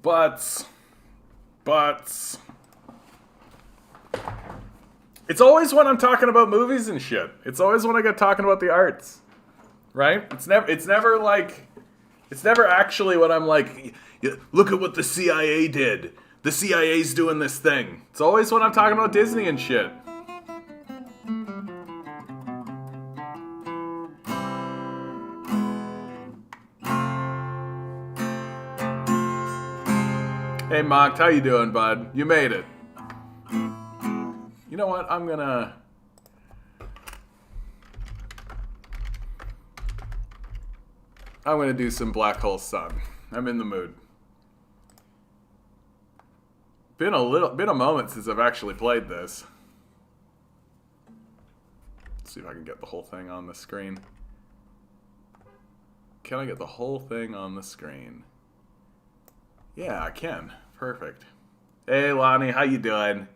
But it's always when I'm talking about movies and shit. It's always when I get talking about the arts, right? It's never actually when I'm like, look at what the CIA did. The CIA's doing this thing. It's always when I'm talking about Disney and shit. Hey, Mocked, how you doing, bud? You made it. You know what? I'm gonna do some Black Hole Sun. I'm in the mood. Been a moment since I've actually played this. Let's see if I can get the whole thing on the screen. Can I get the whole thing on the screen? Yeah, I can. Perfect. Hey, Lonnie, how you doing?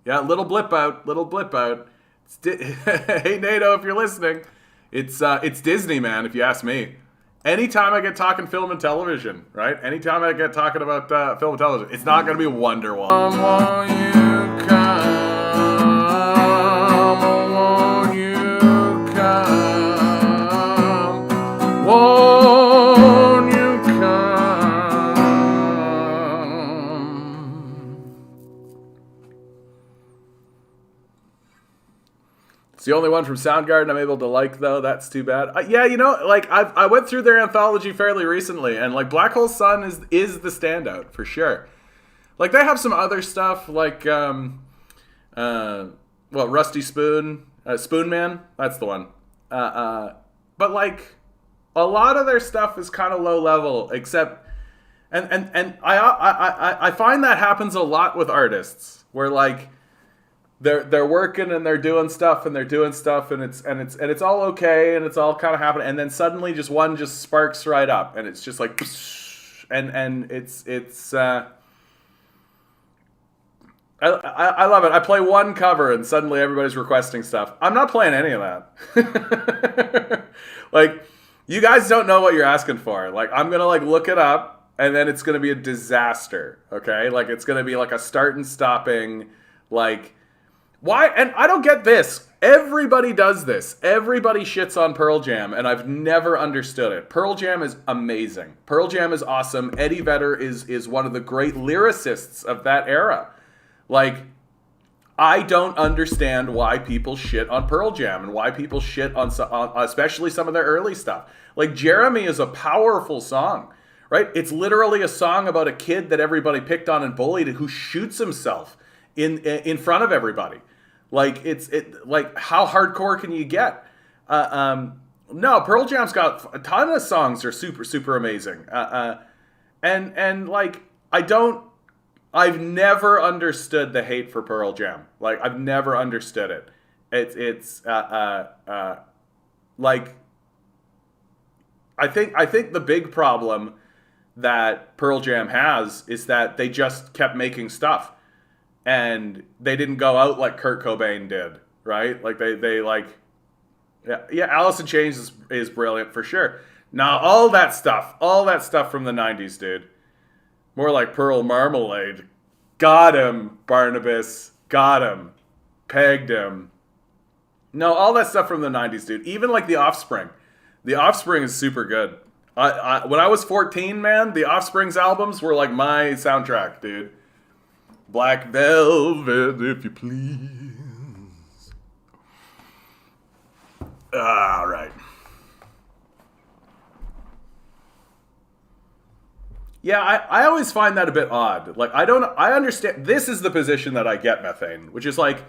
Yeah, little blip out. Hey, NATO, if you're listening. It's Disney, man, if you ask me. Anytime I get talking film and television, right? Anytime I get talking about film and television, it's not going to be Wonderwall. Won't you come? Won't you come? Won't you come? It's the only one from Soundgarden I'm able to like, though. That's too bad. Yeah, you know, like, I went through their anthology fairly recently, and, like, Black Hole Sun is the standout, for sure. Like, they have some other stuff, like, Rusty Spoon, Spoon Man, that's the one. But, like, a lot of their stuff is kind of low level, except, and I find that happens a lot with artists, where, like, they're working and they're doing stuff and it's all okay and it's all kind of happening, and then suddenly just one just sparks right up and it's just like, and it's I love it. I play one cover and suddenly everybody's requesting stuff. I'm not playing any of that. Like, you guys don't know what you're asking for. Like, I'm gonna like look it up and then it's gonna be a disaster. Okay, like it's gonna be like a start and stopping, like. Why? And I don't get this. Everybody does this. Everybody shits on Pearl Jam, and I've never understood it. Pearl Jam is amazing. Pearl Jam is awesome. Eddie Vedder is one of the great lyricists of that era. Like, I don't understand why people shit on Pearl Jam and why people shit on especially some of their early stuff. Like, Jeremy is a powerful song, right? It's literally a song about a kid that everybody picked on and bullied who shoots himself in front of everybody. Like, like, how hardcore can you get? No, Pearl Jam's got a ton of songs that are super, super amazing. And like, I've never understood the hate for Pearl Jam. Like, I've never understood it. Like, I think the big problem that Pearl Jam has is that they just kept making stuff. And they didn't go out like Kurt Cobain did, right? Like they like, yeah, Alice in Chains is brilliant for sure. Now all that stuff from the 90s, dude. More like Pearl Marmalade. Got him, Barnabas. Got him. Pegged him. No, all that stuff from the 90s, dude. Even like The Offspring. The Offspring is super good. When I was 14, man, The Offspring's albums were like my soundtrack, dude. Black Velvet, if you please. All right. Yeah, I always find that a bit odd. Like, I understand. This is the position that I get, Methane, which is like,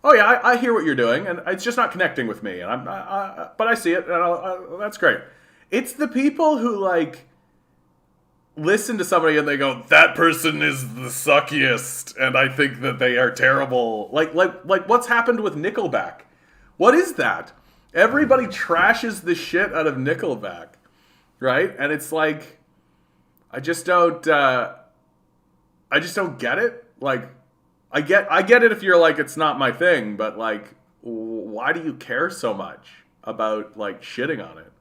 oh yeah, I hear what you're doing, and it's just not connecting with me. And but I see it, and that's great. It's the people who like listen to somebody and they go, that person is the suckiest, and I think that they are terrible. Like what's happened with Nickelback? What is that? Everybody trashes the shit out of Nickelback, right? And it's like, I just don't get it. Like, I get it if you're like, it's not my thing, but like, why do you care so much about like shitting on it?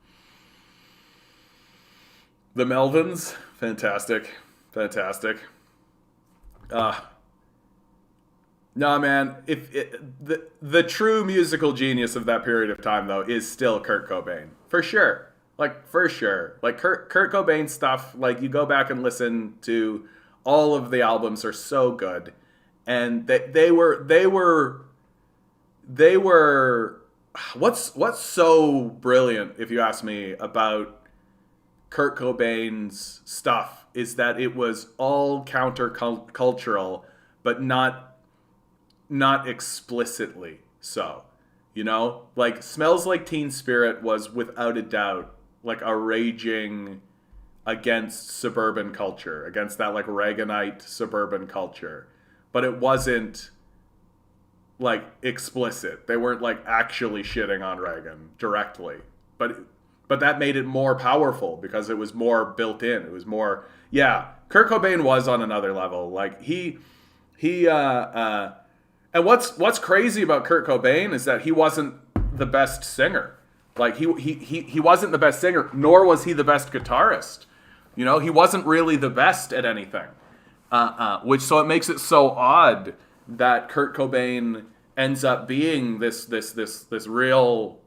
The Melvins, fantastic. Fantastic. No, man. The true musical genius of that period of time, though, is still Kurt Cobain, for sure. Like, for sure. Like, Kurt Cobain stuff. Like, you go back and listen to all of the albums are so good, and they were. What's so brilliant, if you ask me, about Kurt Cobain's stuff is that it was all countercultural, but not explicitly so. You know, like Smells Like Teen Spirit was without a doubt like a raging against suburban culture, against that like Reaganite suburban culture, but it wasn't like explicit. They weren't like actually shitting on Reagan directly, but that made it more powerful because it was more built in. It was more, yeah. Kurt Cobain was on another level. Like and what's crazy about Kurt Cobain is that he wasn't the best singer. Like he wasn't the best singer, nor was he the best guitarist. You know, he wasn't really the best at anything. Which so it makes it so odd that Kurt Cobain ends up being this real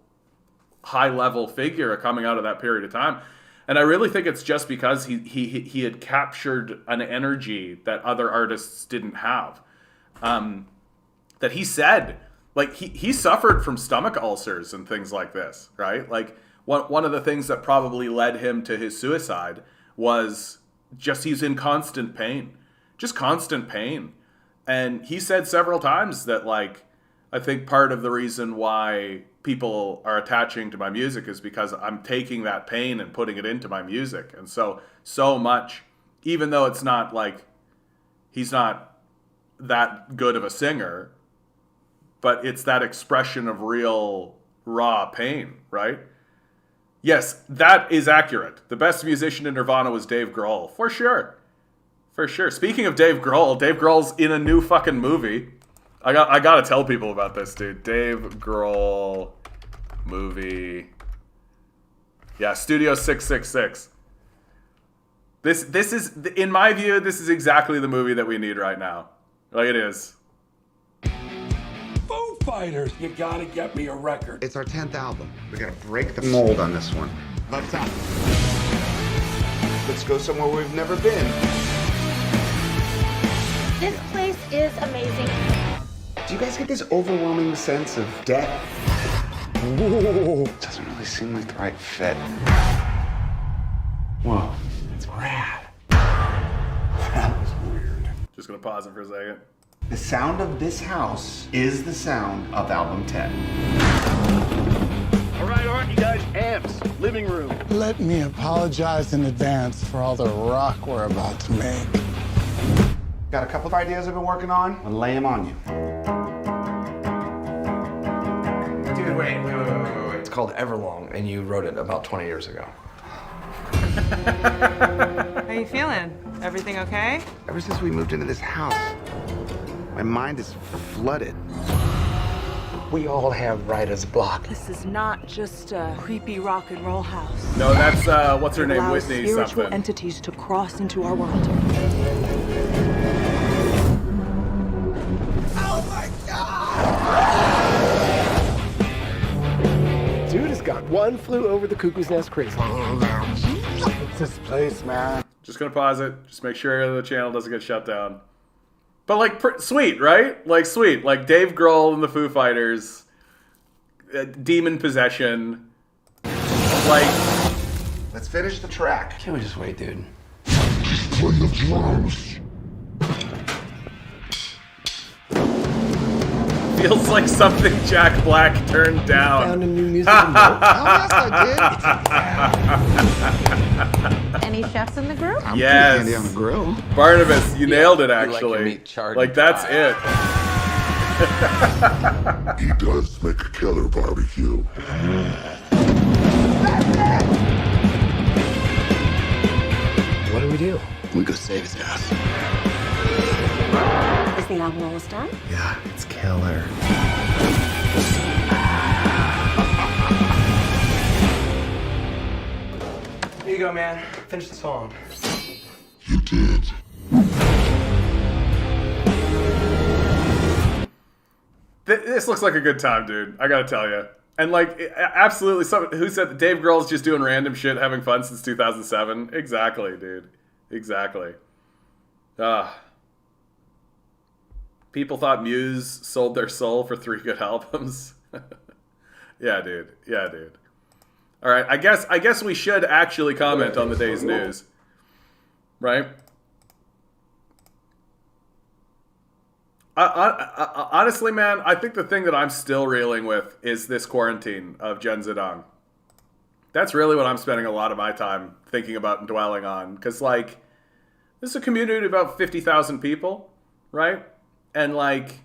high level figure coming out of that period of time. And I really think it's just because he had captured an energy that other artists didn't have. That he said, like he suffered from stomach ulcers and things like this, right? Like one of the things that probably led him to his suicide was just he's in constant pain. Just constant pain. And he said several times that, like, I think part of the reason why people are attaching to my music is because I'm taking that pain and putting it into my music. And so much, even though it's not like, he's not that good of a singer, but it's that expression of real raw pain, right? Yes, that is accurate. The best musician in Nirvana was Dave Grohl, for sure. For sure. Speaking of Dave Grohl's in a new fucking movie. I gotta tell people about this, dude. Dave Grohl movie. Yeah, Studio 666. This is, in my view, this is exactly the movie that we need right now. Like, it is. Foo Fighters, you gotta get me a record. It's our 10th album. We gotta break the mold on this one. Let's go somewhere we've never been. This place is amazing. Do you guys get this overwhelming sense of death? Whoa. Doesn't really seem like the right fit. Whoa, that's rad. That was weird. Just gonna pause it for a second. The sound of this house is the sound of album 10. All right, aren't you guys amps? Living room. Let me apologize in advance for all the rock we're about to make. Got a couple of ideas I've been working on. I'll lay them on you. Dude, wait. It's called Everlong, and you wrote it about 20 years ago. How you feeling? Everything okay? Ever since we moved into this house, my mind is flooded. We all have writer's block. This is not just a creepy rock and roll house. No, that's, what's her name? Allows Whitney spiritual something. entities to cross into our world. Oh my God! Dude has got one flew over the cuckoo's nest crazy. What's this place, man? Just gonna pause it. Just make sure the channel doesn't get shut down. But like, sweet, right? Like, sweet. Like Dave Grohl and the Foo Fighters, demon possession. Like, Let's finish the track. Can't we just wait, dude? Play the drums. feels like something Jack Black turned down. Found a new musical note. Oh, yes, I did. Any chefs in the group? I'm Yes. pretty handy on the grill. Barnabas, you nailed it, like your actually. meat charred Like, that's it. He does make a killer barbecue. What do we do? We go save his ass. Is the album almost done? Yeah, it's killer. Here you go, man. Finish the song. You did. This looks like a good time, dude. I gotta tell you. And like, absolutely. Who said that Dave Grohl's just doing random shit, having fun since 2007? Exactly, dude. Exactly. People thought Muse sold their soul for 3 good albums. Yeah, dude. Yeah, dude. All right. I guess we should actually comment on the day's news, right? Honestly, man, I think the thing that I'm still reeling with is this quarantine of Jen Zedong. That's really what I'm spending a lot of my time thinking about and dwelling on. Because, like, this is a community of about 50,000 people, right? And, like,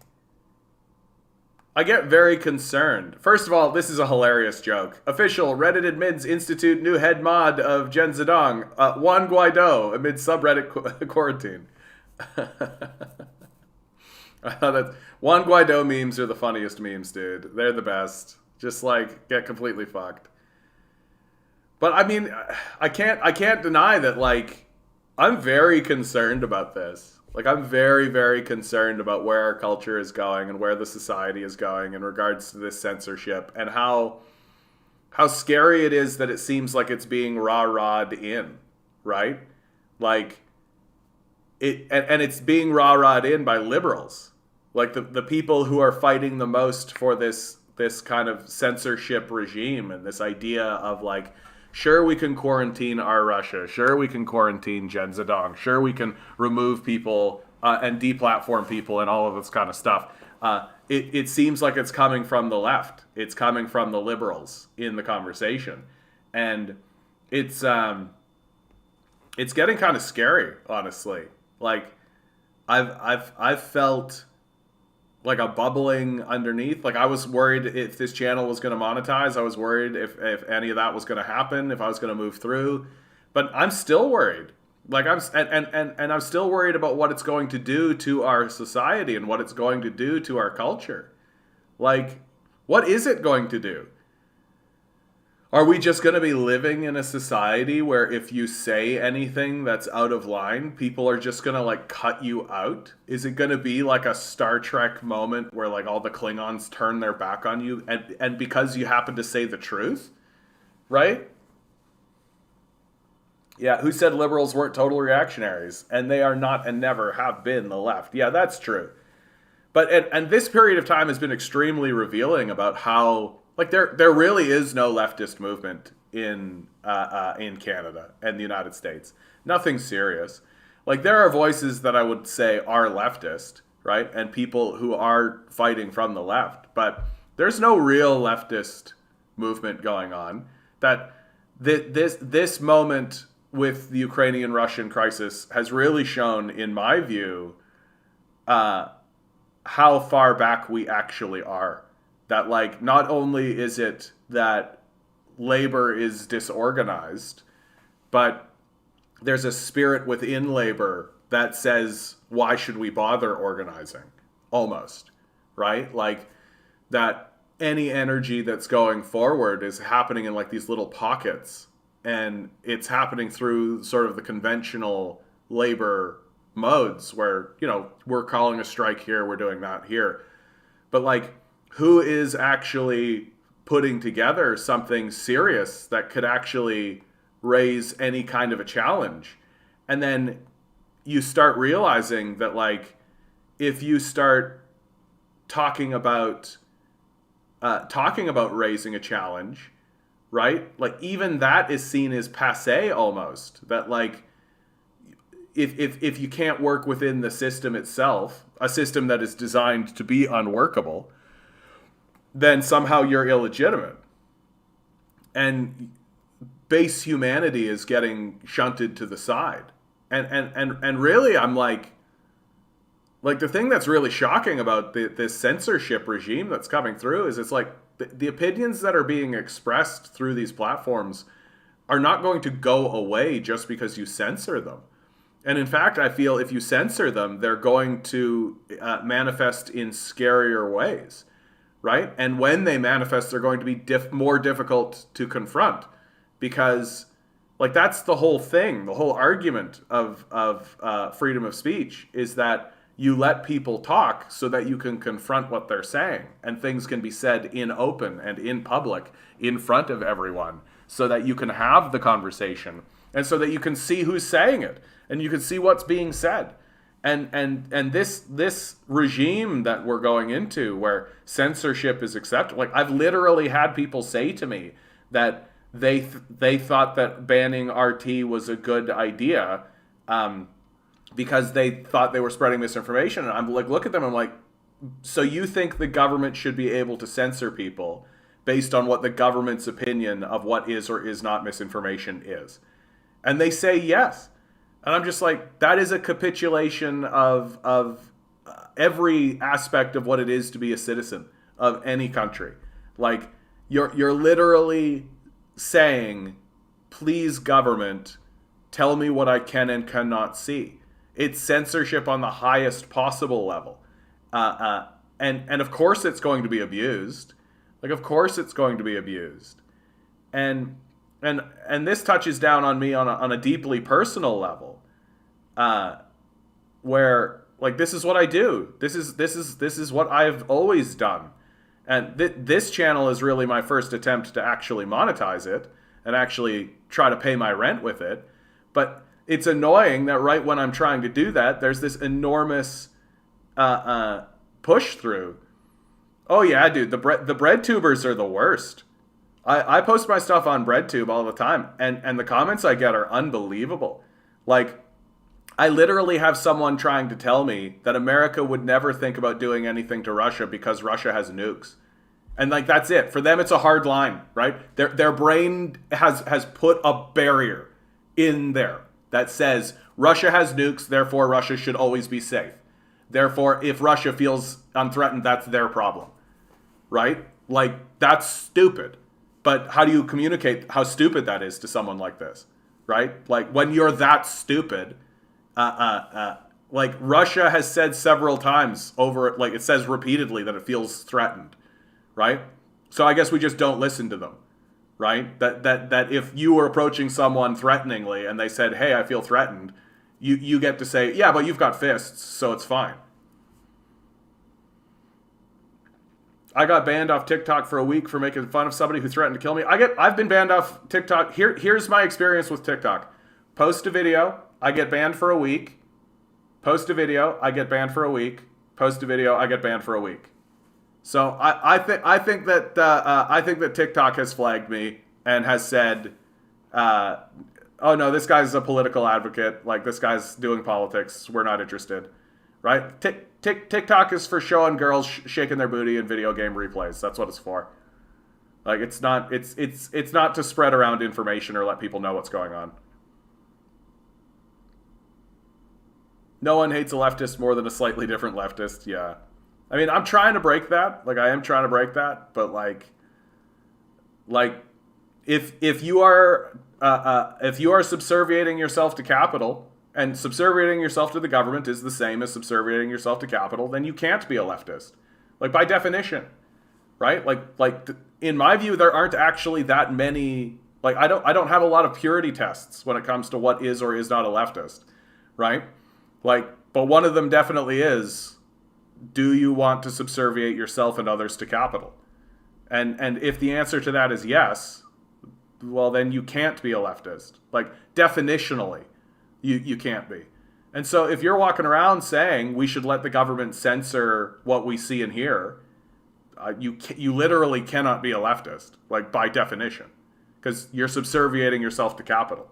I get very concerned. First of all, this is a hilarious joke. Official, Reddit admins institute new head mod of Jen Zedong. Juan Guaido amid subreddit quarantine. Juan Guaido memes are the funniest memes, dude. They're the best. Just like get completely fucked. But I mean, I can't deny that, like, I'm very concerned about this. Like, I'm very, very concerned about where our culture is going and where the society is going in regards to this censorship, and how scary it is that it seems like it's being rah-rahed in, right? Like, and it's being rah-rahed in by liberals. Like the people who are fighting the most for this kind of censorship regime and this idea of, like, sure, we can quarantine our Russia. Sure, we can quarantine Jen Zedong. Sure, we can remove people and deplatform people and all of this kind of stuff. It seems like it's coming from the left. It's coming from the liberals in the conversation, and it's getting kind of scary, honestly. Like, I've felt like a bubbling underneath. Like, I was worried if this channel was going to monetize. I was worried if any of that was going to happen, if I was going to move through. But I'm still worried. Like, I'm still worried about what it's going to do to our society and what it's going to do to our culture. Like, what is it going to do? Are we just going to be living in a society where if you say anything that's out of line, people are just going to, like, cut you out? Is it going to be like a Star Trek moment where, like, all the Klingons turn their back on you and because you happen to say the truth? Right? Yeah, who said liberals weren't total reactionaries? And they are not and never have been the left. Yeah, that's true. But and this period of time has been extremely revealing about how, like, there really is no leftist movement in Canada and the United States. Nothing serious. Like, there are voices that I would say are leftist, right? And people who are fighting from the left. But there's no real leftist movement going on. That this moment with the Ukrainian-Russian crisis has really shown, in my view, how far back we actually are. That, like, not only is it that labor is disorganized, but there's a spirit within labor that says, why should we bother organizing? Almost, right? Like, that any energy that's going forward is happening in, like, these little pockets, and it's happening through sort of the conventional labor modes where, you know, we're calling a strike here, we're doing that here. But, like, who is actually putting together something serious that could actually raise any kind of a challenge? And then you start realizing that, like, if you start talking about raising a challenge, right? Like, even that is seen as passé almost. That, like, if you can't work within the system itself, a system that is designed to be unworkable, then somehow you're illegitimate. And base humanity is getting shunted to the side. And really, I'm like the thing that's really shocking about this censorship regime that's coming through is it's like the opinions that are being expressed through these platforms are not going to go away just because you censor them. And in fact, I feel if you censor them, they're going to manifest in scarier ways. Right? And when they manifest, they're going to be more difficult to confront, because, like, that's the whole thing. The whole argument of freedom of speech is that You let people talk so that you can confront what they're saying, and things can be said in open and in public in front of everyone, so that you can have the conversation and so that you can see who's saying it and you can see what's being said. And this regime that we're going into, where censorship is accepted, like, I've literally had people say to me that they thought that banning RT was a good idea, because they thought they were spreading misinformation. And I'm like, look at them, I'm like, so you think the government should be able to censor people based on what the government's opinion of what is or is not misinformation is? And they say yes. And I'm just like, that is a capitulation of every aspect of what it is to be a citizen of any country. Like, you're literally saying, please, government, tell me what I can and cannot see. It's censorship on the highest possible level. And of course it's going to be abused. Like, of course it's going to be abused. And this touches down on me on a deeply personal level, where, like, this is what I do. This is what I've always done. And this channel is really my first attempt to actually monetize it and actually try to pay my rent with it. But it's annoying that right when I'm trying to do that, there's this enormous push through. Oh yeah, dude, the bread tubers are the worst. I post my stuff on BreadTube all the time, and the comments I get are unbelievable. Like, I literally have someone trying to tell me that America would never think about doing anything to Russia because Russia has nukes. And, like, that's it. For them, it's a hard line, right? Their brain has put a barrier in there that says Russia has nukes, therefore Russia should always be safe. Therefore, if Russia feels unthreatened, that's their problem, right? Like, that's stupid. But how do you communicate how stupid that is to someone like this, right? Like, when you're that stupid, like, Russia has said several times over, like, it says repeatedly that it feels threatened, right? So I guess we just don't listen to them, right? That if you were approaching someone threateningly and they said, hey, I feel threatened, you get to say, yeah, but you've got fists, so it's fine. I got banned off TikTok for a week for making fun of somebody who threatened to kill me. I've been banned off TikTok. Here's my experience with TikTok. Post a video, I get banned for a week. Post a video, I get banned for a week. Post a video, I get banned for a week. So I think that TikTok has flagged me and has said, oh no, this guy's a political advocate. Like, this guy's doing politics. We're not interested, right? TikTok is for showing girls shaking their booty in video game replays. That's what it's for. Like, it's not to spread around information or let people know what's going on. No one hates a leftist more than a slightly different leftist. Yeah. I mean, I'm trying to break that. Like, I am trying to break that. But like if you are subserviating yourself to capital, and subserviating yourself to the government is the same as subserviating yourself to capital, then you can't be a leftist. Like, by definition, right? Like in my view, there aren't actually that many. Like, I don't have a lot of purity tests when it comes to what is or is not a leftist, right? Like, but one of them definitely is, do you want to subserviate yourself and others to capital? And if the answer to that is yes, well, then you can't be a leftist. Like, definitionally, you can't be. And so if you're walking around saying we should let the government censor what we see and hear, you literally cannot be a leftist, like, by definition, because you're subserviating yourself to capital.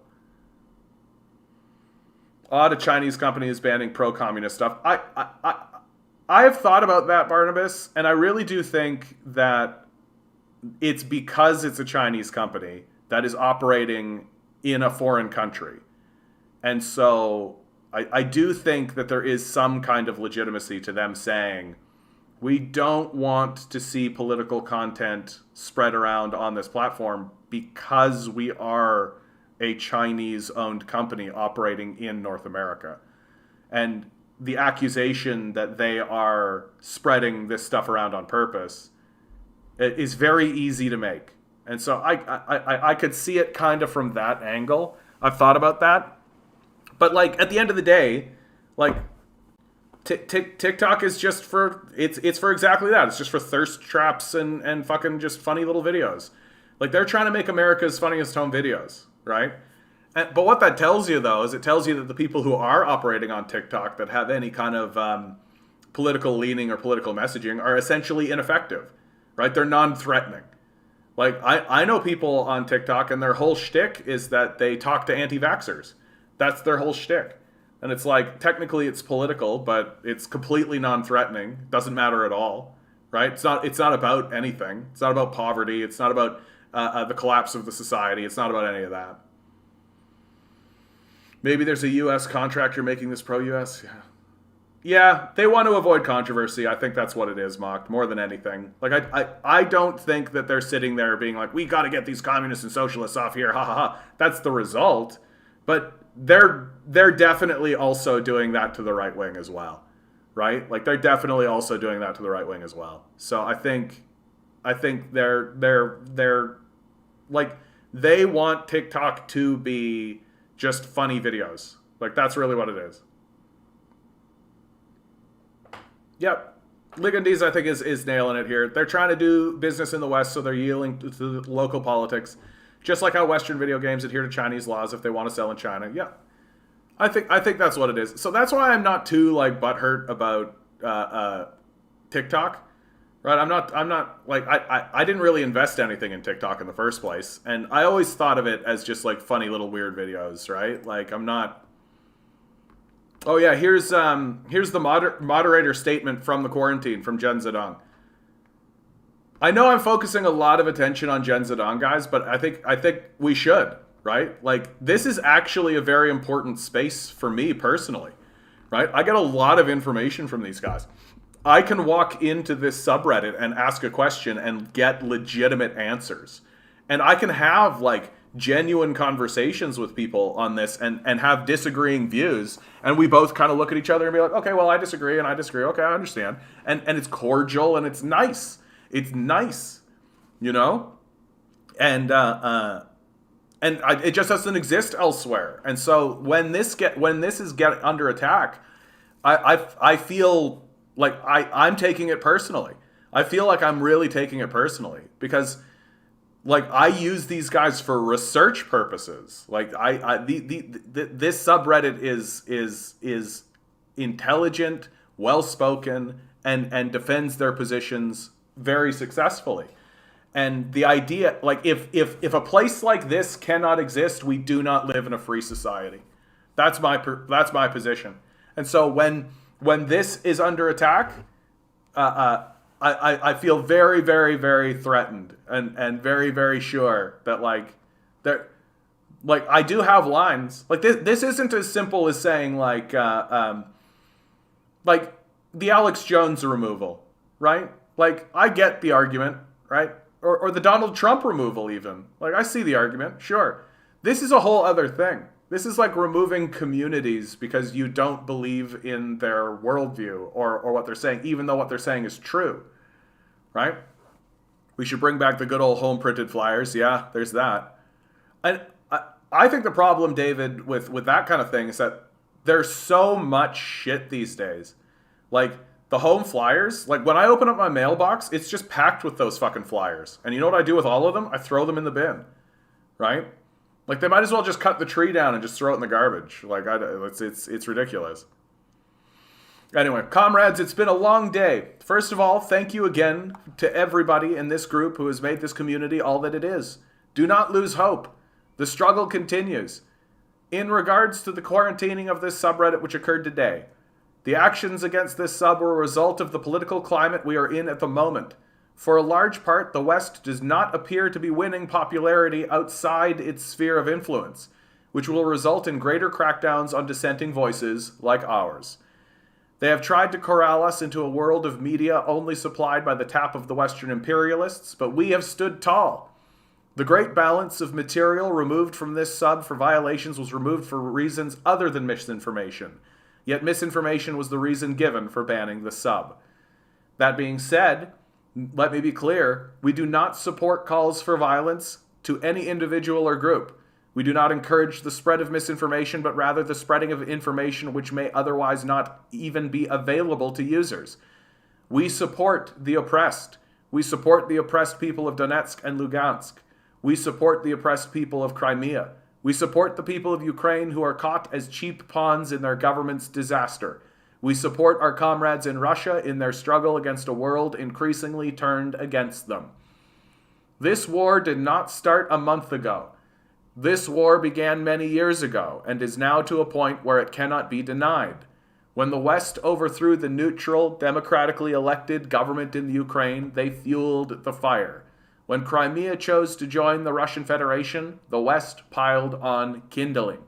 Odd a Chinese company is banning pro-communist stuff. I have thought about that, Barnabas, and I really do think that it's because it's a Chinese company that is operating in a foreign country. And so I do think that there is some kind of legitimacy to them saying, we don't want to see political content spread around on this platform because we are a Chinese-owned company operating in North America. And the accusation that they are spreading this stuff around on purpose is very easy to make. And so I could see it kind of from that angle. I've thought about that. But, like, at the end of the day, like, TikTok is just for it's for exactly that. It's just for thirst traps and fucking just funny little videos. Like they're trying to make America's funniest home videos, right? But what that tells you though is it tells you that the people who are operating on TikTok that have any kind of political leaning or political messaging are essentially ineffective, right? They're non-threatening. Like I know people on TikTok and their whole shtick is that they talk to anti-vaxxers. That's their whole shtick. And it's like, technically it's political, but it's completely non-threatening. Doesn't matter at all, right? It's not about anything. It's not about poverty. It's not about the collapse of the society. It's not about any of that. Maybe there's a U.S. contractor making this pro-U.S. Yeah, they want to avoid controversy. I think that's what it is, Mocked, more than anything. Like, I don't think that they're sitting there being like, we got to get these communists and socialists off here, ha ha ha. That's the result. But they're definitely also doing that to the right wing as well, right? Like they're definitely also doing that to the right wing as well. So I think they're like they want TikTok to be just funny videos. Like that's really what it is. Yep. Ligandiz, I think, is nailing it here. They're trying to do business in the West, so they're yielding to the local politics. Just like how Western video games adhere to Chinese laws if they want to sell in China. Yeah. I think that's what it is. So that's why I'm not too like butthurt about TikTok. Right? I'm not like I didn't really invest anything in TikTok in the first place. And I always thought of it as just like funny little weird videos, right? Like I'm not. Oh yeah, here's the moderator statement from the quarantine from Jen Zedong. I know I'm focusing a lot of attention on Jen Zedong, guys, but I think we should, right? Like, this is actually a very important space for me personally, right? I get a lot of information from these guys. I can walk into this subreddit and ask a question and get legitimate answers. And I can have, like, genuine conversations with people on this and have disagreeing views. And we both kind of look at each other and be like, okay, well, I disagree and I disagree. Okay, I understand. And it's cordial and it's nice. It's nice, you know, and it just doesn't exist elsewhere. And so when this is under attack, I feel like I'm taking it personally. I feel like I'm really taking it personally because, like, I use these guys for research purposes. Like, this subreddit is intelligent, well spoken, and defends their positions very successfully. And the idea, like, if a place like this cannot exist, we do not live in a free society. That's my position. And so when this is under attack, I feel very, very, very threatened and very, very sure that like I do have lines. Like this isn't as simple as saying like the Alex Jones removal, right? Like, I get the argument, right? Or the Donald Trump removal even. Like, I see the argument, sure. This is a whole other thing. This is like removing communities because you don't believe in their worldview or what they're saying, even though what they're saying is true, right? We should bring back the good old home printed flyers. Yeah, there's that. And I think the problem, David, with that kind of thing is that there's so much shit these days. Like, the home flyers, like when I open up my mailbox, it's just packed with those fucking flyers. And you know what I do with all of them? I throw them in the bin, right? Like they might as well just cut the tree down and just throw it in the garbage. Like it's ridiculous. Anyway, comrades, it's been a long day. First of all, thank you again to everybody in this group who has made this community all that it is. Do not lose hope. The struggle continues. In regards to the quarantining of this subreddit which occurred today, the actions against this sub were a result of the political climate we are in at the moment. For a large part, the West does not appear to be winning popularity outside its sphere of influence, which will result in greater crackdowns on dissenting voices like ours. They have tried to corral us into a world of media only supplied by the tap of the Western imperialists, but we have stood tall. The great balance of material removed from this sub for violations was removed for reasons other than misinformation. Yet misinformation was the reason given for banning the sub. That being said, let me be clear, we do not support calls for violence to any individual or group. We do not encourage the spread of misinformation, but rather the spreading of information which may otherwise not even be available to users. We support the oppressed. We support the oppressed people of Donetsk and Lugansk. We support the oppressed people of Crimea. We support the people of Ukraine who are caught as cheap pawns in their government's disaster. We support our comrades in Russia in their struggle against a world increasingly turned against them. This war did not start a month ago. This war began many years ago and is now to a point where it cannot be denied. When the West overthrew the neutral, democratically elected government in the Ukraine, they fueled the fire. When Crimea chose to join the Russian Federation, the West piled on kindling.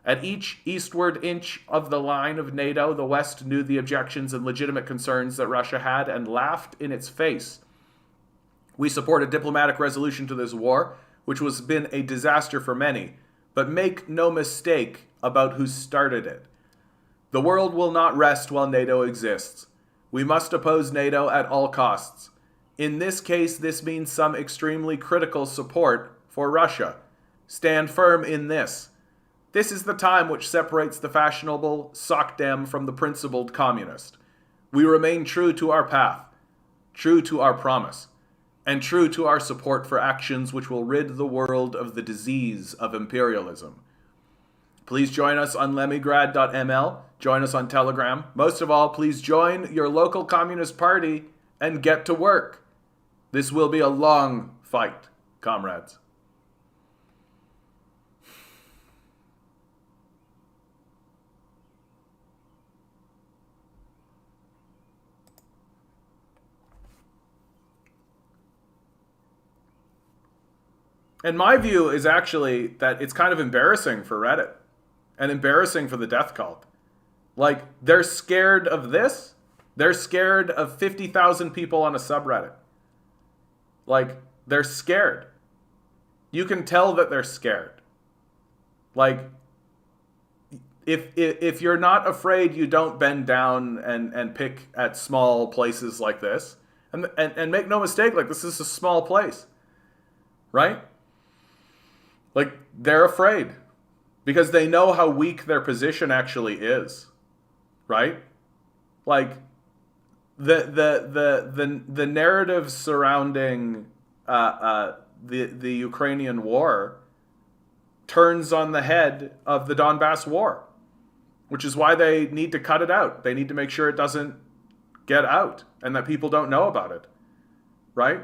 At each eastward inch of the line of NATO, the West knew the objections and legitimate concerns that Russia had and laughed in its face. We support a diplomatic resolution to this war, which has been a disaster for many, but make no mistake about who started it. The world will not rest while NATO exists. We must oppose NATO at all costs. In this case, this means some extremely critical support for Russia. Stand firm in this. This is the time which separates the fashionable sockdem from the principled communist. We remain true to our path, true to our promise, and true to our support for actions which will rid the world of the disease of imperialism. Please join us on lemmigrad.ml, join us on Telegram. Most of all, please join your local Communist Party and get to work. This will be a long fight, comrades. And my view is actually that it's kind of embarrassing for Reddit and embarrassing for the death cult. Like, they're scared of this. They're scared of 50,000 people on a subreddit. Like, they're scared. You can tell that they're scared. Like, if you're not afraid, you don't bend down and pick at small places like this. And make no mistake, like, this is a small place. Right? Like, they're afraid because they know how weak their position actually is, right? Like, the narrative surrounding the Ukrainian war turns on the head of the Donbass war, which is why they need to cut it out. They need to make sure it doesn't get out and that people don't know about it, right?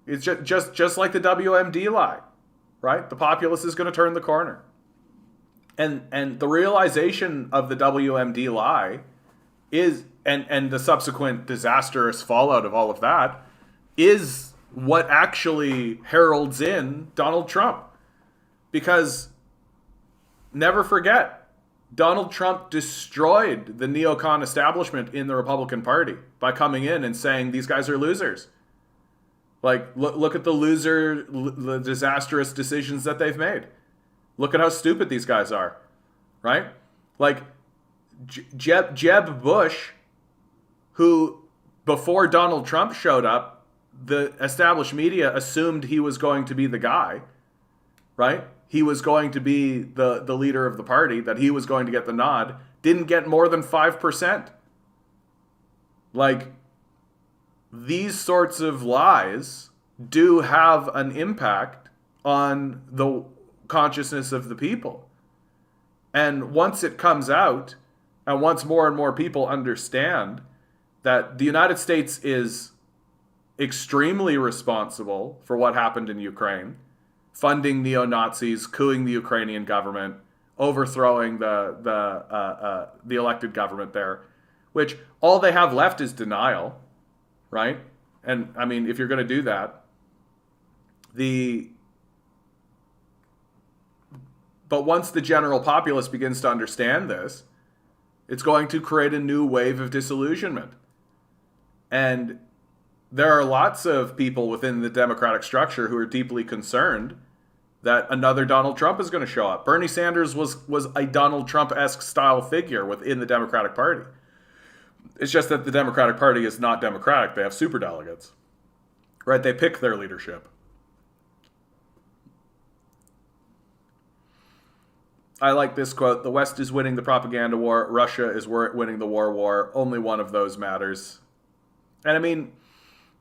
It's just like the WMD lie. Right? The populace is going to turn the corner. And the realization of the WMD lie is, and the subsequent disastrous fallout of all of that, is what actually heralds in Donald Trump. Because, never forget, Donald Trump destroyed the neocon establishment in the Republican Party by coming in and saying these guys are losers. Like, look at the disastrous decisions that they've made. Look at how stupid these guys are, right? Like, Jeb Bush, who, before Donald Trump showed up, the established media assumed he was going to be the guy, right? He was going to be the leader of the party, that he was going to get the nod, didn't get more than 5%. Like, these sorts of lies do have an impact on the consciousness of the people. And once it comes out, and once more and more people understand that the United States is extremely responsible for what happened in Ukraine, funding neo-Nazis, coupping the Ukrainian government, overthrowing the elected government there, which all they have left is denial. Right? And I mean, if you're going to do that, but once the general populace begins to understand this, it's going to create a new wave of disillusionment. And there are lots of people within the democratic structure who are deeply concerned that another Donald Trump is going to show up. Bernie Sanders was a Donald Trump-esque style figure within the Democratic Party. It's just that the Democratic Party is not democratic. They have superdelegates, right? They pick their leadership. I like this quote: "The West is winning the propaganda war. Russia is winning the war. Only one of those matters." And I mean,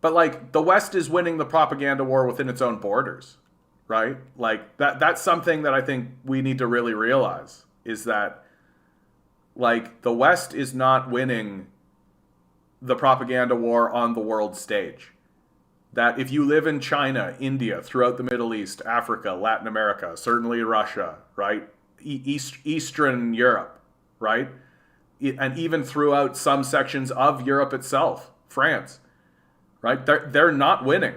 but like the West is winning the propaganda war within its own borders, right? Like that's something that I think we need to really realize, is that like the West is not winning the propaganda war on the world stage. That if you live in China, India, throughout the Middle East, Africa, Latin America, certainly Russia, right? Eastern Europe, right? And even throughout some sections of Europe itself, France, right? They're not winning.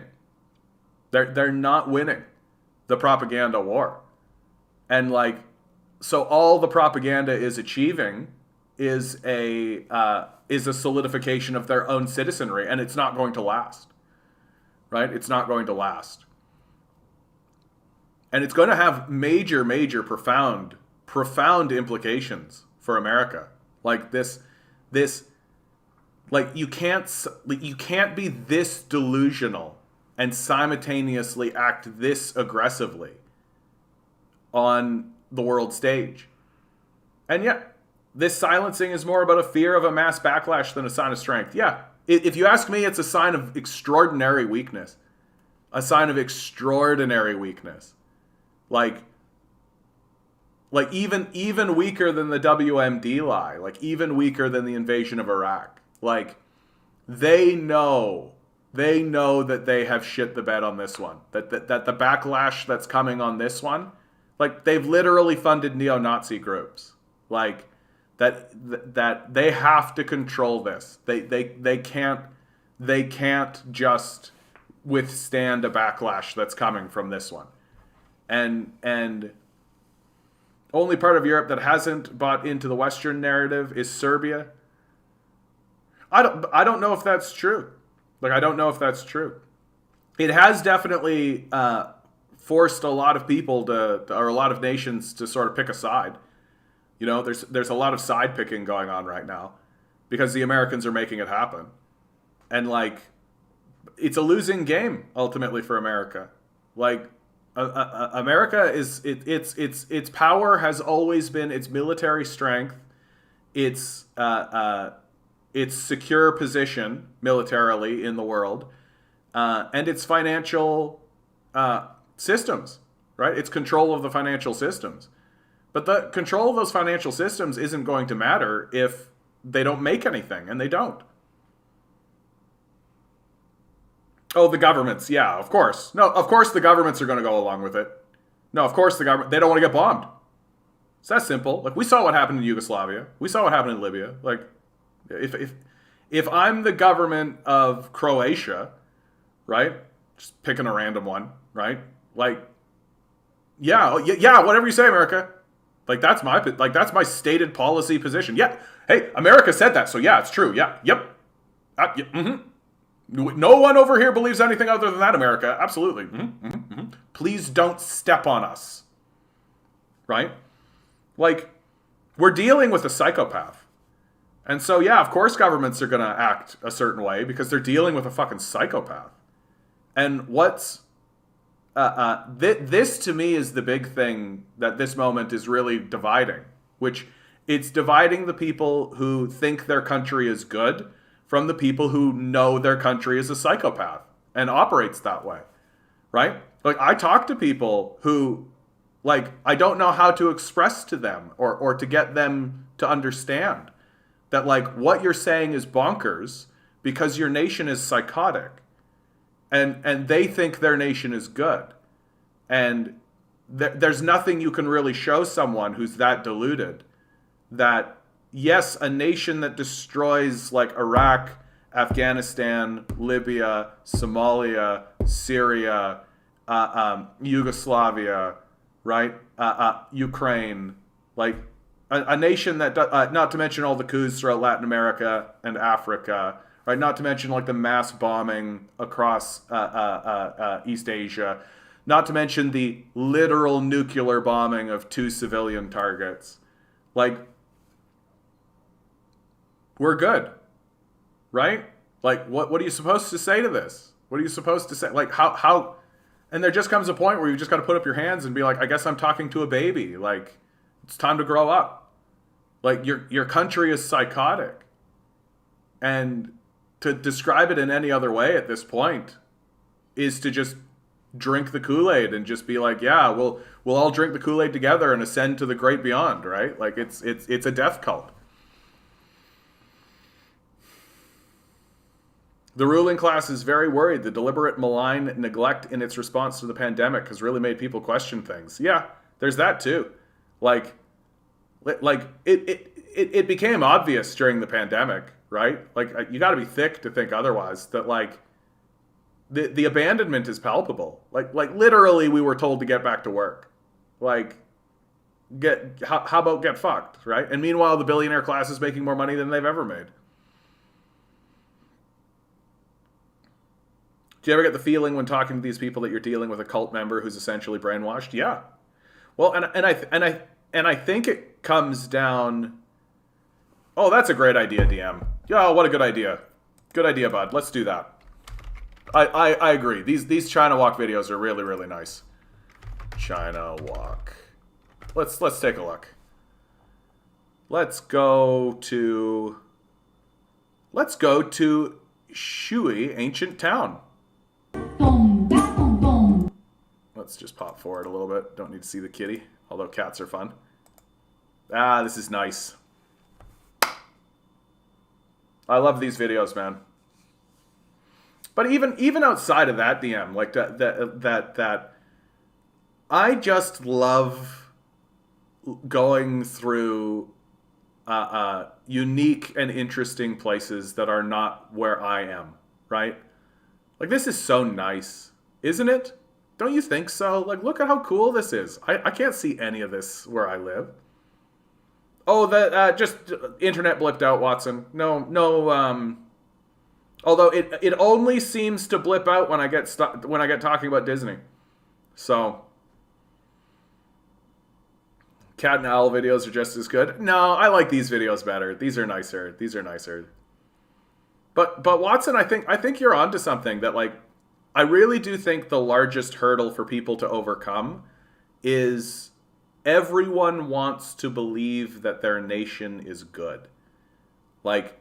They're not winning the propaganda war. And like, so all the propaganda is achieving is a solidification of their own citizenry, and it's not going to last. Right? It's not going to last. And it's going to have major, profound implications for America. Like this, like you can't be this delusional and simultaneously act this aggressively on the world stage. And yet, this silencing is more about a fear of a mass backlash than a sign of strength. Yeah. If you ask me, it's a sign of extraordinary weakness. A sign of extraordinary weakness. Like even weaker than the WMD lie. Like even weaker than the invasion of Iraq. Like they know that they have shit the bed on this one. That the backlash that's coming on this one, like they've literally funded neo-Nazi groups. Like that they have to control this. They can't just withstand a backlash that's coming from this one. And only part of Europe that hasn't bought into the Western narrative is Serbia. I don't know if that's true. Like I don't know if that's true. It has definitely forced a lot of people or a lot of nations to sort of pick a side. You know, there's a lot of side picking going on right now because the Americans are making it happen. And like, it's a losing game ultimately for America. Like, America is its power has always been its military strength, its secure position militarily in the world, and its financial systems. Right, its control of the financial systems. But the control of those financial systems isn't going to matter if they don't make anything, and they don't. Oh, the governments. Yeah, of course. No, of course the governments are going to go along with it. No, of course the government, they don't want to get bombed. It's that simple. Like, we saw what happened in Yugoslavia. We saw what happened in Libya. Like, if I'm the government of Croatia, right? Just picking a random one, right? Like, yeah, whatever you say, America. Like that's my stated policy position. Yeah, hey, America said that, so yeah, it's true. Yeah, yep. No one over here believes anything other than that, America. Absolutely. Please don't step on us. Right? Like, we're dealing with a psychopath. And so, yeah, of course governments are going to act a certain way because they're dealing with a fucking psychopath. And this to me is the big thing that this moment is really dividing, which it's dividing the people who think their country is good from the people who know their country is a psychopath and operates that way, right? Like I talk to people who, like, I don't know how to express to them or to get them to understand that, like, what you're saying is bonkers because your nation is psychotic. And they think their nation is good. And there's nothing you can really show someone who's that deluded that, yes, a nation that destroys like Iraq, Afghanistan, Libya, Somalia, Syria, Yugoslavia, right? Ukraine, like a nation that, not to mention all the coups throughout Latin America and Africa, right? Not to mention like the mass bombing across East Asia, not to mention the literal nuclear bombing of 2 civilian targets. Like, we're good, right? Like, what are you supposed to say to this? What are you supposed to say? Like, how? And there just comes a point where you just got to put up your hands and be like, I guess I'm talking to a baby. Like, It's time to grow up. Like, your country is psychotic. And to describe it in any other way at this point is to just drink the Kool-Aid and just be like, yeah, we'll all drink the Kool-Aid together and ascend to the great beyond, right? Like, it's a death cult. The ruling class is very worried. The deliberate malign neglect in its response to the pandemic has really made people question things. Yeah, there's that too. Like it became obvious during the pandemic, right? Like, you got to be thick to think otherwise. That like the abandonment is palpable. Like literally, we were told to get back to work. Like, how about get fucked, right? And meanwhile, the billionaire class is making more money than they've ever made. Do you ever get the feeling when talking to these people that you're dealing with a cult member who's essentially brainwashed? Yeah. Well, and I think it comes down. Oh, that's a great idea, DM. Yeah, what a good idea. Good idea, bud. Let's do that. I agree. These China Walk videos are really, really nice. China Walk. Let's take a look. Let's go to Shui, ancient town. Let's just pop forward a little bit. Don't need to see the kitty, although cats are fun. Ah, this is nice. I love these videos, man. But even outside of that, DM, like that I just love going through unique and interesting places that are not where I am, right? Like, this is so nice, isn't it? Don't you think so? Like, look at how cool this is. I can't see any of this where I live. Oh, just internet blipped out, Watson. No. Although it only seems to blip out when I get talking about Disney. So, cat and owl videos are just as good. No, I like these videos better. These are nicer. But Watson, I think you're onto something. That, like, I really do think the largest hurdle for people to overcome is everyone wants to believe that their nation is good. Like,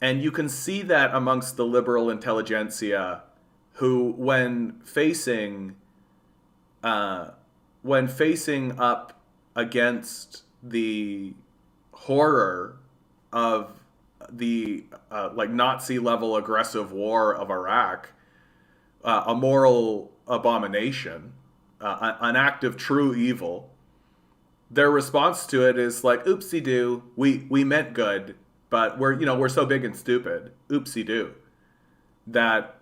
and you can see that amongst the liberal intelligentsia, who, when facing up against the horror of the like Nazi level aggressive war of Iraq, a moral abomination, an act of true evil, their response to it is like, oopsie doo, we meant good, but we're so big and stupid, oopsie doo. That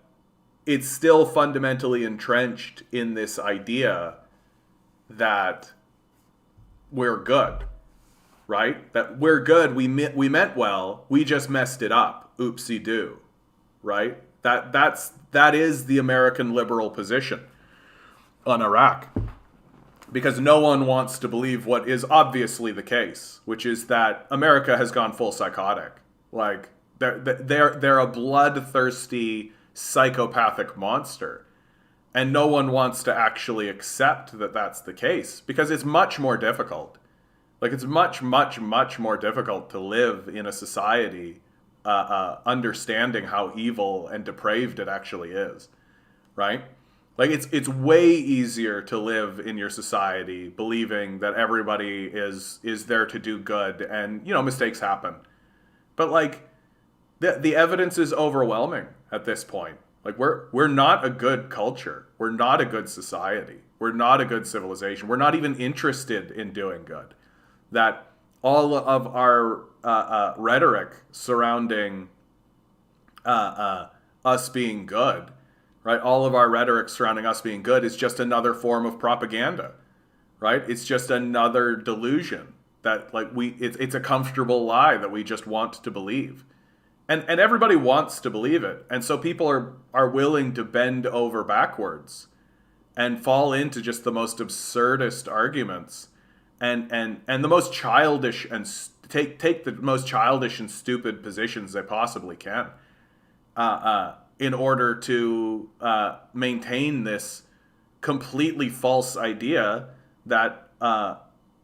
it's still fundamentally entrenched in this idea that we're good, right? That we're good, we meant well, we just messed it up, oopsie doo, right? That is the American liberal position on Iraq. Because no one wants to believe what is obviously the case, which is that America has gone full psychotic. Like, they're a bloodthirsty, psychopathic monster. And no one wants to actually accept that that's the case, because it's much more difficult. Like, it's much, much, much more difficult to live in a society understanding how evil and depraved it actually is, right? Like, it's way easier to live in your society believing that everybody is there to do good, and mistakes happen. But like, the evidence is overwhelming at this point. Like, we're not a good culture. We're not a good society. We're not a good civilization. We're not even interested in doing good. That all of our rhetoric surrounding us being good, right? All of our rhetoric surrounding us being good is just another form of propaganda, right? It's just another delusion that, like, it's a comfortable lie that we just want to believe. And everybody wants to believe it. And so people are willing to bend over backwards and fall into just the most absurdist arguments and the most childish and take the most childish and stupid positions they possibly can in order to maintain this completely false idea that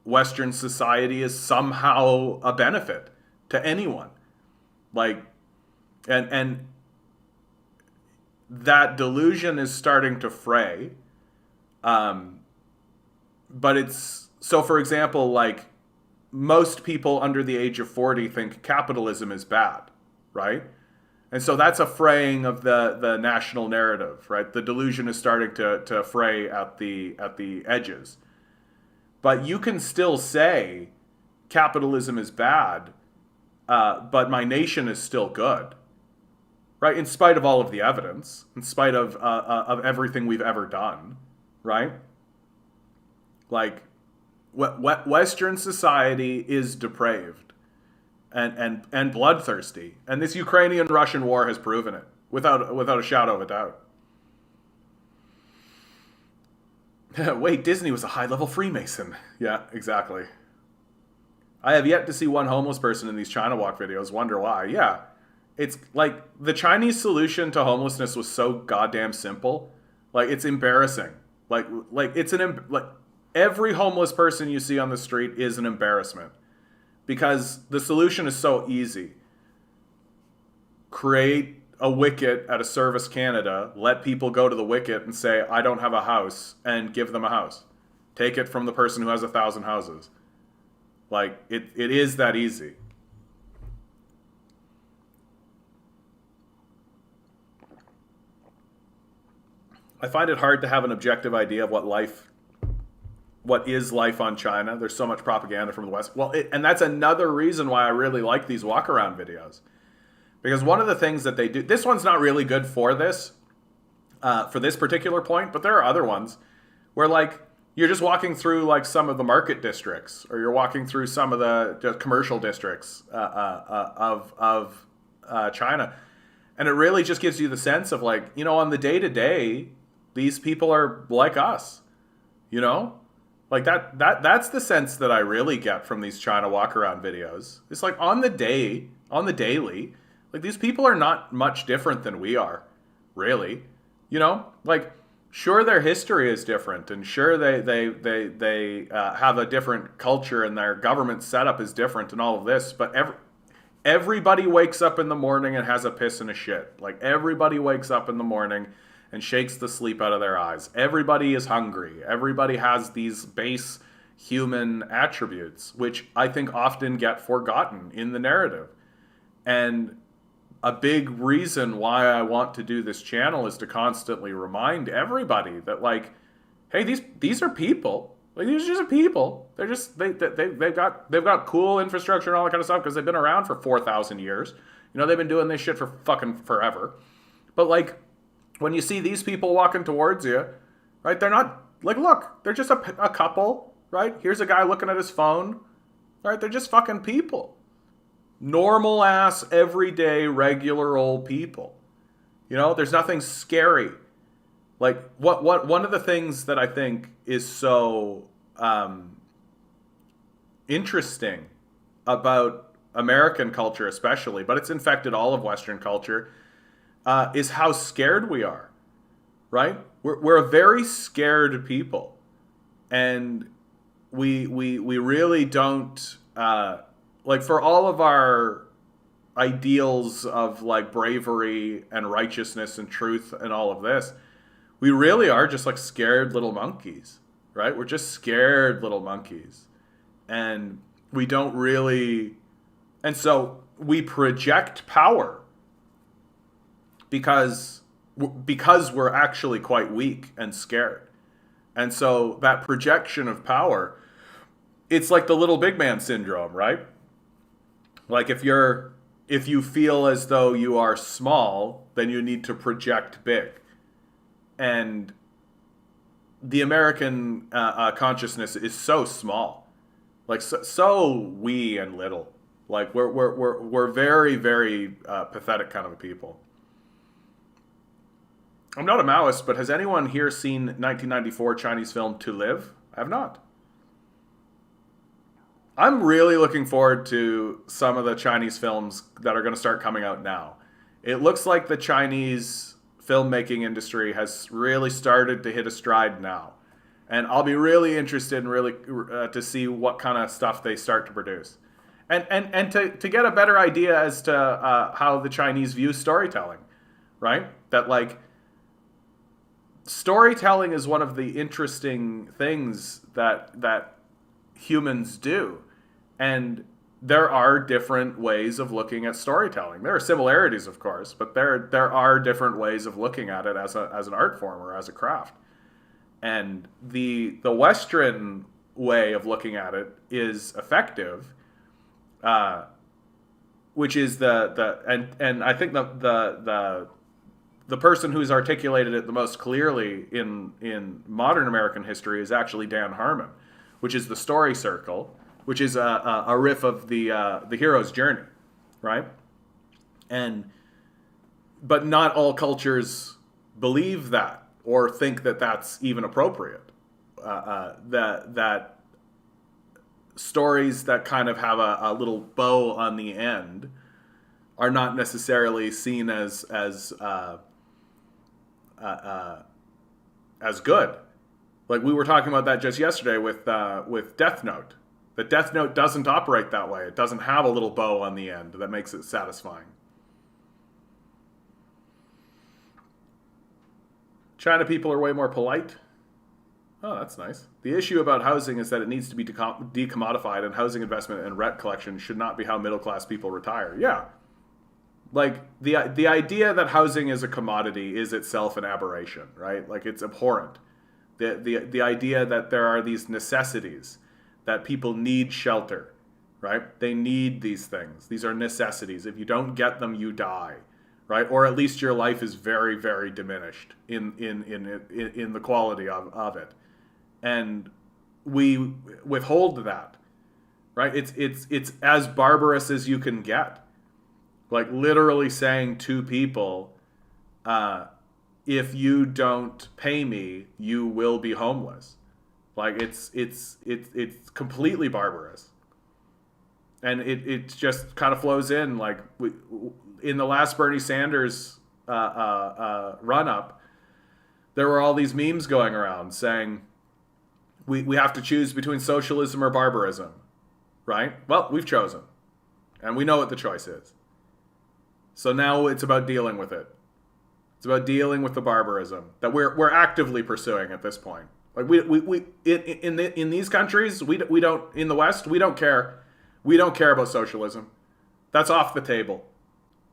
Western society is somehow a benefit to anyone. Like, and that delusion is starting to fray. But it's, so for example, like, most people under the age of 40 think capitalism is bad, right? And so that's a fraying of the national narrative, right? The delusion is starting to fray at the edges. But you can still say capitalism is bad, but my nation is still good, right? In spite of all of the evidence, in spite of everything we've ever done, right? Like, Western society is depraved and bloodthirsty, and this Ukrainian-Russian war has proven it without a shadow of a doubt. Wait, Disney was a high-level Freemason. Yeah, exactly. I have yet to see one homeless person in these China Walk videos. Wonder why. Yeah, it's like the Chinese solution to homelessness was so goddamn simple. Like, it's embarrassing. Like it's every homeless person you see on the street is an embarrassment, because the solution is so easy. Create a wicket at a Service Canada, let people go to the wicket and say, I don't have a house, and give them a house. Take it from the person who has 1,000 houses. Like, it is that easy. I find it hard to have an objective idea of what is life on China. There's so much propaganda from the West. Well, and that's another reason why I really like these walk-around videos. Because one of the things that they do, this one's not really good for this particular point, but there are other ones where, like, you're just walking through, like, some of the market districts, or you're walking through some of the commercial districts of China. And it really just gives you the sense of, like, you know, on the day-to-day, these people are like us, you know? Like, that's the sense that I really get from these China walk-around videos. It's like, on the daily, like, these people are not much different than we are, really. You know? Like, sure, their history is different, and sure, they have a different culture, and their government setup is different, and all of this, but everybody wakes up in the morning and has a piss and a shit. Like, everybody wakes up in the morning and shakes the sleep out of their eyes. Everybody is hungry. Everybody has these base human attributes, which I think often get forgotten in the narrative. And a big reason why I want to do this channel is to constantly remind everybody that, like, hey, these are people. Like, these are just people. They're just they've got cool infrastructure and all that kind of stuff because they've been around for 4,000 years. You know, they've been doing this shit for fucking forever. But, like, when you see these people walking towards you, right? They're not, like, look, they're just a couple, right? Here's a guy looking at his phone, right? They're just fucking people. Normal ass, everyday, regular old people. You know, there's nothing scary. Like, one of the things that I think is so interesting about American culture especially, but it's infected all of Western culture, is how scared we are, right? We're a very scared people. And we really don't... like, for all of our ideals of, like, bravery and righteousness and truth and all of this, we really are just, like, scared little monkeys, right? We're just scared little monkeys. And we don't really... And so we project power because we're actually quite weak and scared. And so that projection of power, it's like the little big man syndrome, right? Like, if you feel as though you are small, then you need to project big. And the American consciousness is so small, like so wee and little. Like, we're very, very pathetic kind of a people. I'm not a Maoist, but has anyone here seen 1994 Chinese film To Live? I have not. I'm really looking forward to some of the Chinese films that are going to start coming out now. It looks like the Chinese filmmaking industry has really started to hit a stride now. And I'll be really interested in really to see what kind of stuff they start to produce. And to get a better idea as to how the Chinese view storytelling, right? That like storytelling is one of the interesting things that humans do. And there are different ways of looking at storytelling. There are similarities, of course, but there are different ways of looking at it as an art form or as a craft. And the Western way of looking at it is effective, which is and I think the person who's articulated it the most clearly in modern American history is actually Dan Harmon, which is the story circle, which is a riff of the hero's journey, right? But not all cultures believe that or think that that's even appropriate. That stories that kind of have a little bow on the end are not necessarily seen as good. Like we were talking about that just yesterday with Death Note. The Death Note doesn't operate that way. It doesn't have a little bow on the end that makes it satisfying. China people are way more polite. Oh, that's nice. The issue about housing is that it needs to be decommodified, and housing investment and rent collection should not be how middle-class people retire. Yeah. Like, the idea that housing is a commodity is itself an aberration, right? Like, it's abhorrent. The idea that there are these necessities, that people need shelter, right? They need these things. These are necessities. If you don't get them, you die, right? Or at least your life is very, very diminished in the quality of it. And we withhold that, right? It's as barbarous as you can get. Like literally saying to people, if you don't pay me, you will be homeless. Like it's completely barbarous. And it just kind of flows in. Like in the last Bernie Sanders run up, there were all these memes going around saying we have to choose between socialism or barbarism, right? Well, we've chosen, and we know what the choice is. So now it's about dealing with it. It's about dealing with the barbarism that we're actively pursuing at this point. Like in these countries, we don't, in the West, we don't care. We don't care about socialism. That's off the table,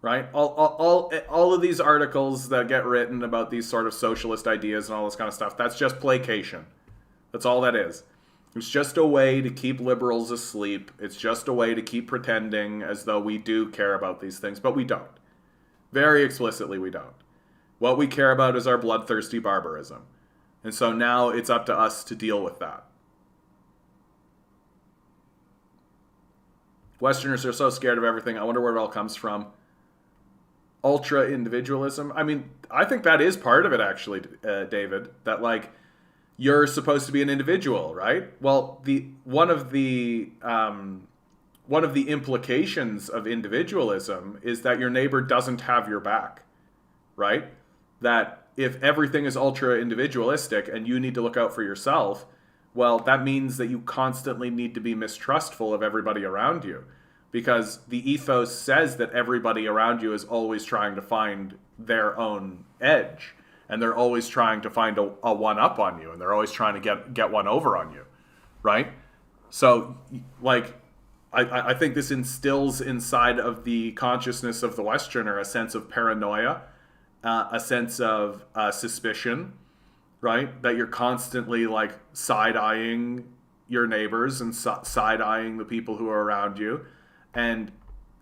right? All of these articles that get written about these sort of socialist ideas and all this kind of stuff, that's just placation. That's all that is. It's just a way to keep liberals asleep. It's just a way to keep pretending as though we do care about these things, but we don't. Very explicitly, we don't. What we care about is our bloodthirsty barbarism. And so now it's up to us to deal with that. Westerners are so scared of everything. I wonder where it all comes from. Ultra individualism. I mean, I think that is part of it, actually, David. That, like, you're supposed to be an individual, right? Well, one of the implications of individualism is that your neighbor doesn't have your back, right? That if everything is ultra individualistic and you need to look out for yourself, well, that means that you constantly need to be mistrustful of everybody around you, because the ethos says that everybody around you is always trying to find their own edge. And they're always trying to find a one-up on you, and they're always trying to get one over on you, right? So, like, I think this instills inside of the consciousness of the Westerner a sense of paranoia, a sense of suspicion, right? That you're constantly, like, side-eyeing your neighbors and side-eyeing the people who are around you, and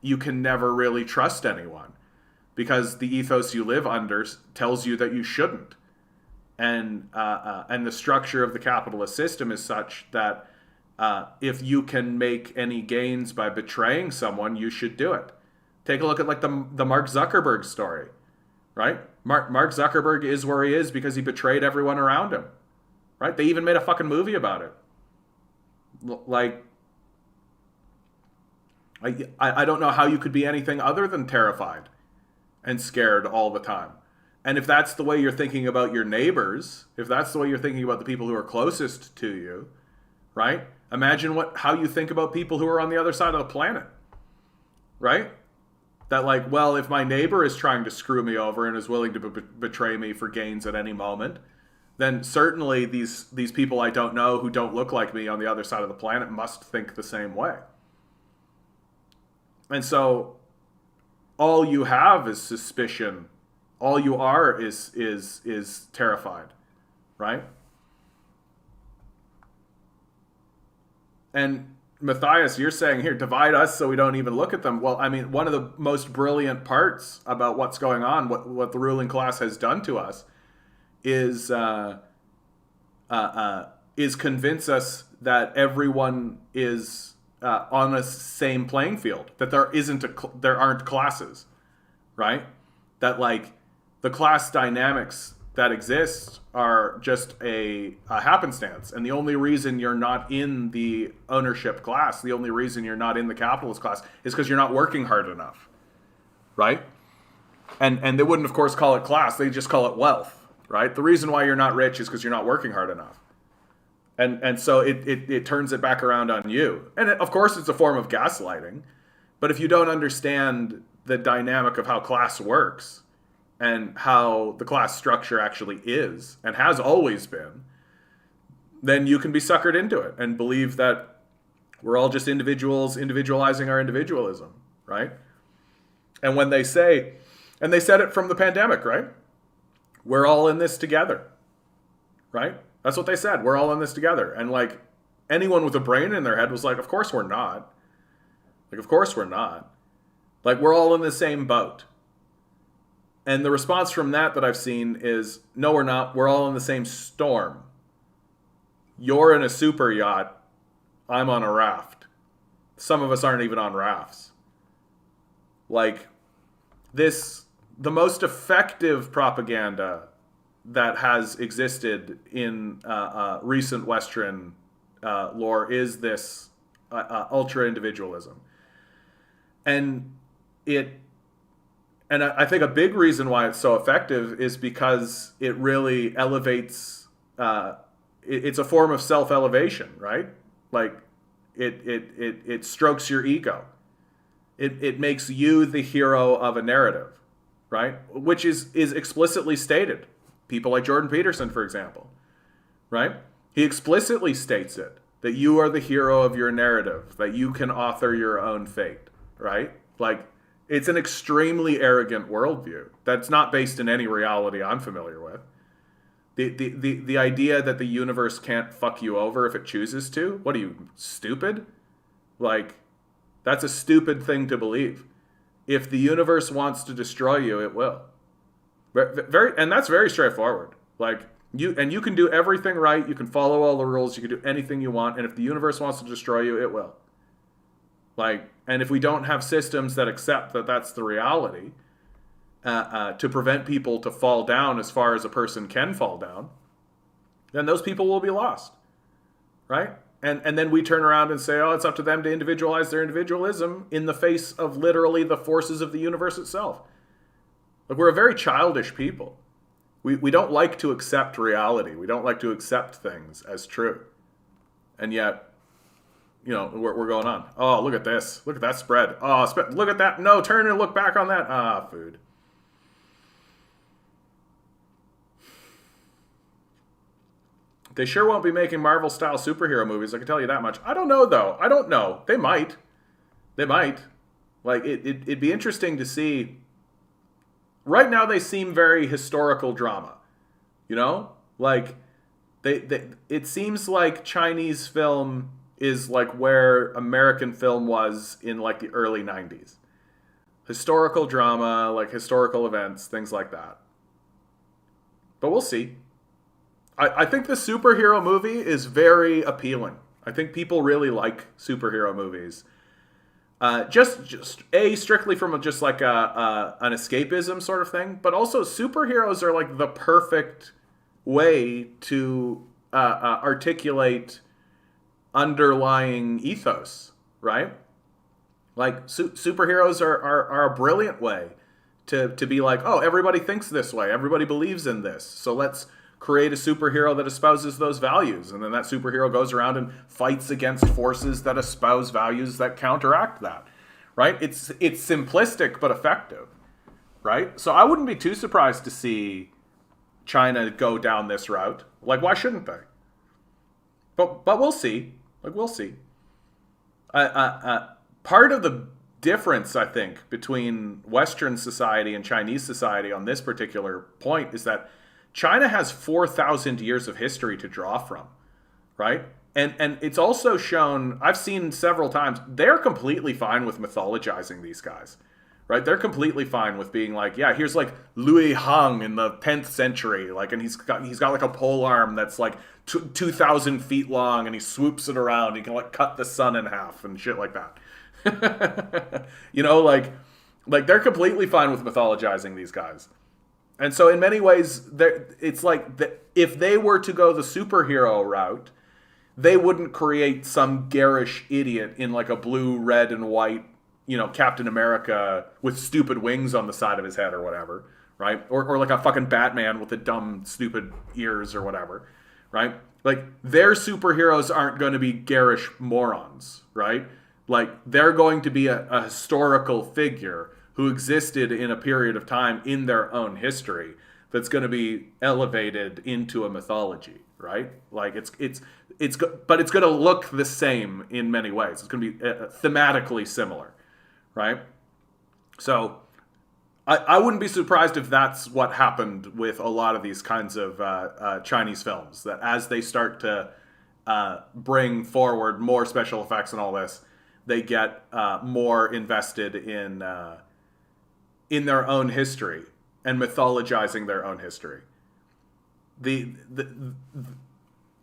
you can never really trust anyone. Because the ethos you live under tells you that you shouldn't, and the structure of the capitalist system is such that if you can make any gains by betraying someone, you should do it. Take a look at like the Mark Zuckerberg story, right? Mark Zuckerberg is where he is because he betrayed everyone around him, right? They even made a fucking movie about it. Like, I don't know how you could be anything other than terrified and scared all the time. And if that's the way you're thinking about your neighbors, if that's the way you're thinking about the people who are closest to you, right? Imagine how you think about people who are on the other side of the planet, right? That like, well, if my neighbor is trying to screw me over and is willing to betray me for gains at any moment, then certainly these people I don't know who don't look like me on the other side of the planet must think the same way. And so all you have is suspicion. All you are is terrified, right? And Matthias, you're saying here, divide us so we don't even look at them. Well, I mean, one of the most brilliant parts about what's going on, what the ruling class has done to us, is convince us that everyone is on a same playing field, that there aren't classes, right? That like the class dynamics that exist are just a happenstance, and the only reason you're not in the ownership class, the only reason you're not in the capitalist class, is because you're not working hard enough, right? And they wouldn't, of course, call it class; they just call it wealth, right? The reason why you're not rich is because you're not working hard enough. And so it turns it back around on you. And of course, it's a form of gaslighting. But if you don't understand the dynamic of how class works and how the class structure actually is and has always been, then you can be suckered into it and believe that we're all just individuals individualizing our individualism, right? And when they say, and they said it from the pandemic, right? We're all in this together, right? That's what they said. We're all in this together. And like anyone with a brain in their head was like, of course we're not. Like, of course we're not. Like, we're all in the same boat. And the response from that I've seen is, no, we're not. We're all in the same storm. You're in a super yacht. I'm on a raft. Some of us aren't even on rafts. Like, the most effective propaganda that has existed in recent Western lore is this ultra-individualism. And I think a big reason why it's so effective is because it really elevates, it's a form of self-elevation, right? Like, it strokes your ego. It makes you the hero of a narrative, right? Which is explicitly stated. People like Jordan Peterson, for example, right? He explicitly states it, that you are the hero of your narrative, that you can author your own fate, right? Like, it's an extremely arrogant worldview that's not based in any reality I'm familiar with. The idea that the universe can't fuck you over if it chooses to, what are you, stupid? Like, that's a stupid thing to believe. If the universe wants to destroy you, it will. And that's very straightforward. Like, you can do everything right, you can follow all the rules, you can do anything you want, and if the universe wants to destroy you, it will. Like, and if we don't have systems that accept that that's the reality, to prevent people to fall down as far as a person can fall down, then those people will be lost, right? And then we turn around and say, oh, it's up to them to individualize their individualism in the face of literally the forces of the universe itself. Like, we're a very childish people. We don't like to accept reality. We don't like to accept things as true. And yet, you know, we're going on. Oh, look at this. Look at that spread. Oh, look at that. No, turn and look back on that. Ah, food. They sure won't be making Marvel-style superhero movies, I can tell you that much. I don't know, though. I don't know. They might. They might. Like, it'd be interesting to see. Right now, they seem very historical drama. You know? Like, it seems like Chinese film is like where American film was in like the early 90s. Historical drama, like historical events, things like that. But we'll see. I think the superhero movie is very appealing. I think people really like superhero movies. Just strictly from just like an escapism sort of thing, but also superheroes are like the perfect way to articulate underlying ethos, right? Like superheroes are a brilliant way to be like, oh, everybody thinks this way, everybody believes in this, so let's create a superhero that espouses those values, and then that superhero goes around and fights against forces that espouse values that counteract that, right? It's simplistic but effective, right? So I wouldn't be too surprised to see China go down this route. Like, why shouldn't they? But we'll see. Like, we'll see. Part of the difference, I think, between Western society and Chinese society on this particular point is that China has 4,000 years of history to draw from, right? And it's also shown, I've seen several times, they're completely fine with mythologizing these guys, right? They're completely fine with being like, yeah, here's like Louis Hung in the 10th century, like, and he's got like a pole arm that's like 2,000 feet long, and he swoops it around. He can like cut the sun in half and shit like that. You know, like they're completely fine with mythologizing these guys. And so in many ways, it's like if they were to go the superhero route, they wouldn't create some garish idiot in like a blue, red, and white, you know, Captain America with stupid wings on the side of his head or whatever, right? Or like a fucking Batman with the dumb, stupid ears or whatever, right? Like, their superheroes aren't going to be garish morons, right? Like, they're going to be a historical figure who existed in a period of time in their own history that's going to be elevated into a mythology, right? Like, but it's going to look the same in many ways. It's going to be thematically similar, right? So I wouldn't be surprised if that's what happened with a lot of these kinds of Chinese films, that as they start to bring forward more special effects and all this, they get more invested in their own history and mythologizing their own history. The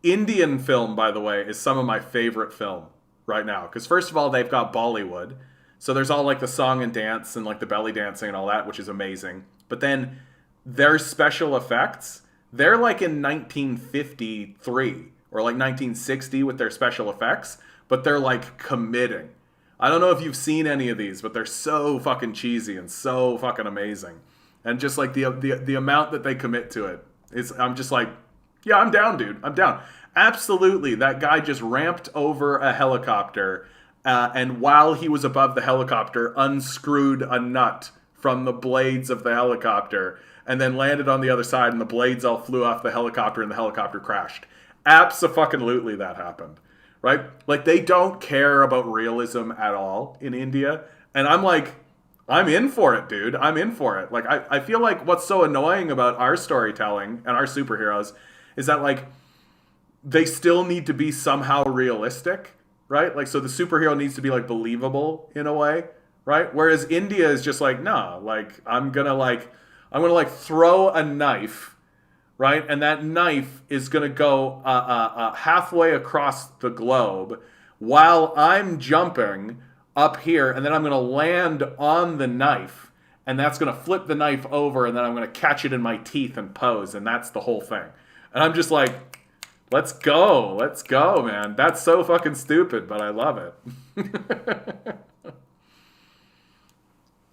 Indian film, by the way, is some of my favorite film right now. Because first of all, they've got Bollywood. So there's all like the song and dance and like the belly dancing and all that, which is amazing. But then their special effects, they're like in 1953 or like 1960 with their special effects, but they're like committing. I don't know if you've seen any of these, but they're so fucking cheesy and so fucking amazing. And just like the amount that they commit to it, I'm just like, yeah, I'm down, dude. I'm down. Absolutely. That guy just ramped over a helicopter, and while he was above the helicopter, unscrewed a nut from the blades of the helicopter, and then landed on the other side, and the blades all flew off the helicopter, and the helicopter crashed. Abso-fucking-lutely that happened, right? Like, they don't care about realism at all in India, and I'm like, I'm in for it, dude. I'm in for it. Like, I feel like what's so annoying about our storytelling and our superheroes is that, like, they still need to be somehow realistic, right? Like, so the superhero needs to be, like, believable in a way, right? Whereas India is just like, no, like, I'm gonna throw a knife, right? And that knife is gonna go halfway across the globe while I'm jumping up here, and then I'm gonna land on the knife, and that's gonna flip the knife over, and then I'm gonna catch it in my teeth and pose, and that's the whole thing. And I'm just like, let's go, man. That's so fucking stupid, but I love it.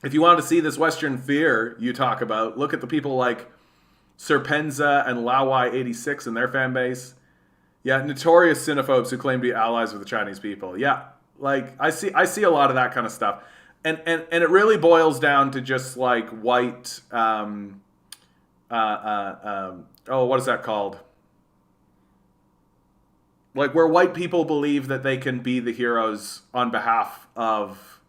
If you want to see this Western fear you talk about, look at the people like Serpenza and Lawai86 and their fan base. Yeah, notorious xenophobes who claim to be allies with the Chinese people. Yeah, like I see a lot of that kind of stuff. And it really boils down to just like white what is that called? Like, where white people believe that they can be the heroes on behalf of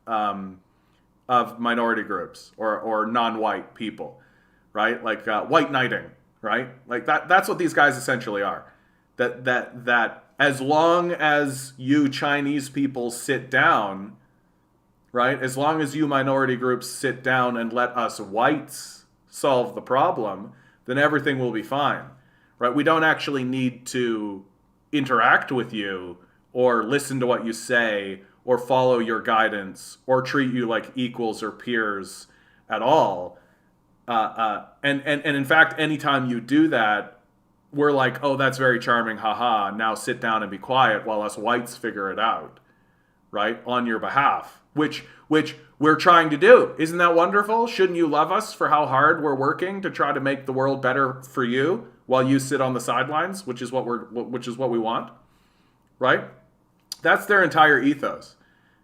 minority groups or non-white people, right? Like white knighting, right? Like that's what these guys essentially are. That as long as you Chinese people sit down, right? As long as you minority groups sit down and let us whites solve the problem, then everything will be fine, right? We don't actually need to interact with you or listen to what you say or follow your guidance or treat you like equals or peers at all. And in fact, anytime you do that, we're like, oh, that's very charming, haha, now sit down and be quiet while us whites figure it out, right, on your behalf, which we're trying to do. Isn't that wonderful? Shouldn't you love us for how hard we're working to try to make the world better for you while you sit on the sidelines, which is what we want, right? That's their entire ethos.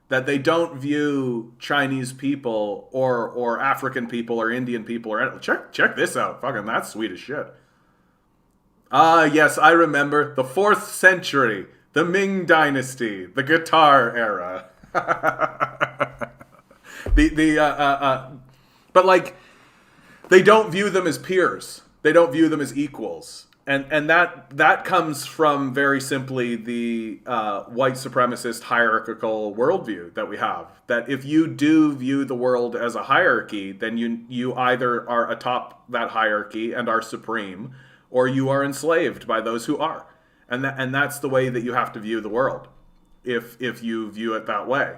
That they don't view Chinese people or African people or Indian people or check this out. Fucking that's sweet as shit. Yes, I remember the 4th century, the Ming Dynasty, the guitar era. But like, they don't view them as peers. They don't view them as equals. And that comes from very simply the white supremacist hierarchical worldview that we have. That if you do view the world as a hierarchy, then you either are atop that hierarchy and are supreme, or you are enslaved by those who are. And that's the way that you have to view the world, if you view it that way.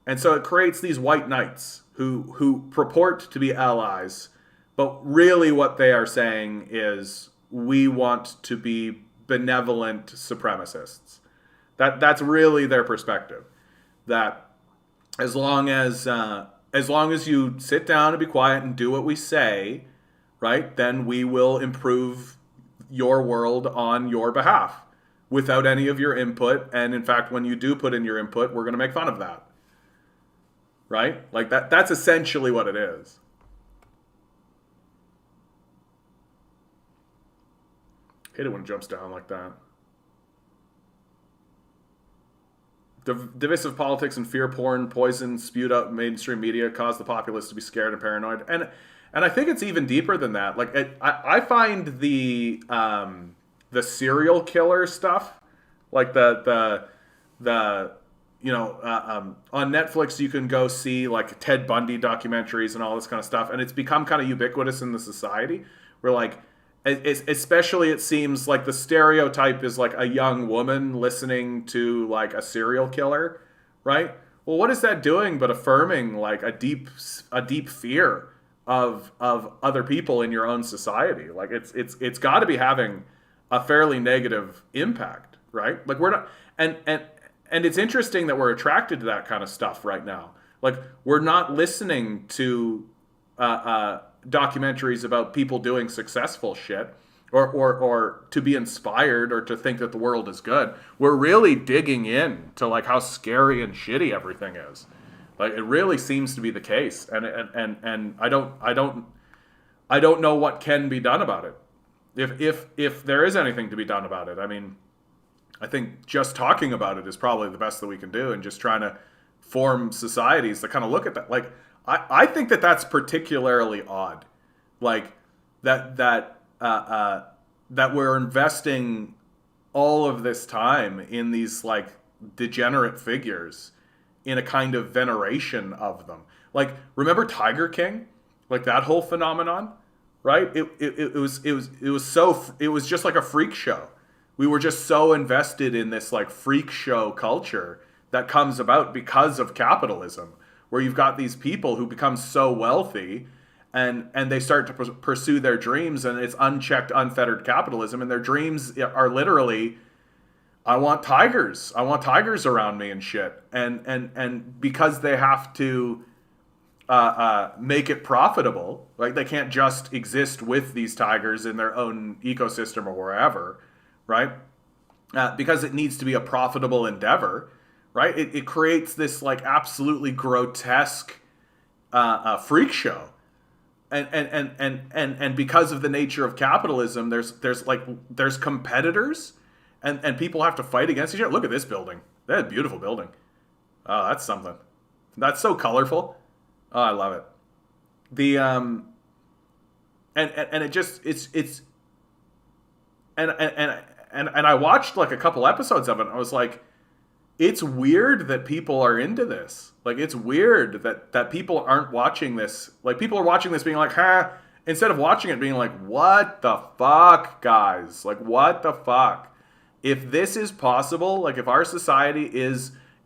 And so it creates these white knights who purport to be allies, but really what they are saying is, we want to be benevolent supremacists. That's really their perspective. That as long as you sit down and be quiet and do what we say, right, then we will improve your world on your behalf without any of your input. And in fact, when you do put in your input, we're going to make fun of that. Right? Like that's essentially what it is. Hate it when it jumps down like that. Divisive politics and fear porn, poison spewed out mainstream media cause the populace to be scared and paranoid. And I think it's even deeper than that. Like I find the serial killer stuff, like the you know, on Netflix you can go see like Ted Bundy documentaries and all this kind of stuff, and it's become kind of ubiquitous in the society where like, especially it seems like the stereotype is like a young woman listening to like a serial killer, right? Well, what is that doing but affirming like a deep fear of other people in your own society? Like it's got to be having a fairly negative impact, right? Like we're not, and it's interesting that we're attracted to that kind of stuff right now. Like we're not listening to documentaries about people doing successful shit or to be inspired or to think that the world is good. We're really digging in to like how scary and shitty everything is. Like it really seems to be the case. And I don't know what can be done about it. If there is anything to be done about it. I mean, I think just talking about it is probably the best that we can do, and just trying to form societies that kind of look at that. Like I think that that's particularly odd, like that we're investing all of this time in these like degenerate figures in a kind of veneration of them. Like remember Tiger King, like that whole phenomenon, right? It was just like a freak show. We were just so invested in this like freak show culture that comes about because of capitalism, where you've got these people who become so wealthy and they start to pursue their dreams, and it's unchecked, unfettered capitalism, and their dreams are literally, I want tigers around me and shit. And because they have to make it profitable, like they can't just exist with these tigers in their own ecosystem or wherever, right? Because it needs to be a profitable endeavor, right? It creates this like absolutely grotesque freak show, and because of the nature of capitalism, there's competitors, and people have to fight against each other. Look at this building. That's a beautiful building. Oh, that's something. That's so colorful. Oh, I love it. The and it just it's and I watched like a couple episodes of it, and I was like, it's weird that people are into this. Like, it's weird that people aren't watching this. Like, people are watching this being like, instead of watching it being like, what the fuck, guys? Like, what the fuck? If this is possible, like, if our society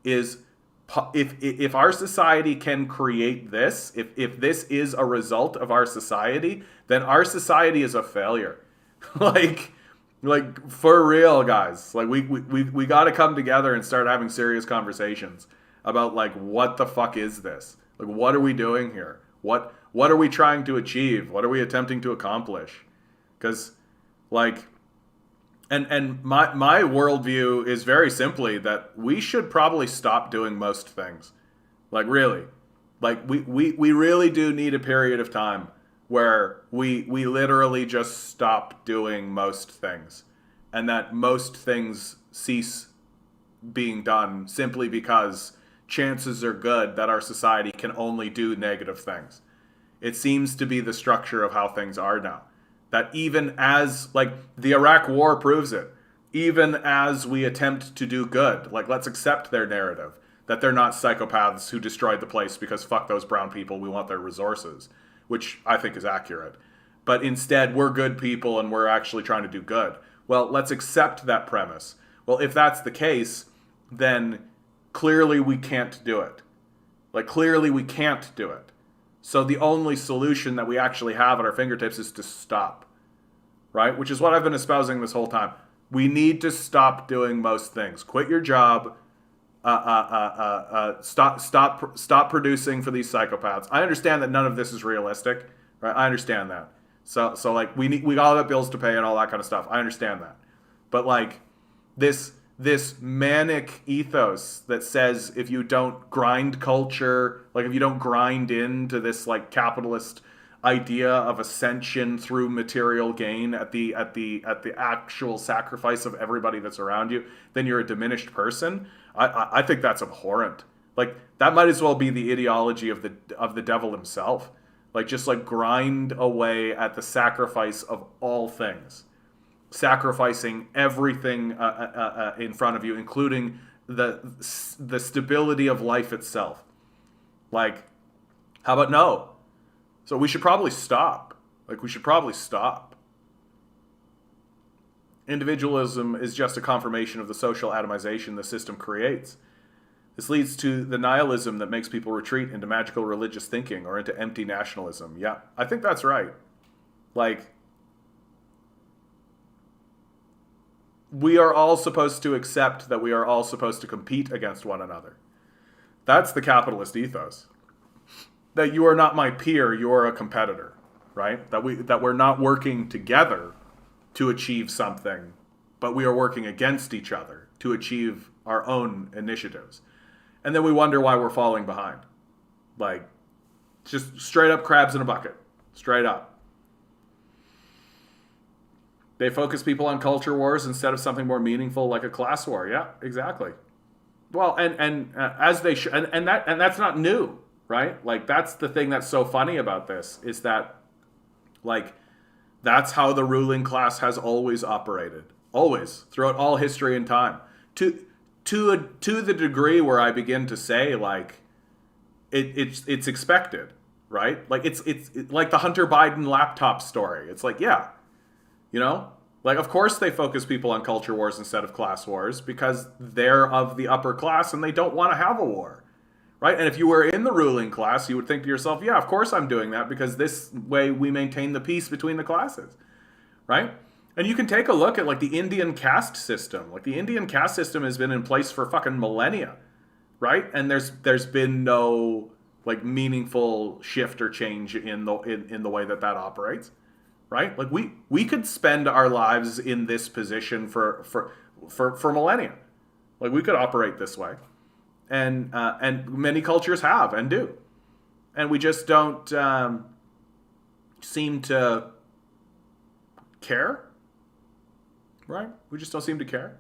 if our society can create this, if this is a result of our society, then our society is a failure. Like for real, guys. Like we got to come together and start having serious conversations about like what the fuck is this? Like, what are we doing here? What are we trying to achieve? What are we attempting to accomplish? Because, like, and my worldview is very simply that we should probably stop doing most things. Like, really. Like, we really do need a period of time where we literally just stop doing most things. And that most things cease being done simply because chances are good that our society can only do negative things. It seems to be the structure of how things are now. That even as, like, the Iraq War proves it, even as we attempt to do good, like, let's accept their narrative, that they're not psychopaths who destroyed the place because fuck those brown people, we want their resources, which I think is accurate. But instead, we're good people and we're actually trying to do good. Well, let's accept that premise. Well, if that's the case, then clearly we can't do it. Like, clearly we can't do it. So the only solution that we actually have at our fingertips is to stop, right? Which is what I've been espousing this whole time. We need to stop doing most things. Quit your job. Stop producing for these psychopaths. I understand that none of this is realistic, right? I understand that. So like, we all got bills to pay and all that kind of stuff. I understand that. But like, this manic ethos that says if you don't grind culture, like if you don't grind into this like capitalist idea of ascension through material gain at the actual sacrifice of everybody that's around you, then you're a diminished person. I think that's abhorrent. Like, that might as well be the ideology of the devil himself. Like, just like grind away at the sacrifice of all things. Sacrificing everything in front of you, including the stability of life itself. Like, how about no? So we should probably stop. Like, we should probably stop. Individualism is just a confirmation of the social atomization the system creates. This leads to the nihilism that makes people retreat into magical religious thinking or into empty nationalism. Yeah, I think that's right. Like, we are all supposed to accept that we are all supposed to compete against one another. That's the capitalist ethos. That you are not my peer, you are a competitor, right? That we're not working together to achieve something, but we are working against each other to achieve our own initiatives. And then we wonder why we're falling behind. Like, just straight up crabs in a bucket. Straight up. They focus people on culture wars instead of something more meaningful like a class war. Yeah, exactly. Well, and as they should, and that's not new, right? Like, that's the thing that's so funny about this, is that, like, that's how the ruling class has always operated. Always, throughout all history and time. To the degree where I begin to say, like, it's expected, right? Like, it's like the Hunter Biden laptop story. It's like, yeah, you know? Like, of course they focus people on culture wars instead of class wars because they're of the upper class and they don't want to have a war, right? And if you were in the ruling class, you would think to yourself, yeah, of course I'm doing that because this way we maintain the peace between the classes, right? And you can take a look at, like, the Indian caste system. Like, the Indian caste system has been in place for fucking millennia, right? And there's been no, like, meaningful shift or change in the way that operates, right? Like, we could spend our lives in this position for millennia. Like, we could operate this way, and many cultures have and do, and we just don't seem to care. Right? We just don't seem to care.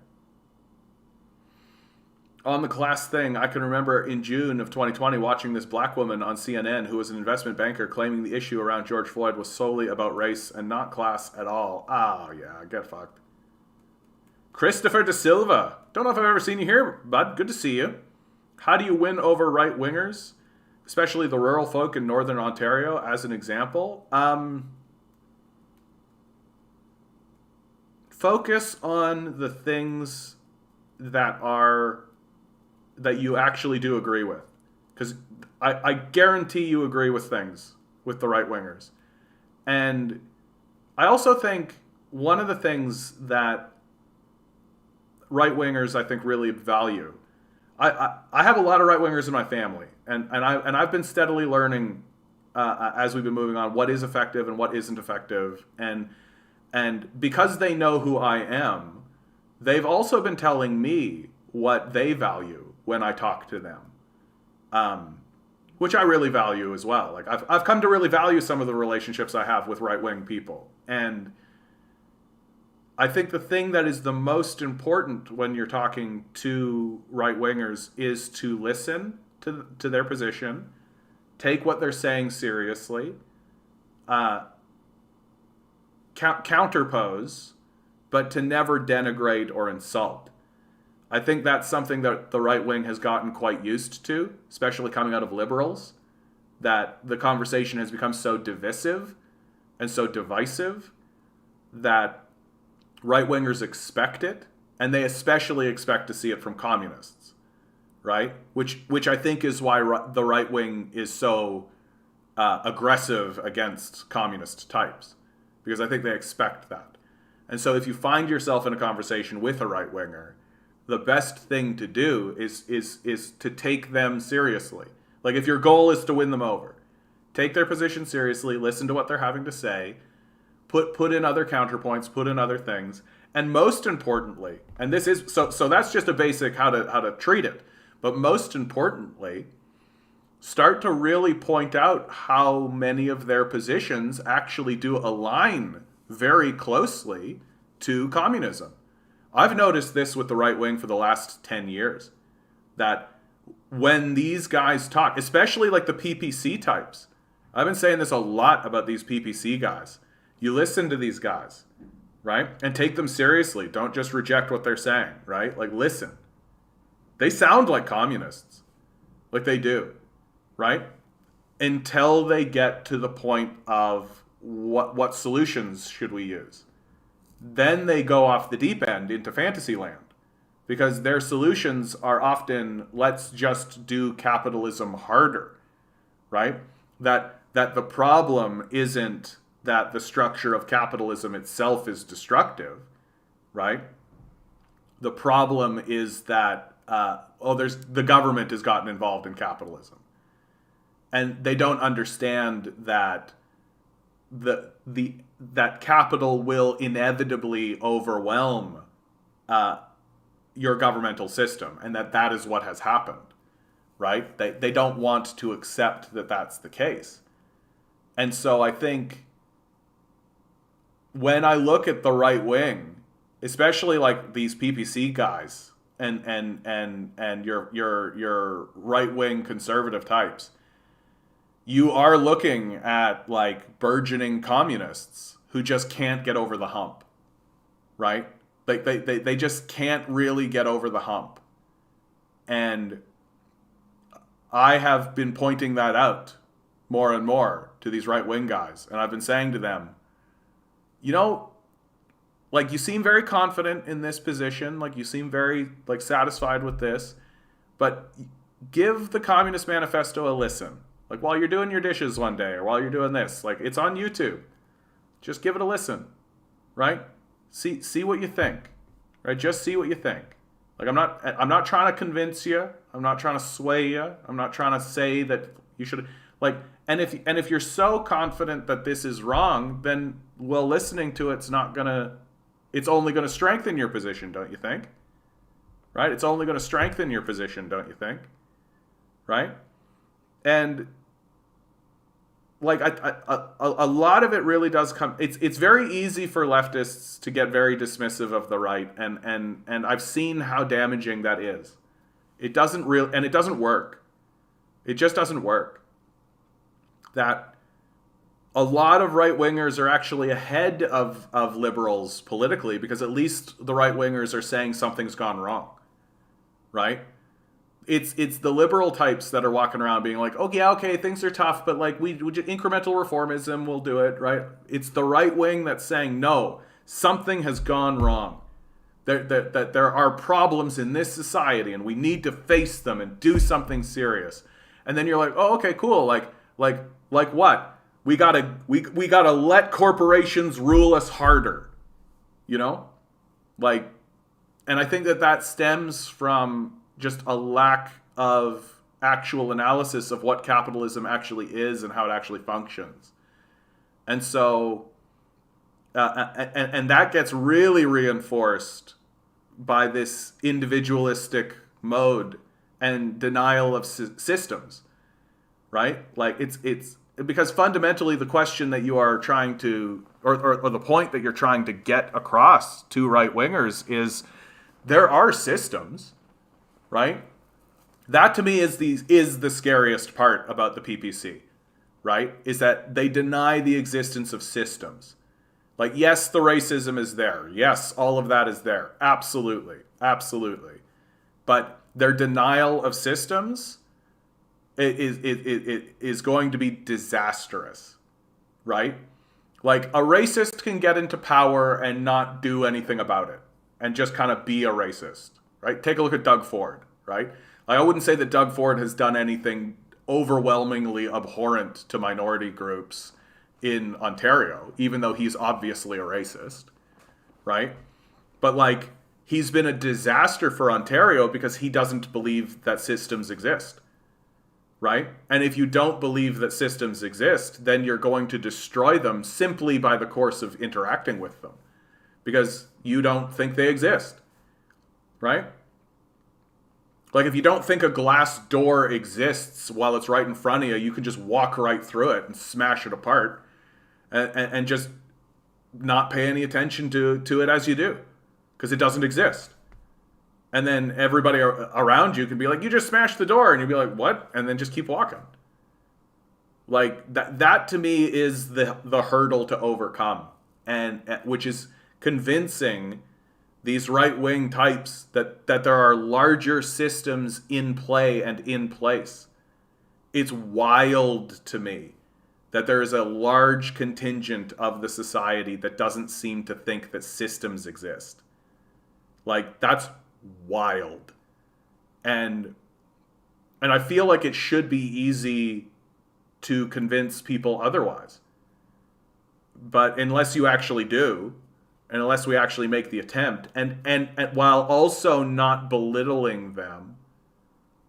On the class thing, I can remember in June of 2020 watching this black woman on CNN who was an investment banker claiming the issue around George Floyd was solely about race and not class at all. Oh, yeah, get fucked. Christopher De Silva. Don't know if I've ever seen you here, bud. Good to see you. How do you win over right-wingers, especially the rural folk in Northern Ontario, as an example? Focus on the things that you actually do agree with. Because I guarantee you agree with things with the right-wingers. And I also think one of the things that right-wingers, I think, really value I have a lot of right wingers in my family, and I've been steadily learning as we've been moving on what is effective and what isn't effective, and because they know who I am, they've also been telling me what they value when I talk to them, which I really value as well. Like I've come to really value some of the relationships I have with right wing people, and I think the thing that is the most important when you're talking to right-wingers is to listen to their position, take what they're saying seriously, counterpose, but to never denigrate or insult. I think that's something that the right wing has gotten quite used to, especially coming out of liberals, that the conversation has become so divisive and so divisive that right-wingers expect it, and they especially expect to see it from communists, right? Which I think is why the right wing is so aggressive against communist types, because I think they expect that. And so if you find yourself in a conversation with a right-winger, the best thing to do is to take them seriously. Like if your goal is to win them over, take their position seriously, listen to what they're having to say, put in other counterpoints, put in other things, and most importantly, and this is so that's just a basic how to treat it, but most importantly, start to really point out how many of their positions actually do align very closely to communism. I've noticed this with the right wing for the last 10 years, that when these guys talk, especially like the PPC types, I've been saying this a lot about these PPC guys. You listen to these guys, right? And take them seriously. Don't just reject what they're saying, right? Like, listen. They sound like communists. Like they do, right? Until they get to the point of what solutions should we use. Then they go off the deep end into fantasy land. Because their solutions are often, let's just do capitalism harder, right? That the problem isn't that the structure of capitalism itself is destructive, right? The problem is that the government has gotten involved in capitalism, and they don't understand that that capital will inevitably overwhelm your governmental system, and that is what has happened, right? They don't want to accept that that's the case, and so I think, when I look at the right wing, especially like these PPC guys and your right wing conservative types, you are looking at like burgeoning communists who just can't get over the hump, right? Like they just can't really get over the hump. And I have been pointing that out more and more to these right wing guys, and I've been saying to them, you know, like you seem very confident in this position, like you seem very like satisfied with this, but give the Communist Manifesto a listen. Like while you're doing your dishes one day or while you're doing this, like it's on YouTube. Just give it a listen, right? See what you think, right? Just see what you think. Like I'm not trying to convince you. I'm not trying to sway you. I'm not trying to say that you should like. And if you're so confident that this is wrong, then listening to it's only gonna strengthen your position, don't you think? Right? It's only gonna strengthen your position, don't you think? Right? And like a lot of it really does come. It's very easy for leftists to get very dismissive of the right, and I've seen how damaging that is. It doesn't work. It just doesn't work. That a lot of right-wingers are actually ahead of liberals politically, because at least the right-wingers are saying something's gone wrong, right? It's the liberal types that are walking around being like, oh yeah, okay, things are tough, but like we incremental reformism will do it, right? It's the right wing that's saying, no, something has gone wrong. That there are problems in this society, and we need to face them and do something serious. And then you're like, oh, okay, cool, like what? We gotta let corporations rule us harder, you know? Like, and I think that stems from just a lack of actual analysis of what capitalism actually is and how it actually functions. And so, and that gets really reinforced by this individualistic mode and denial of systems, right? Like it's because fundamentally the question that you are trying to, or the point that you're trying to get across to right-wingers is there are systems, right? That to me is the scariest part about the PPC, right? Is that they deny the existence of systems. Like, yes, the racism is there. Yes, all of that is there. Absolutely. Absolutely. But their denial of systems is going to be disastrous, right? Like, a racist can get into power and not do anything about it and just kind of be a racist, right? Take a look at Doug Ford, right? Like, I wouldn't say that Doug Ford has done anything overwhelmingly abhorrent to minority groups in Ontario, even though he's obviously a racist, right? But like, he's been a disaster for Ontario because he doesn't believe that systems exist, right? And if you don't believe that systems exist, then you're going to destroy them simply by the course of interacting with them because you don't think they exist, right? Like, if you don't think a glass door exists while it's right in front of you, you can just walk right through it and smash it apart and just not pay any attention to it as you do, because it doesn't exist. And then everybody around you can be like, you just smashed the door, and you'll be like, what? And then just keep walking. Like, that to me is the hurdle to overcome, and which is convincing these right-wing types that there are larger systems in play and in place. It's wild to me that there is a large contingent of the society that doesn't seem to think that systems exist. Like, that's wild. And I feel like it should be easy to convince people otherwise. But unless you actually do, and unless we actually make the attempt, and while also not belittling them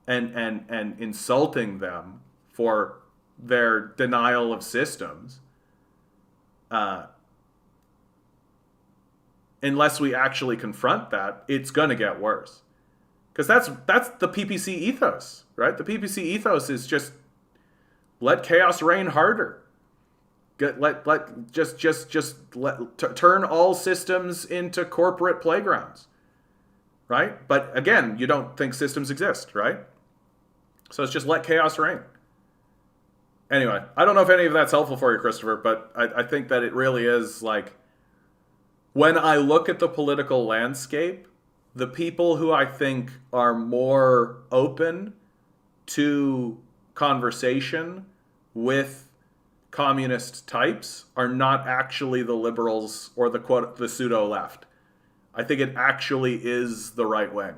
and insulting them for their denial of systems, unless we actually confront that, it's going to get worse. Because that's the PPC ethos, right? The PPC ethos is just let chaos reign harder. Turn all systems into corporate playgrounds, right? But again, you don't think systems exist, right? So it's just let chaos reign. Anyway, I don't know if any of that's helpful for you, Christopher, but I think that it really is like, when I look at the political landscape, the people who I think are more open to conversation with communist types are not actually the liberals or the pseudo left. I think it actually is the right wing,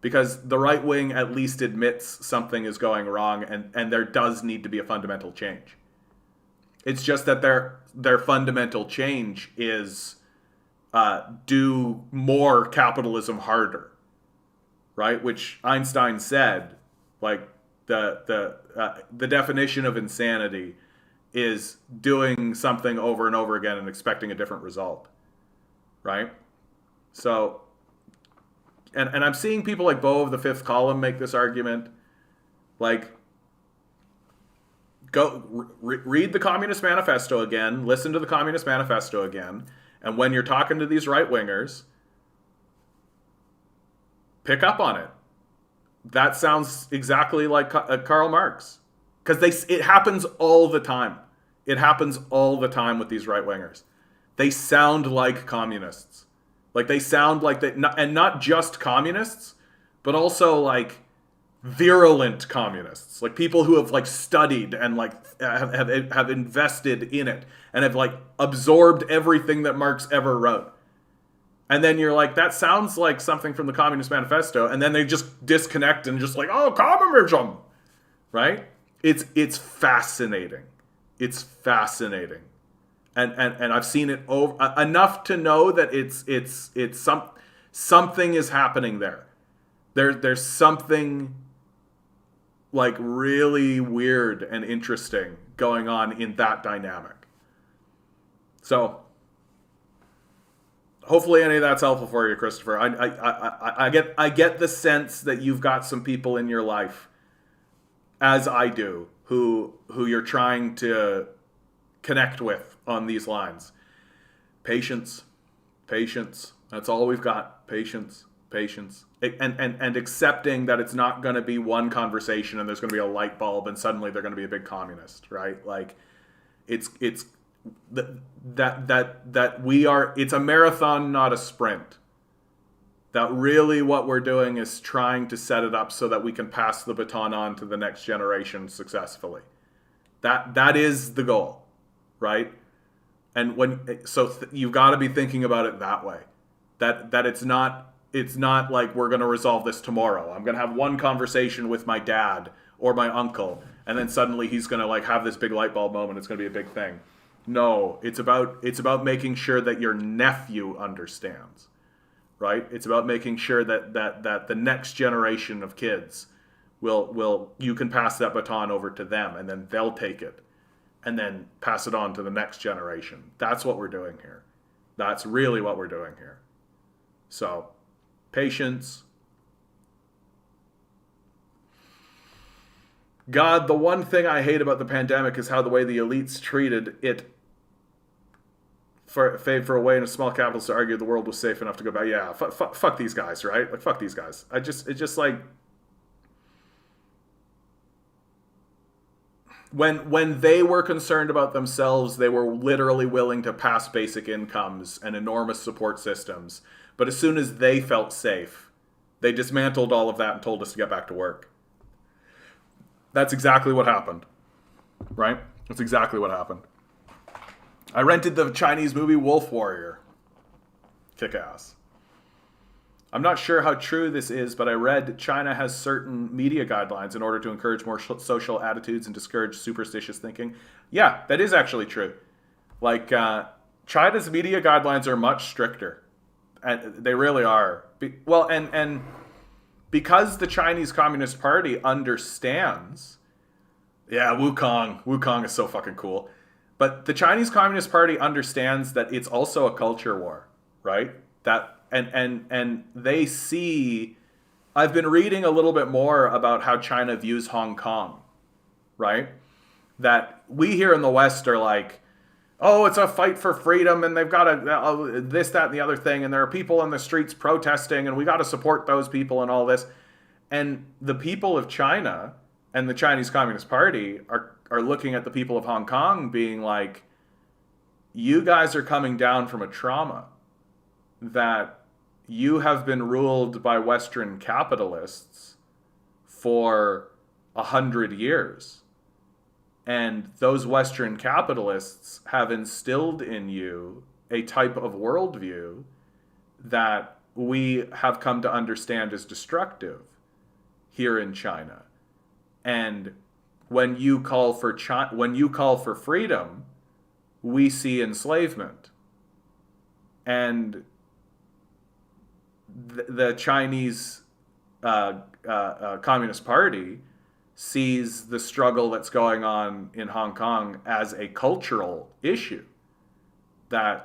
because the right wing at least admits something is going wrong, and there does need to be a fundamental change. It's just that their fundamental change is do more capitalism harder, right? Which Einstein said, like, the definition of insanity is doing something over and over again and expecting a different result, right? So, and I'm seeing people like Beau of the Fifth Column make this argument. Like, go read the Communist Manifesto again, listen to the Communist Manifesto again, and when you're talking to these right-wingers, pick up on it. That sounds exactly like Karl Marx. Because it happens all the time. It happens all the time with these right-wingers. They sound like communists. Like, they sound like and not just communists, but also like virulent communists. Like, people who have like studied and like have invested in it and have like absorbed everything that Marx ever wrote. And then you're like, that sounds like something from the Communist Manifesto, and then they just disconnect and just like, oh, communism, right? It's fascinating. It's fascinating, and I've seen it enough to know that it's something is happening there, There's something like really weird and interesting going on in that dynamic. So hopefully any of that's helpful for you, Christopher. I get the sense that you've got some people in your life, as I do, who you're trying to connect with on these lines. Patience. That's all we've got. Patience. And accepting that it's not going to be one conversation and there's going to be a light bulb and suddenly they're going to be a big communist, right? Like it's that we are, it's a marathon, not a sprint. That really what we're doing is trying to set it up so that we can pass the baton on to the next generation successfully. That is the goal, right? And you've got to be thinking about it that way. That it's not like we're going to resolve this tomorrow. I'm going to have one conversation with my dad or my uncle, and then suddenly he's going to like have this big light bulb moment. It's going to be a big thing. No, it's about making sure that your nephew understands, right? It's about making sure that the next generation of kids you can pass that baton over to them, and then they'll take it and then pass it on to the next generation. That's what we're doing here. That's really what we're doing here. So, patience. God, the one thing I hate about the pandemic is how the way the elites treated it. For a way in a small capitals to argue the world was safe enough to go back. Yeah, fuck these guys, right? Like, fuck these guys. It's just like, when they were concerned about themselves, they were literally willing to pass basic incomes and enormous support systems. But as soon as they felt safe, they dismantled all of that and told us to get back to work. That's exactly what happened, right? That's exactly what happened. I rented the Chinese movie Wolf Warrior. Kick ass. I'm not sure how true this is, but I read China has certain media guidelines in order to encourage more social attitudes and discourage superstitious thinking. Yeah, that is actually true. Like, China's media guidelines are much stricter. And they really are. And because the Chinese Communist Party understands... Yeah, Wukong is so fucking cool. But the Chinese Communist Party understands that it's also a culture war, right? And they see... I've been reading a little bit more about how China views Hong Kong, right? That we here in the West are like, oh, it's a fight for freedom, and they've got this, that, and the other thing, and there are people in the streets protesting, and we got to support those people and all this. And the people of China and the Chinese Communist Party are looking at the people of Hong Kong being like, you guys are coming down from a trauma that you have been ruled by Western capitalists for 100 years. And those Western capitalists have instilled in you a type of worldview that we have come to understand as destructive here in China. And when you call for freedom, we see enslavement. And the Chinese Communist Party sees the struggle that's going on in Hong Kong as a cultural issue and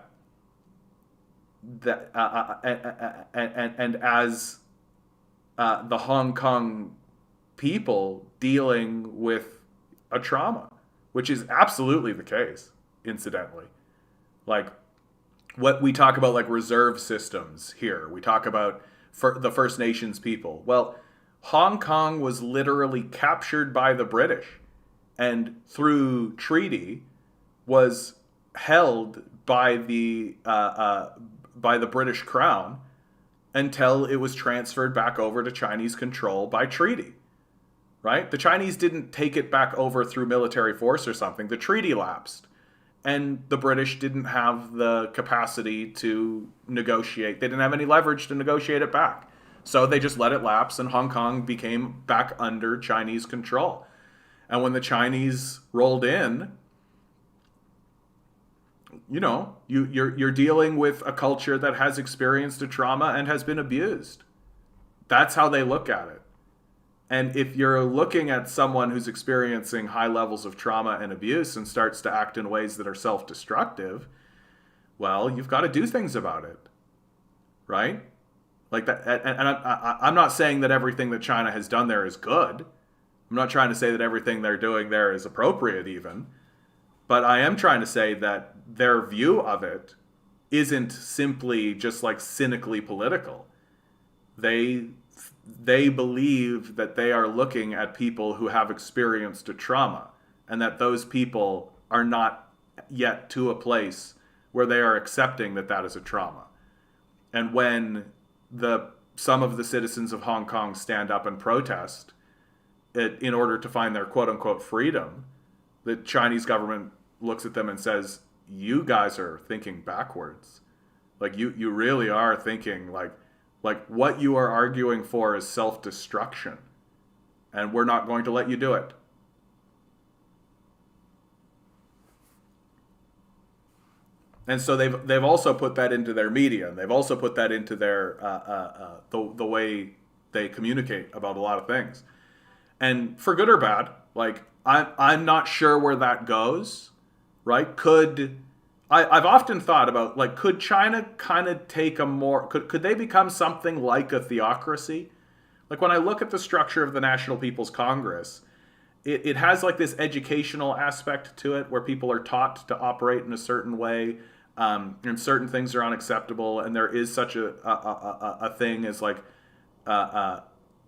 as the Hong Kong people dealing with a trauma, which is absolutely the case, incidentally. Like, what we talk about, like reserve systems here, we talk about for the First Nations people. Well, Hong Kong was literally captured by the British and through treaty was held by the British Crown until it was transferred back over to Chinese control by treaty, right? The Chinese didn't take it back over through military force or something. The treaty lapsed and the British didn't have the capacity to negotiate. They didn't have any leverage to negotiate it back. So they just let it lapse, and Hong Kong became back under Chinese control. And when the Chinese rolled in, you know, you're dealing with a culture that has experienced a trauma and has been abused That's how they look at it. And if you're looking at someone who's experiencing high levels of trauma and abuse and starts to act in ways that are self-destructive, well, you've got to do things about it, right? Like that. And I'm not saying that everything that China has done there is good. I'm not trying to say that everything they're doing there is appropriate even. But I am trying to say that their view of it isn't simply just like cynically political. They believe that they are looking at people who have experienced a trauma, and that those people are not yet to a place where they are accepting that that is a trauma. And when some of the citizens of Hong Kong stand up and protest in order to find their quote-unquote freedom, the Chinese government looks at them and says, you guys are thinking backwards. Like, you really are thinking like what you are arguing for is self-destruction, and we're not going to let you do it. And so they've also put that into their media, and they've also put that into their the way they communicate about a lot of things. And for good or bad, like I'm not sure where that goes, right? I've often thought about, like, could China kind of take a more, could they become something like a theocracy? Like, when I look at the structure of the National People's Congress, it has like this educational aspect to it where people are taught to operate in a certain way, and certain things are unacceptable, and there is such a thing as like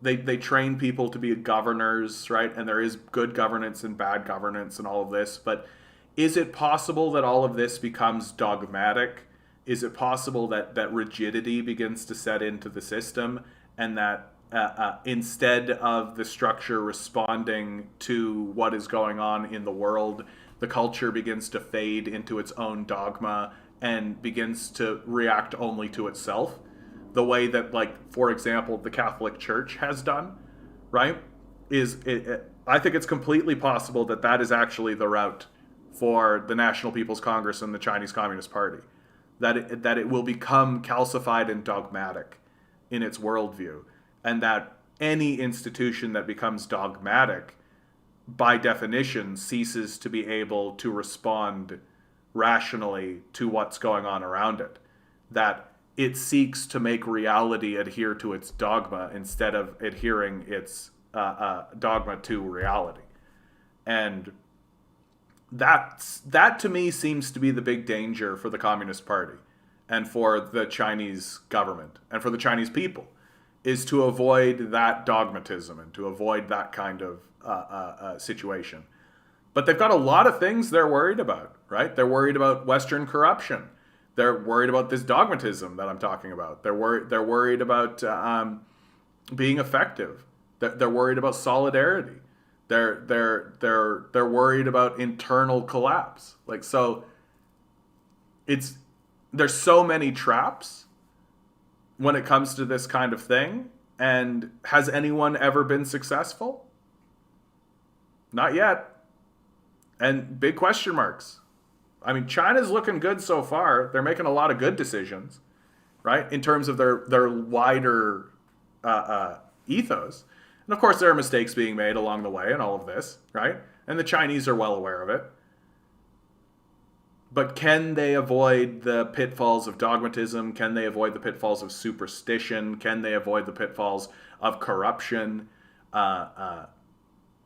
they train people to be governors, right? And there is good governance and bad governance and all of this, but is it possible that all of this becomes dogmatic? Is it possible that rigidity begins to set into the system, and that instead of the structure responding to what is going on in the world, the culture begins to fade into its own dogma and begins to react only to itself, the way that, like, for example, the Catholic Church has done, right? I think it's completely possible that is actually the route for the National People's Congress and the Chinese Communist Party, that it will become calcified and dogmatic in its worldview, and that any institution that becomes dogmatic, by definition, ceases to be able to respond rationally to what's going on around it, that it seeks to make reality adhere to its dogma instead of adhering its dogma to reality. And that to me seems to be the big danger for the Communist Party and for the Chinese government and for the Chinese people, is to avoid that dogmatism and to avoid that kind of situation. But they've got a lot of things they're worried about, right? They're worried about Western corruption. They're worried about this dogmatism that I'm talking about. They're worried about being effective. They're worried about solidarity. They're worried about internal collapse. Like, so there's so many traps when it comes to this kind of thing. And has anyone ever been successful? Not yet. And big question marks. I mean, China's looking good so far. They're making a lot of good decisions, right? In terms of their wider ethos. And of course, there are mistakes being made along the way and all of this, right? And the Chinese are well aware of it. But can they avoid the pitfalls of dogmatism? Can they avoid the pitfalls of superstition? Can they avoid the pitfalls of corruption?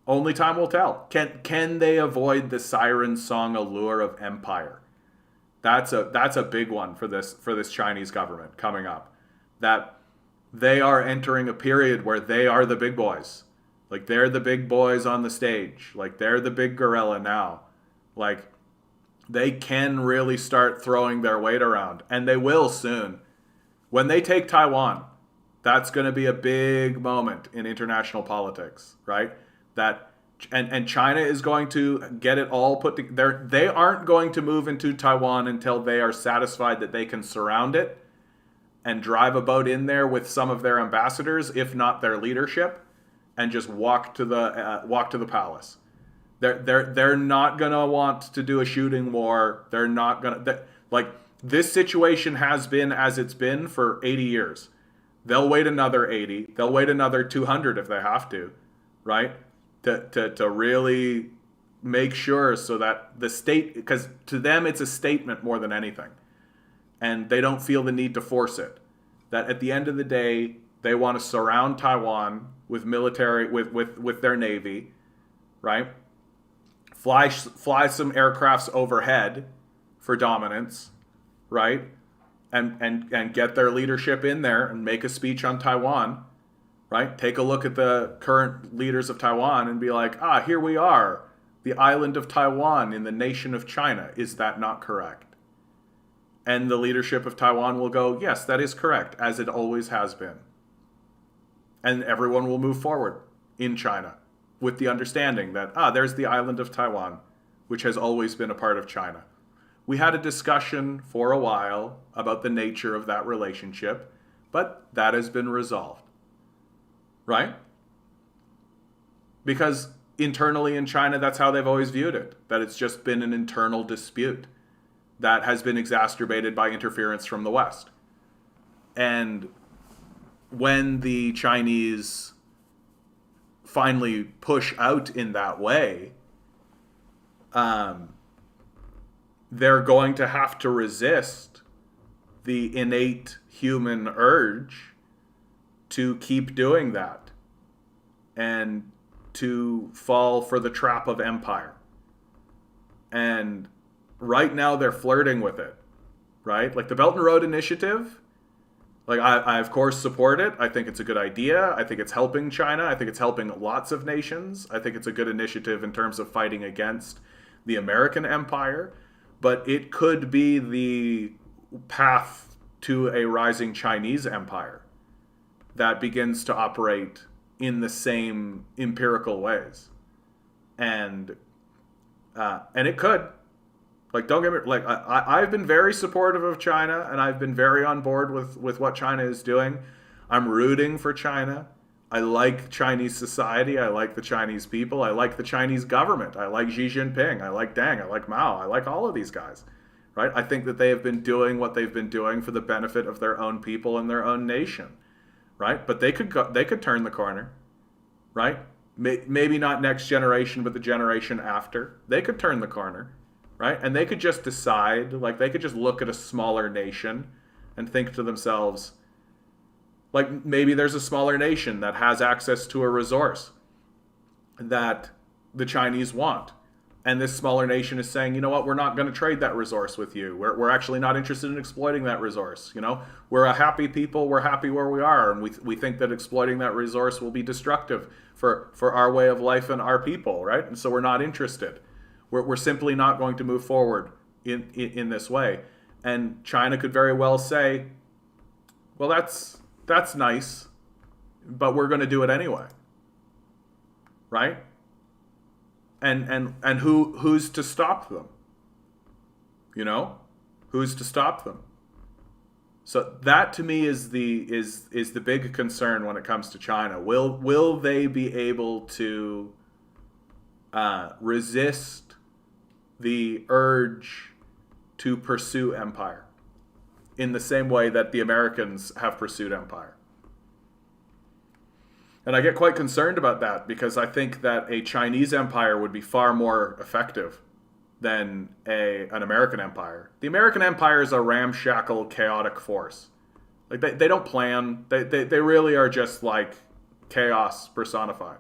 Only time will tell. Can they avoid the siren song allure of empire? That's a big one for this Chinese government coming up. That they are entering a period where they are the big boys. Like, they're the big boys on the stage. Like, they're the big gorilla now. Like, they can really start throwing their weight around, and they will soon. When they take Taiwan, that's going to be a big moment in international politics, right? And China is going to get it all put together. They aren't going to move into Taiwan until they are satisfied that they can surround it and drive a boat in there with some of their ambassadors, if not their leadership, and just walk to the palace. They're not gonna want to do a shooting war. They're not gonna like, this situation has been as it's been for 80 years. They'll wait another 80. They'll wait another 200 if they have to, right? To really make sure so that the state, because to them it's a statement more than anything. And they don't feel the need to force it. That at the end of the day, they want to surround Taiwan with military, with their navy, right? Fly some aircrafts overhead for dominance, right? And get their leadership in there and make a speech on Taiwan, right? Take a look at the current leaders of Taiwan and be like, here we are, the island of Taiwan in the nation of China. Is that not correct? And the leadership of Taiwan will go, yes, that is correct, as it always has been. And everyone will move forward in China with the understanding that, there's the island of Taiwan, which has always been a part of China. We had a discussion for a while about the nature of that relationship, but that has been resolved, right? Because internally in China, that's how they've always viewed it, that it's just been an internal dispute that has been exacerbated by interference from the West. And when the Chinese finally push out in that way, they're going to have to resist the innate human urge to keep doing that and to fall for the trap of empire. And right now they're flirting with it, right? Like the Belt and Road Initiative, like I of course support it. I think it's a good idea. I think it's helping China. I think it's helping lots of nations. I think it's a good initiative in terms of fighting against the American empire. But it could be the path to a rising Chinese empire that begins to operate in the same empirical ways. And it could. Like, don't get me, like, I've been very supportive of China, and I've been very on board with what China is doing. I'm rooting for China. I like Chinese society. I like the Chinese people. I like the Chinese government. I like Xi Jinping. I like Deng. I like Mao. I like all of these guys, right? I think that they have been doing what they've been doing for the benefit of their own people and their own nation, right? But they could turn the corner, right? Maybe not next generation, but the generation after. They could turn the corner, right? And they could just decide, like they could just look at a smaller nation and think to themselves, like maybe there's a smaller nation that has access to a resource that the Chinese want. And this smaller nation is saying, you know what, we're not going to trade that resource with you. We're actually not interested in exploiting that resource. You know, we're a happy people. We're happy where we are. And we think that exploiting that resource will be destructive for our way of life and our people, right? And so we're not interested. We're simply not going to move forward in this way. And China could very well say, well, that's nice, but we're going to do it anyway, right? And who's to stop them? You know, who's to stop them? So that to me is the big concern when it comes to China. Will they be able to resist the urge to pursue empire in the same way that the Americans have pursued empire? And I get quite concerned about that because I think that a Chinese empire would be far more effective than an American empire. The American empire is a ramshackle, chaotic force. Like they don't plan. They really are just like chaos personified,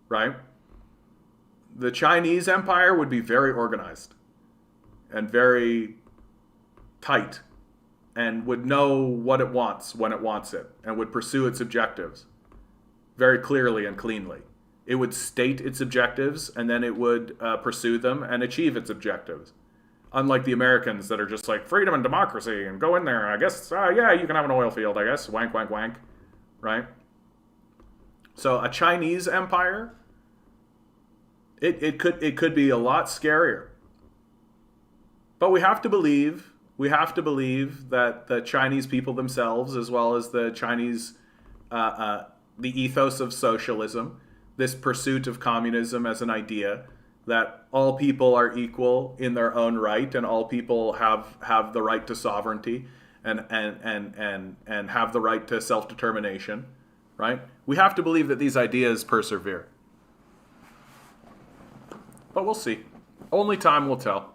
right? The Chinese empire would be very organized and very tight and would know what it wants when it wants it and would pursue its objectives very clearly and cleanly. It would state its objectives and then it would pursue them and achieve its objectives. Unlike the Americans that are just like freedom and democracy and go in there. I guess, yeah, you can have an oil field, I guess. Wank, wank, wank. Right? So a Chinese empire, it could be a lot scarier. But we have to believe that the Chinese people themselves, as well as the Chinese, the ethos of socialism, this pursuit of communism as an idea, that all people are equal in their own right and all people have the right to sovereignty, and have the right to self-determination, right? We have to believe that these ideas persevere. But we'll see. Only time will tell.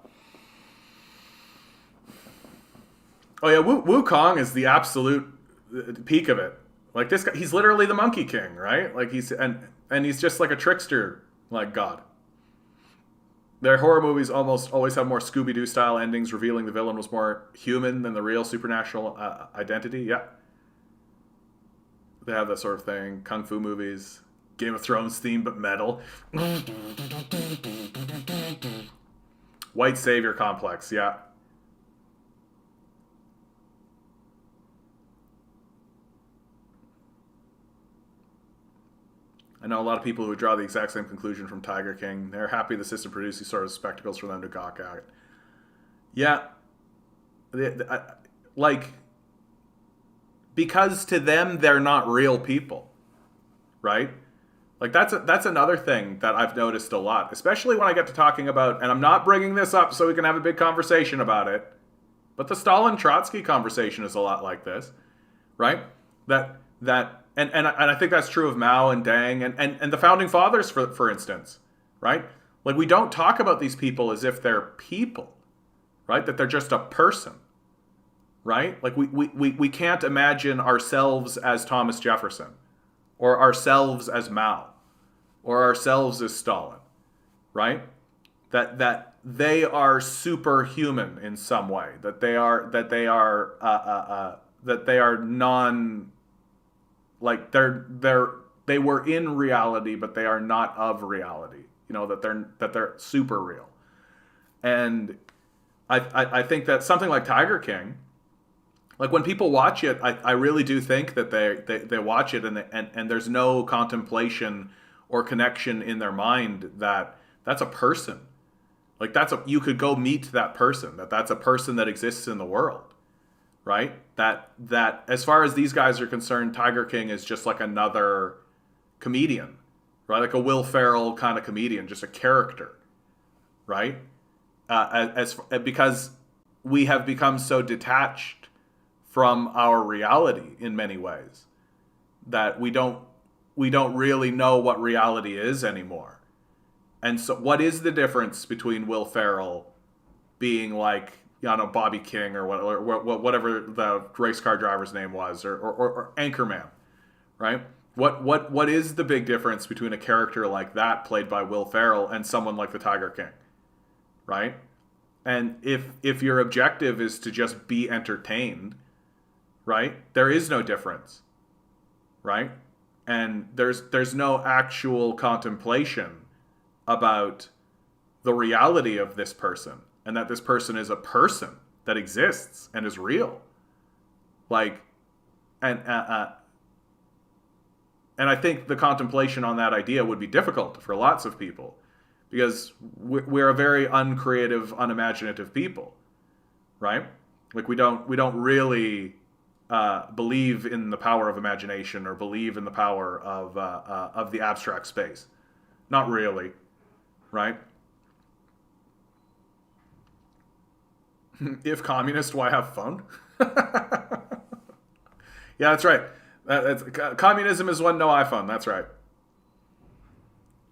Oh yeah, Wukong is the absolute peak of it. Like this guy, he's literally the Monkey King, right? Like he's just like a trickster, like God. Their horror movies almost always have more Scooby-Doo style endings, revealing the villain was more human than the real supernatural identity. Yeah, they have that sort of thing. Kung Fu movies, Game of Thrones theme but metal. White savior complex. Yeah. I know a lot of people who draw the exact same conclusion from Tiger King. They're happy the system produces these sort of spectacles for them to gawk at. Yeah. Like, because to them, they're not real people. Right? Like, that's another thing that I've noticed a lot. Especially when I get to talking about, and I'm not bringing this up so we can have a big conversation about it, but the Stalin-Trotsky conversation is a lot like this. Right? And I think that's true of Mao and Deng and the founding fathers, for instance, right? Like, we don't talk about these people as if they're people, right? That they're just a person, right? Like, we can't imagine ourselves as Thomas Jefferson or ourselves as Mao or ourselves as Stalin, right? That they are superhuman in some way, that they are non. Like they were in reality, but they are not of reality. You know, that they're super real. And I think that something like Tiger King, like when people watch it, I really do think that they watch it and there's no contemplation or connection in their mind that that's a person. Like you could go meet that person, that's a person that exists in the world. Right? That as far as these guys are concerned, Tiger King is just like another comedian, right? Like a Will Ferrell kind of comedian, just a character, right? Because we have become so detached from our reality in many ways that we don't really know what reality is anymore. And so, what is the difference between Will Ferrell being like, I don't know, Bobby King or whatever the race car driver's name was, or Anchorman, right? What is the big difference between a character like that played by Will Ferrell and someone like the Tiger King, right? And if your objective is to just be entertained, right, there is no difference, right? And there's no actual contemplation about the reality of this person. And that this person is a person that exists and is real, like, and I think the contemplation on that idea would be difficult for lots of people, because we're a very uncreative, unimaginative people, right? Like we don't really believe in the power of imagination or believe in the power of the abstract space, not really, right? If communist, why have fun? Yeah, that's right. Communism is when no iPhone. That's right.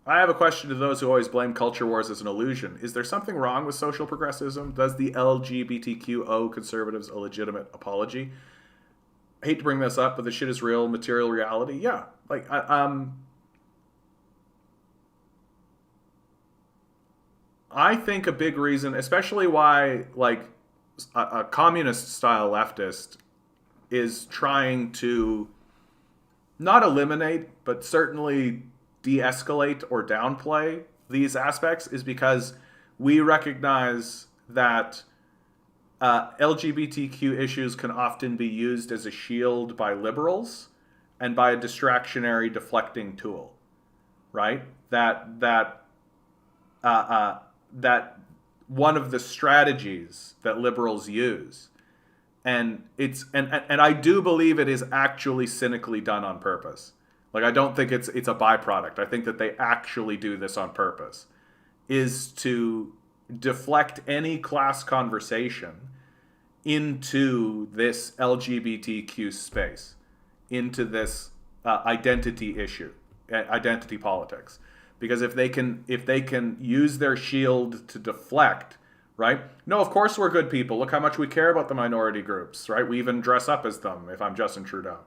I have a question to those who always blame culture wars as an illusion. Is there something wrong with social progressivism? Does the LGBTQ owe conservatives a legitimate apology? I hate to bring this up, but this shit is real, material reality. Yeah. Like, I think a big reason, especially why, like, a communist-style leftist is trying to not eliminate, but certainly de-escalate or downplay these aspects, is because we recognize that LGBTQ issues can often be used as a shield by liberals and by a distractionary, deflecting tool, right? That one of the strategies that liberals use, and I do believe it is actually cynically done on purpose. Like, I don't think it's a byproduct. I think that they actually do this on purpose, is to deflect any class conversation into this LGBTQ space, into this identity issue, identity politics. Because if they can use their shield to deflect, right? No, of course we're good people. Look how much we care about the minority groups, right? We even dress up as them if I'm Justin Trudeau.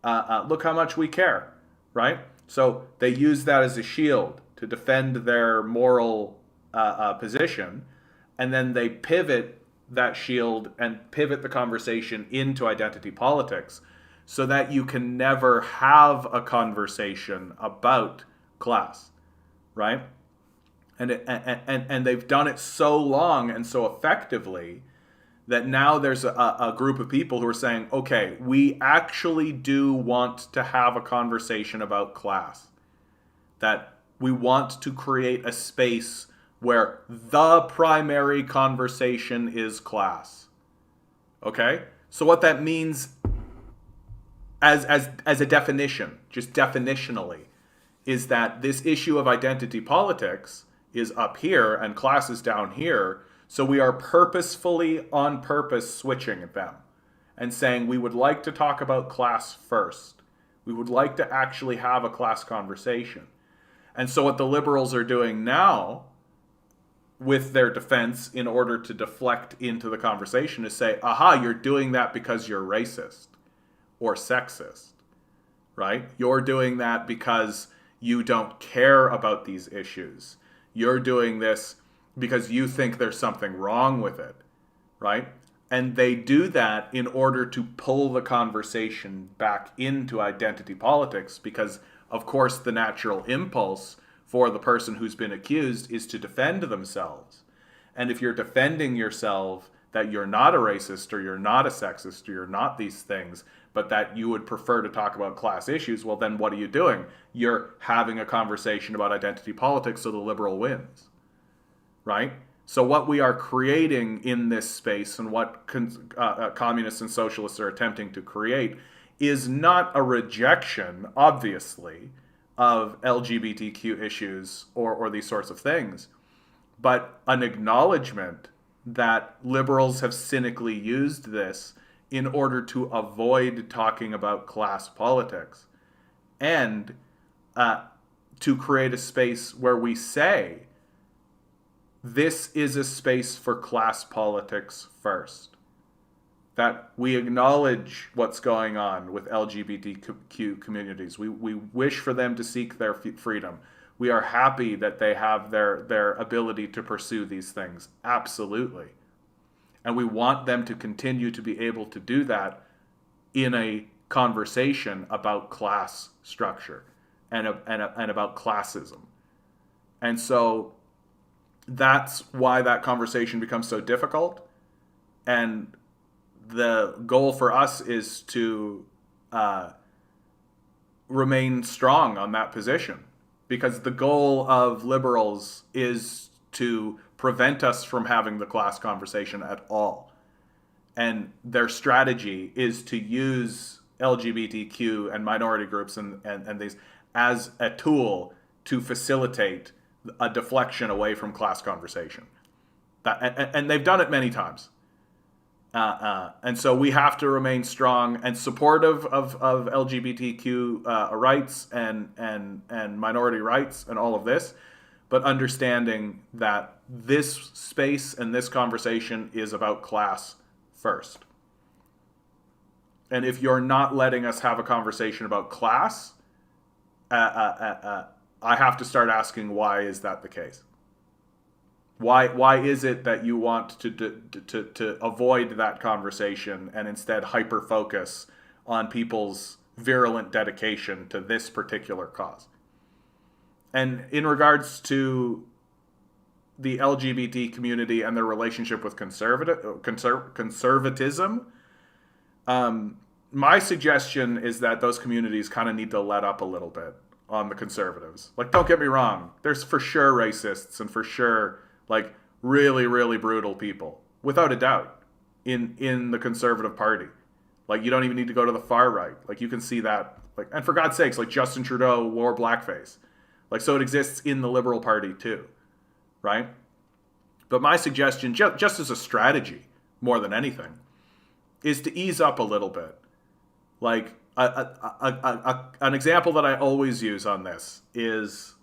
Look how much we care, right? So they use that as a shield to defend their moral position, and then they pivot that shield and pivot the conversation into identity politics so that you can never have a conversation about class, right? And they've done it so long and so effectively that now there's a group of people who are saying, okay, we actually do want to have a conversation about class. That we want to create a space where the primary conversation is class. Okay? So what that means as a definition, just definitionally, is that this issue of identity politics is up here and class is down here. So we are purposefully, on purpose, switching them and saying we would like to talk about class first. We would like to actually have a class conversation. And so what the liberals are doing now with their defense in order to deflect into the conversation is say, aha, you're doing that because you're racist or sexist, right? You're doing that because you don't care about these issues. You're doing this because you think there's something wrong with it, right? And they do that in order to pull the conversation back into identity politics because, of course, the natural impulse for the person who's been accused is to defend themselves. And if you're defending yourself that you're not a racist or you're not a sexist or you're not these things, but that you would prefer to talk about class issues, well, then what are you doing? You're having a conversation about identity politics so the liberal wins, right? So what we are creating in this space and what communists and socialists are attempting to create is not a rejection, obviously, of LGBTQ issues or these sorts of things, but an acknowledgement that liberals have cynically used this in order to avoid talking about class politics and to create a space where we say, this is a space for class politics first. That we acknowledge what's going on with LGBTQ communities. We wish for them to seek their freedom. We are happy that they have their ability to pursue these things. Absolutely. And we want them to continue to be able to do that in a conversation about class structure and about classism. And so that's why that conversation becomes so difficult. And the goal for us is to remain strong on that position, because the goal of liberals is to prevent us from having the class conversation at all. And their strategy is to use LGBTQ and minority groups and these as a tool to facilitate a deflection away from class conversation. And they've done it many times. And so we have to remain strong and supportive of LGBTQ rights and minority rights and all of this, but understanding that this space and this conversation is about class first. And if you're not letting us have a conversation about class, I have to start asking, why is that the case? Why is it that you want to avoid that conversation and instead hyper-focus on people's virulent dedication to this particular cause? And in regards to the LGBT community and their relationship with conservatism, my suggestion is that those communities kind of need to let up a little bit on the conservatives. Like, don't get me wrong, there's for sure racists and for sure like really, really brutal people, without a doubt, in the Conservative Party. Like, you don't even need to go to the far right. Like, you can see that. Like, and for God's sakes, like, Justin Trudeau wore blackface. Like, so it exists in the Liberal Party too, right? But my suggestion, just as a strategy more than anything, is to ease up a little bit. Like an example that I always use on this is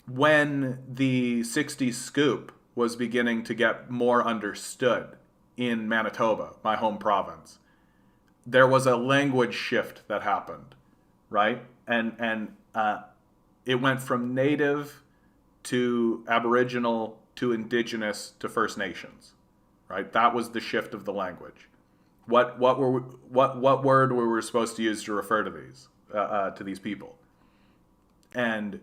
when the 60s scoop was beginning to get more understood in Manitoba, my home province. There was a language shift that happened, right? And it went from Native to Aboriginal to Indigenous to First Nations, right? That was the shift of the language. What word were we supposed to use to refer to these people? And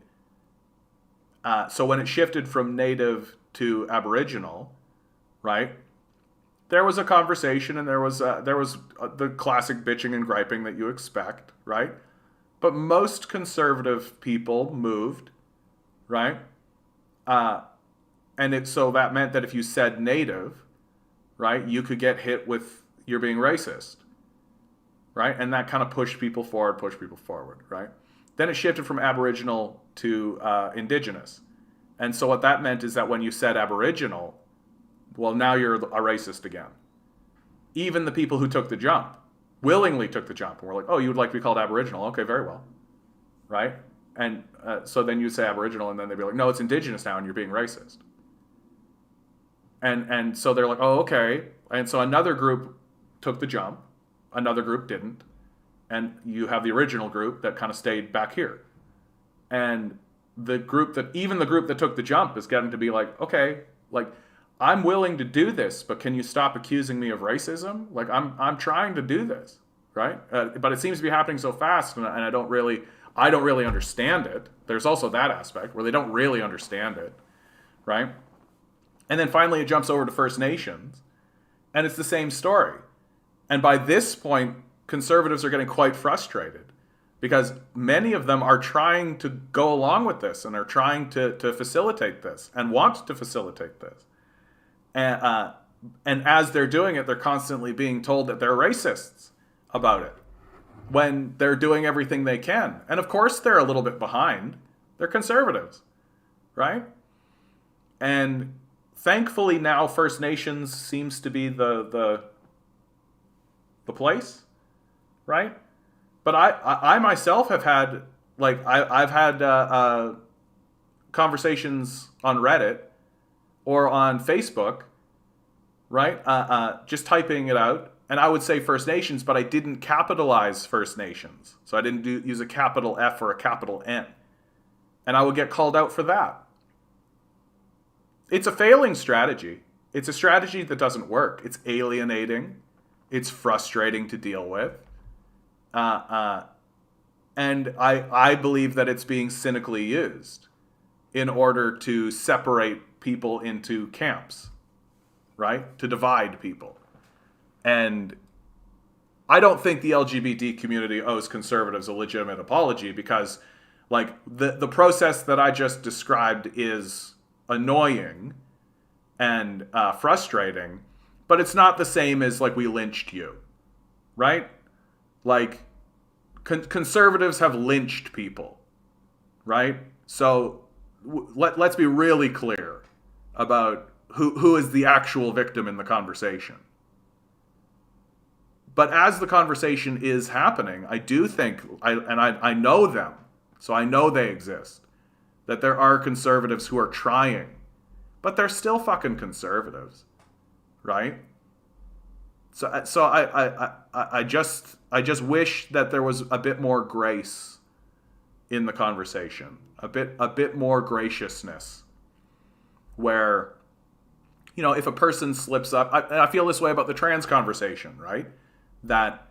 so when it shifted from Native to Aboriginal, right? There was a conversation, and there was the classic bitching and griping that you expect, right? But most conservative people moved, right? So that meant that if you said Native, right, you could get hit with you're being racist, right? And that kind of pushed people forward, right? Then it shifted from Aboriginal to Indigenous. And so what that meant is that when you said Aboriginal, well, now you're a racist again. Even the people who took the jump willingly took the jump and were like, oh, you would like to be called Aboriginal? Okay, very well, right? And so then you say Aboriginal, and then they'd be like, no, it's Indigenous now, and you're being racist. And so they're like, oh, okay. And so another group took the jump, another group didn't, and you have the original group that kind of stayed back here. And the group that took the jump is getting to be like, okay, like, I'm willing to do this, but can you stop accusing me of racism? Like, I'm trying to do this, right? But it seems to be happening so fast, and I don't really understand it. There's also that aspect where they don't really understand it, right? And then finally it jumps over to First Nations, and it's the same story. And by this point, conservatives are getting quite frustrated because many of them are trying to go along with this and are trying to facilitate this and want to facilitate this. And as they're doing it, they're constantly being told that they're racists about it when they're doing everything they can. And of course they're a little bit behind. They're conservatives, right? And thankfully now First Nations seems to be the place, right? But I myself have had, like, I've had conversations on Reddit or on Facebook, right? Just typing it out. And I would say First Nations, but I didn't capitalize First Nations. So I didn't use a capital F or a capital N. And I would get called out for that. It's a failing strategy. It's a strategy that doesn't work. It's alienating. It's frustrating to deal with. And I believe that it's being cynically used in order to separate people into camps, right? To divide people. And I don't think the LGBT community owes conservatives a legitimate apology because, like, the process that I just described is annoying and frustrating, but it's not the same as, like, we lynched you, right? Like, conservatives have lynched people, right? So let's be really clear about who is the actual victim in the conversation. But as the conversation is happening, I do think, I know them, so I know they exist, that there are conservatives who are trying, but they're still fucking conservatives, right? So I just wish that there was a bit more grace in the conversation, a bit more graciousness, where, you know, if a person slips up, I feel this way about the trans conversation, right? That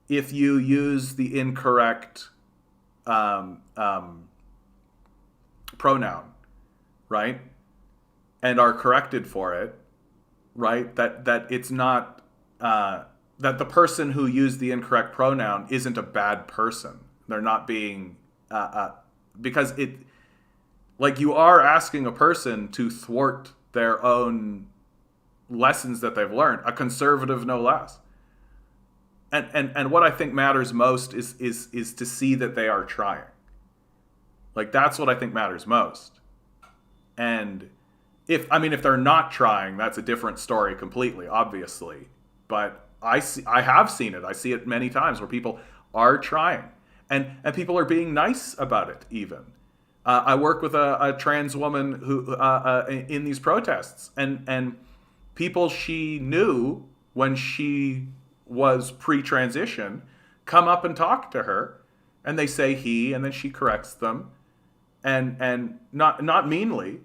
if you use the incorrect pronoun, right, and are corrected for it, right, that it's not, that the person who used the incorrect pronoun isn't a bad person. They're not being, because it, like, you are asking a person to thwart their own lessons that they've learned, a conservative no less. And what I think matters most is to see that they are trying. Like, that's what I think matters most. And if they're not trying, that's a different story completely, obviously. but I have seen it. I see it many times where people are trying, and people are being nice about it even. I work with a trans woman who in these protests, and people she knew when she was pre-transition come up and talk to her, and they say he, and then she corrects them, and not meanly,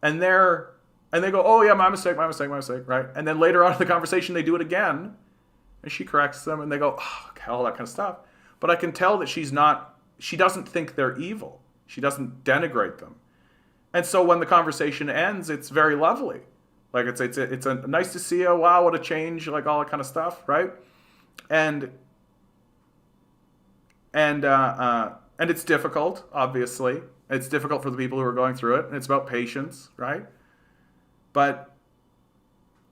and they go, oh yeah, my mistake, right? And then later on in the conversation they do it again, and she corrects them, and they go, oh, all that kind of stuff. But I can tell that she doesn't think they're evil. She doesn't denigrate them. And so when the conversation ends, it's very lovely. Like it's a nice to see you. Wow, what a change! Like all that kind of stuff, right? And it's difficult. Obviously, it's difficult for the people who are going through it, and it's about patience, right? But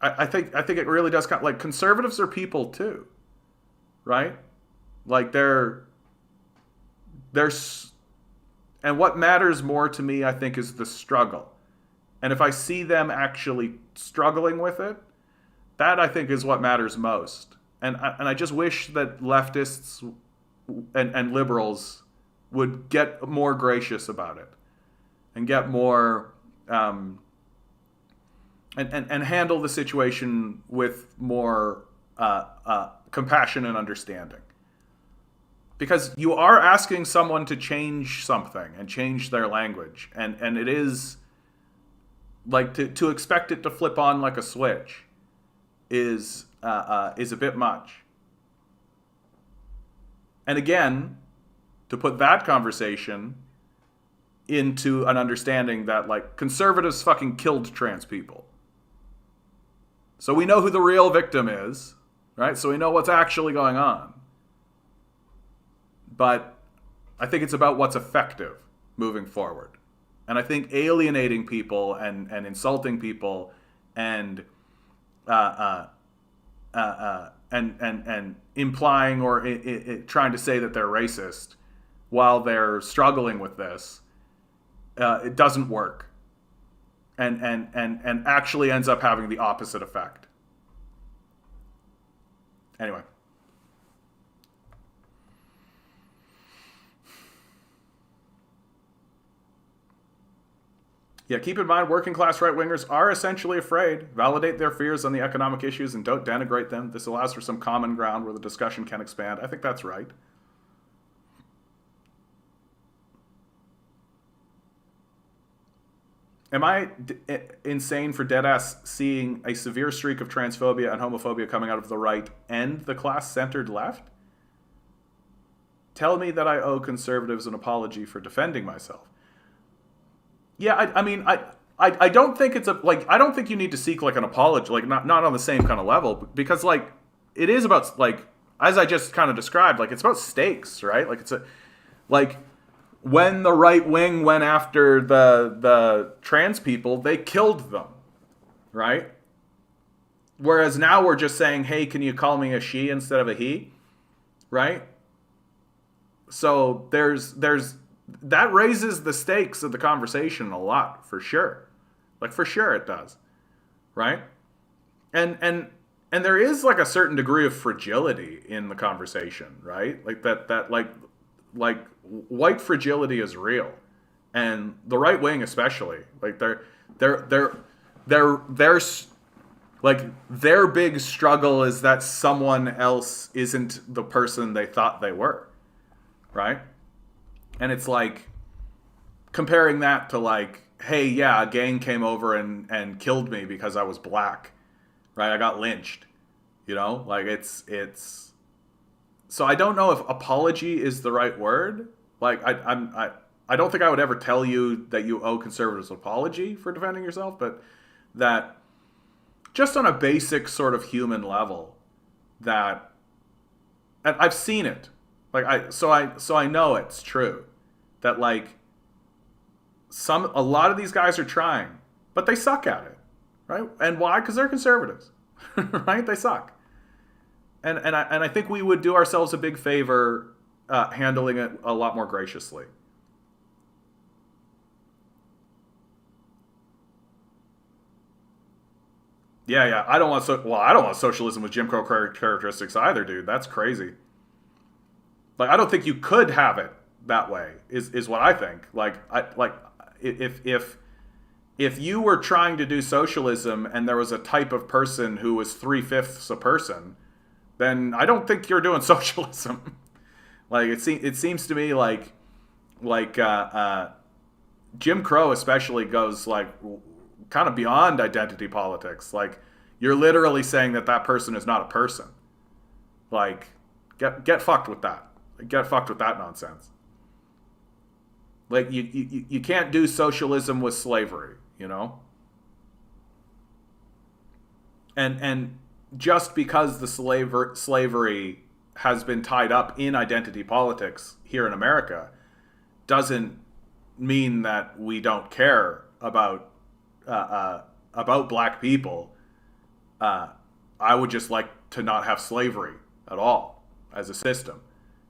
I think it really does count. Like conservatives are people too, right? Like they're and what matters more to me, I think, is the struggle. And if I see them actually struggling with it, that I think is what matters most. And I just wish that leftists and liberals would get more gracious about it, and get more and handle the situation with more compassion and understanding. Because you are asking someone to change something and change their language. And it is like to expect it to flip on like a switch is a bit much. And again, to put that conversation into an understanding that like conservatives fucking killed trans people. So we know who the real victim is, right? So we know what's actually going on. But I think it's about what's effective moving forward. And I think alienating people and insulting people and implying or trying to say that they're racist while they're struggling with this, it doesn't work. And actually ends up having the opposite effect. Anyway. Yeah, keep in mind, working class right-wingers are essentially afraid. Validate their fears on the economic issues and don't denigrate them. This allows for some common ground where the discussion can expand. I think that's right. Am I insane for deadass seeing a severe streak of transphobia and homophobia coming out of the right and the class-centered left? Tell me that I owe conservatives an apology for defending myself. Yeah, I mean, I don't think it's I don't think you need to seek like an apology, like not on the same kind of level, because like it is about, like, as I just kind of described, like it's about stakes, right? Like like when the right wing went after the trans people, they killed them, right? Whereas now we're just saying, hey, can you call me a she instead of a he, right? So there's that raises the stakes of the conversation a lot, for sure. Like, for sure it does, right? And there is like a certain degree of fragility in the conversation, right? Like that like white fragility is real, and the right wing especially, like they're like their big struggle is that someone else isn't the person they thought they were, right? And it's like comparing that to like, hey, yeah, a gang came over and killed me because I was black, right? I got lynched, you know? Like it's so I don't know if apology is the right word. Like I don't think I would ever tell you that you owe conservatives an apology for defending yourself, but that just on a basic sort of human level, that, and I've seen it. Like I know it's true that like a lot of these guys are trying, but they suck at it, right? And why? Because they're conservatives, right? They suck. And I think we would do ourselves a big favor handling it a lot more graciously. Yeah. I don't want socialism with Jim Crow characteristics either, dude. That's crazy. Like, I don't think you could have it that way. Is what I think. If you were trying to do socialism and there was a type of person who was 3/5 a person, then I don't think you're doing socialism. Like, it seems to me like Jim Crow especially goes like kind of beyond identity politics. Like, you're literally saying that person is not a person. Like, get fucked with that. Get fucked with that nonsense. Like, you can't do socialism with slavery, you know? And just because the slavery has been tied up in identity politics here in America doesn't mean that we don't care about black people. I would just like to not have slavery at all as a system.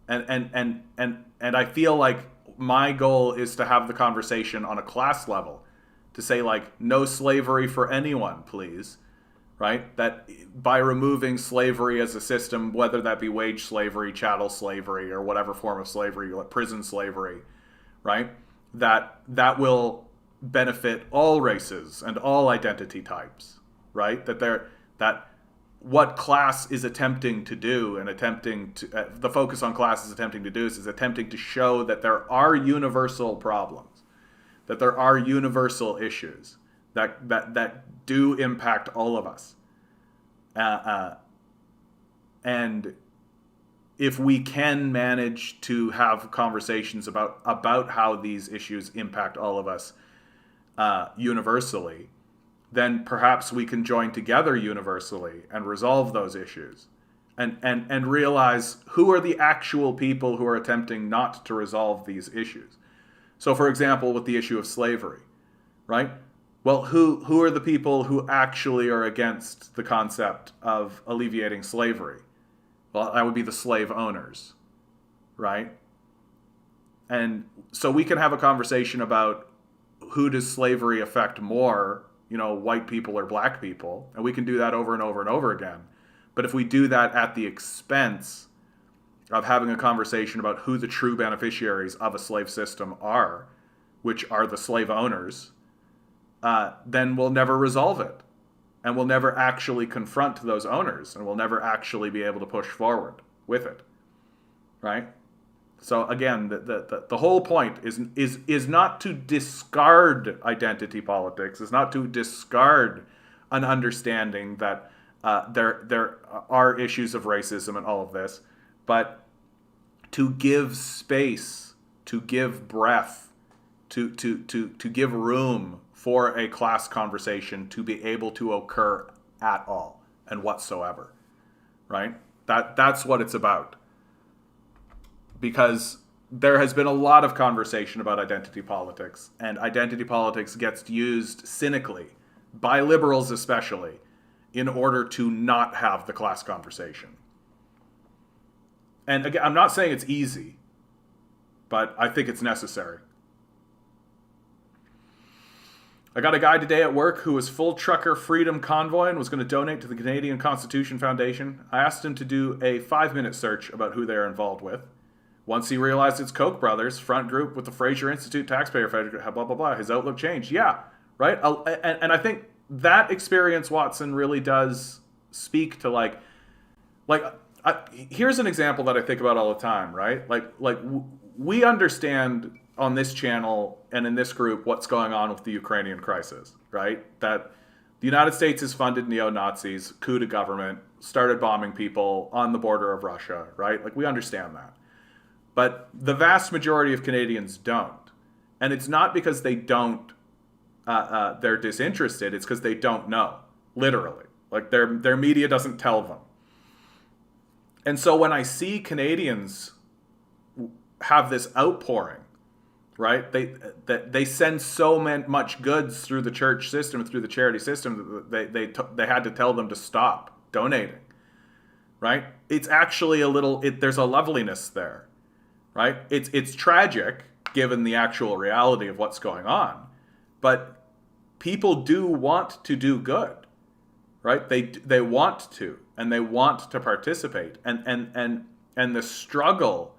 And I feel like my goal is to have the conversation on a class level, to say, like, no slavery for anyone, please, right? That by removing slavery as a system, whether that be wage slavery, chattel slavery, or whatever form of slavery, like prison slavery, right? That will benefit all races and all identity types, right? That what class is attempting to do and the focus on class is attempting to do is attempting to show that there are universal problems, that there are universal issues that do impact all of us. And if we can manage to have conversations about how these issues impact all of us universally, then perhaps we can join together universally and resolve those issues and realize who are the actual people who are attempting not to resolve these issues. So, for example, with the issue of slavery, right? Well, who are the people who actually are against the concept of alleviating slavery? Well, that would be the slave owners, right? And so we can have a conversation about who does slavery affect more, you know, white people or black people, and we can do that over and over and over again. But if we do that at the expense of having a conversation about who the true beneficiaries of a slave system are, which are the slave owners, then we'll never resolve it. And we'll never actually confront those owners, and we'll never actually be able to push forward with it, right? So again, the whole point is not to discard identity politics, is not to discard an understanding that there are issues of racism and all of this, but to give space, to give breath, to give room for a class conversation to be able to occur at all and whatsoever, right? That's what it's about. Because there has been a lot of conversation about identity politics, and identity politics gets used cynically, by liberals especially, in order to not have the class conversation. And again, I'm not saying it's easy, but I think it's necessary. I got a guy today at work who was full trucker freedom convoy and was going to donate to the Canadian Constitution Foundation. I asked him to do a 5-minute search about who they are involved with. Once he realized it's Koch brothers, front group with the Fraser Institute, taxpayer, blah, blah, blah, his outlook changed. Yeah, right? And I think that experience, Watson, really does speak to here's an example that I think about all the time, right? We understand on this channel and in this group what's going on with the Ukrainian crisis, right? That the United States has funded neo-Nazis, coup de government, started bombing people on the border of Russia, right? Like, we understand that. But the vast majority of Canadians don't. And it's not because they don't, they're disinterested, it's because they don't know, literally. Like, their media doesn't tell them. And so when I see Canadians have this outpouring, right? They send so much goods through the church system, through the charity system, that they had to tell them to stop donating, right? It's actually there's a loveliness there, right? It's tragic given the actual reality of what's going on, but people do want to do good, right? They want to, and they want to participate. And the struggle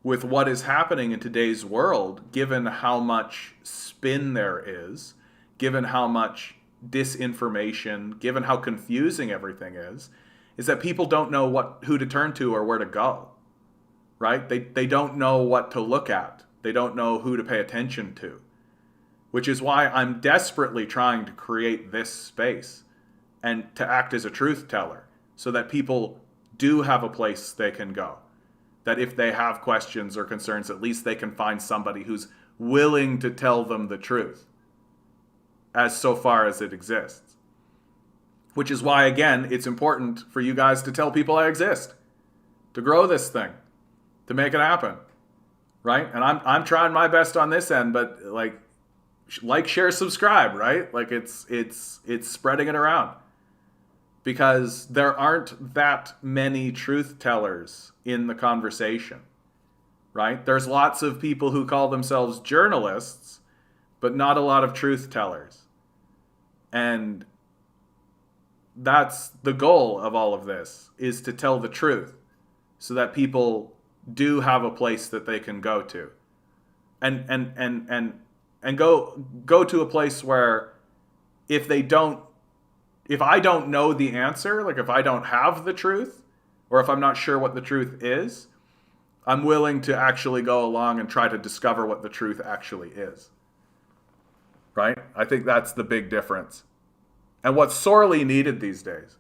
with what is happening in today's world, given how much spin there is, given how much disinformation, given how confusing everything is that people don't know who to turn to or where to go, right? They don't know what to look at. They don't know who to pay attention to, which is why I'm desperately trying to create this space and to act as a truth teller so that people do have a place they can go. That if they have questions or concerns, at least they can find somebody who's willing to tell them the truth, as so far as it exists. Which is why, again, it's important for you guys to tell people I exist, to grow this thing, to make it happen, right? And I'm trying my best on this end, but like, share, subscribe, right? Like it's spreading it around, because there aren't that many truth tellers in the conversation, right? There's lots of people who call themselves journalists, but not a lot of truth tellers. And that's the goal of all of this, is to tell the truth so that people do have a place that they can go to. And go to a place where if I don't know the answer, like if I don't have the truth, or if I'm not sure what the truth is, I'm willing to actually go along and try to discover what the truth actually is. Right? I think that's the big difference. And what's sorely needed these days.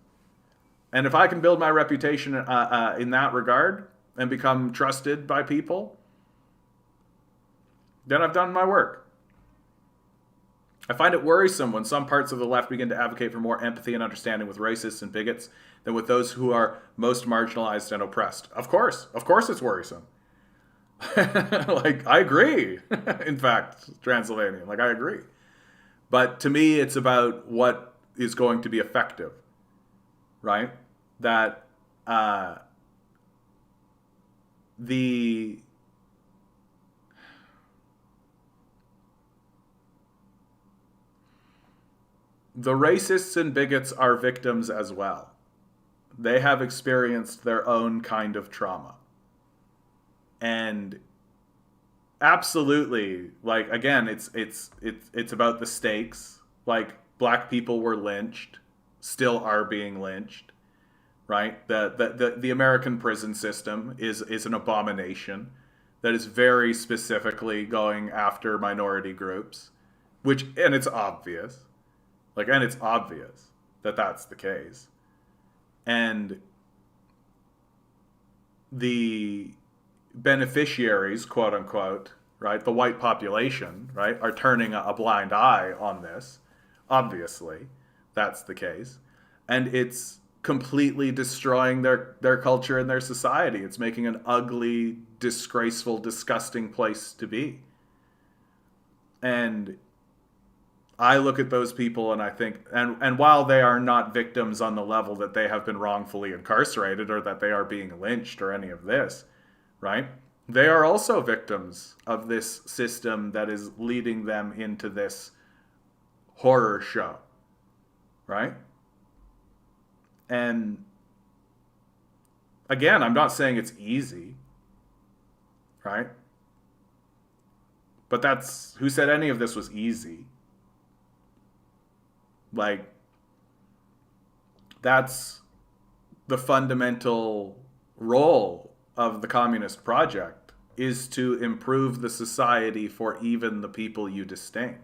And if I can build my reputation in that regard and become trusted by people, then I've done my work. I find it worrisome when some parts of the left begin to advocate for more empathy and understanding with racists and bigots than with those who are most marginalized and oppressed. Of course it's worrisome. Like, I agree. In fact, Transylvanian, like, I agree. But to me, it's about what is going to be effective, right? That the racists and bigots are victims as well. They have experienced their own kind of trauma. And absolutely, like, again, it's about the stakes. Like, black people were lynched, still are being lynched, right? The American prison system is an abomination that is very specifically going after minority groups, and it's obvious. And it's obvious that that's the case. And the beneficiaries, quote unquote, right, the white population, right, are turning a blind eye on this. Obviously, that's the case. And it's completely destroying their culture and their society. It's making an ugly, disgraceful, disgusting place to be. And I look at those people and I think, and while they are not victims on the level that they have been wrongfully incarcerated or that they are being lynched or any of this, right? They are also victims of this system that is leading them into this horror show, right? And again, I'm not saying it's easy, right? But who said any of this was easy? Like, that's the fundamental role of the communist project, is to improve the society for even the people you disdain.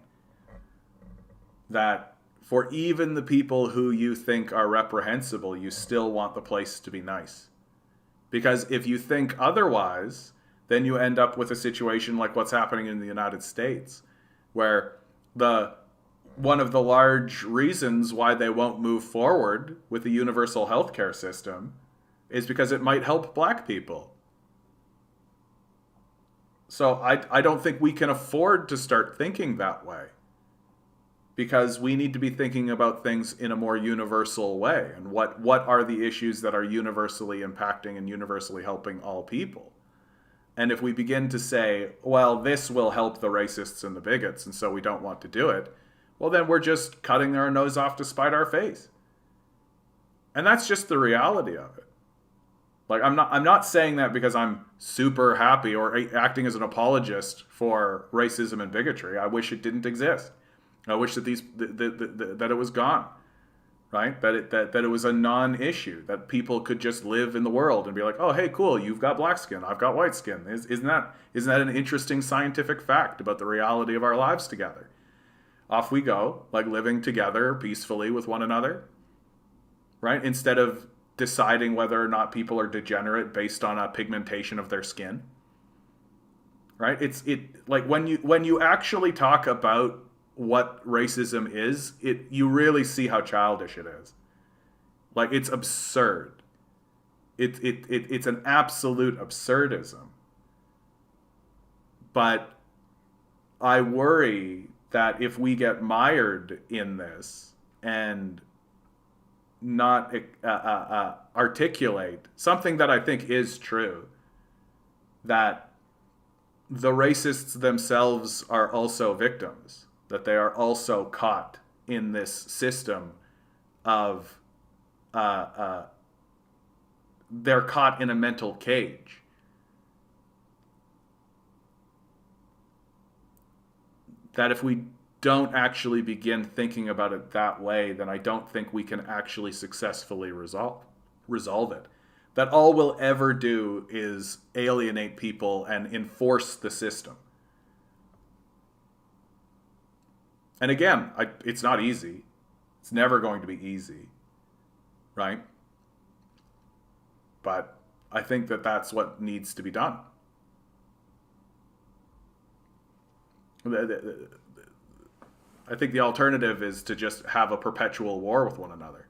That for even the people who you think are reprehensible, you still want the place to be nice. Because if you think otherwise, then you end up with a situation like what's happening in the United States, where one of the large reasons why they won't move forward with the universal healthcare system is because it might help black people. So I don't think we can afford to start thinking that way, because we need to be thinking about things in a more universal way. And what are the issues that are universally impacting and universally helping all people? And if we begin to say, well, this will help the racists and the bigots, and so we don't want to do it, well, then we're just cutting our nose off to spite our face. And that's just the reality of it. Like, I'm not saying that because I'm super happy or acting as an apologist for racism and bigotry. I wish it didn't exist. I wish that that it was gone, right? That it was a non-issue, that people could just live in the world and be like, oh, hey, cool, you've got black skin, I've got white skin. Isn't that an interesting scientific fact about the reality of our lives together? Off we go, like living together peacefully with one another, right? Instead of deciding whether or not people are degenerate based on a pigmentation of their skin, right? Like when you actually talk about what racism is, you really see how childish it is. Like, it's absurd. It's an absolute absurdism. But I worry that if we get mired in this and not articulate something that I think is true, that the racists themselves are also victims, that they are also caught in this system of they're caught in a mental cage. That if we don't actually begin thinking about it that way, then I don't think we can actually successfully resolve it. That all we'll ever do is alienate people and enforce the system. And again, it's not easy. It's never going to be easy, right? But I think that that's what needs to be done. I think the alternative is to just have a perpetual war with one another.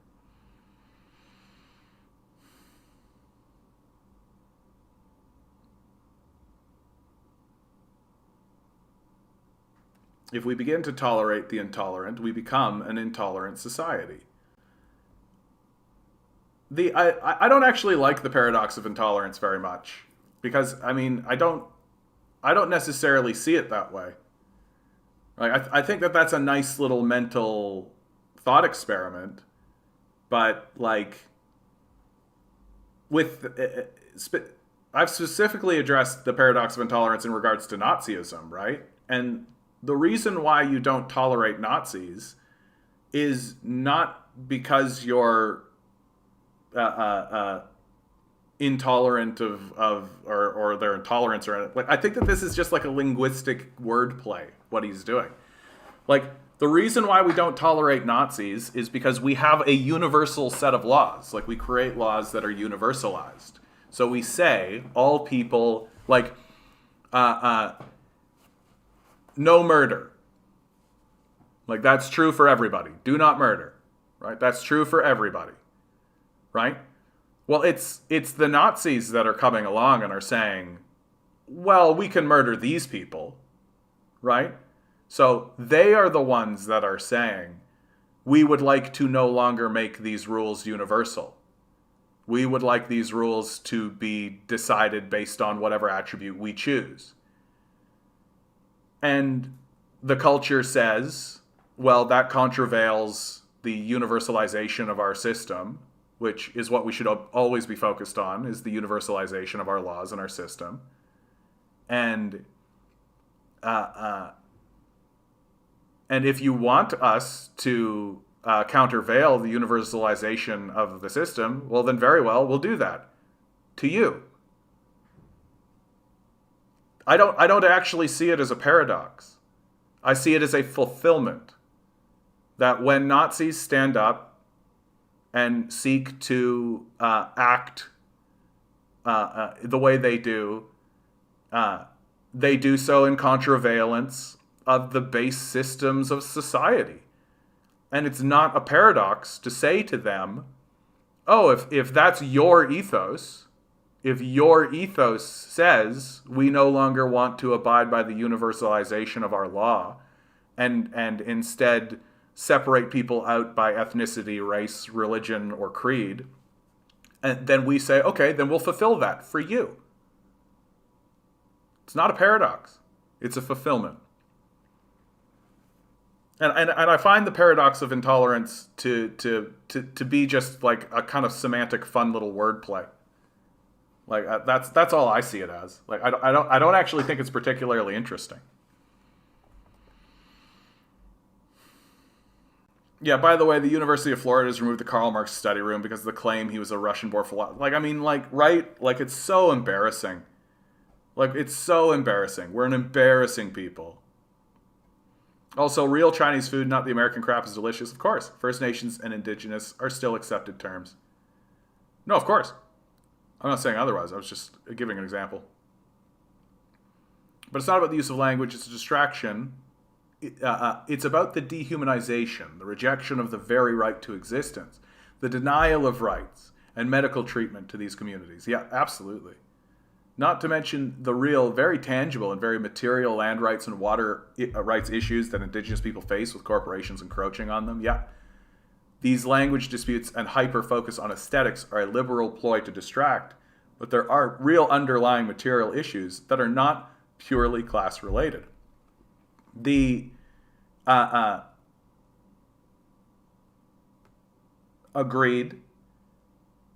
If we begin to tolerate the intolerant, we become an intolerant society. I don't actually like the paradox of intolerance very much, because I don't necessarily see it that way. Like, I think that that's a nice little mental thought experiment, but like I've specifically addressed the paradox of intolerance in regards to Nazism, right? And the reason why you don't tolerate Nazis is not because you're intolerant or their intolerance or anything. Like, I think that this is just like a linguistic wordplay, what he's doing. Like, the reason why we don't tolerate Nazis is because we have a universal set of laws. Like, we create laws that are universalized. So we say all people, like, no murder. Like, that's true for everybody. Do not murder, right? That's true for everybody, right? Well, it's the Nazis that are coming along and are saying, well, we can murder these people, right? So they are the ones that are saying, we would like to no longer make these rules universal. We would like these rules to be decided based on whatever attribute we choose. And the culture says, well, that contraveils the universalization of our system, which is what we should always be focused on, is the universalization of our laws and our system. And if you want us to countervail the universalization of the system, well, then very well, we'll do that to you. I don't actually see it as a paradox. I see it as a fulfillment. That when Nazis stand up and seek to act the way they do so in contravalence of the base systems of society. And it's not a paradox to say to them, oh, if that's your ethos, if your ethos says we no longer want to abide by the universalization of our law and instead separate people out by ethnicity, race, religion, or creed, and then we say, okay, then we'll fulfill that for you. It's not a paradox. It's a fulfillment. And I find the paradox of intolerance to be just like a kind of semantic, fun little wordplay. Like that's all I see it as. Like I don't actually think it's particularly interesting. Yeah. By the way, the University of Florida has removed the Karl Marx study room because of the claim he was a Russian-born philosopher. Like I mean, like right? Like it's so embarrassing. Like it's so embarrassing. We're an embarrassing people. Also, real Chinese food, not the American crap, is delicious. Of course. First Nations and Indigenous are still accepted terms. No, of course. I'm not saying otherwise. I was just giving an example. But it's not about the use of language. It's a distraction. It's about the dehumanization, the rejection of the very right to existence, the denial of rights, and medical treatment to these communities. Yeah, absolutely. Not to mention the real, very tangible and very material land rights and water rights issues that Indigenous people face with corporations encroaching on them. Yeah. These language disputes and hyper-focus on aesthetics are a liberal ploy to distract, but there are real underlying material issues that are not purely class-related. Agreed.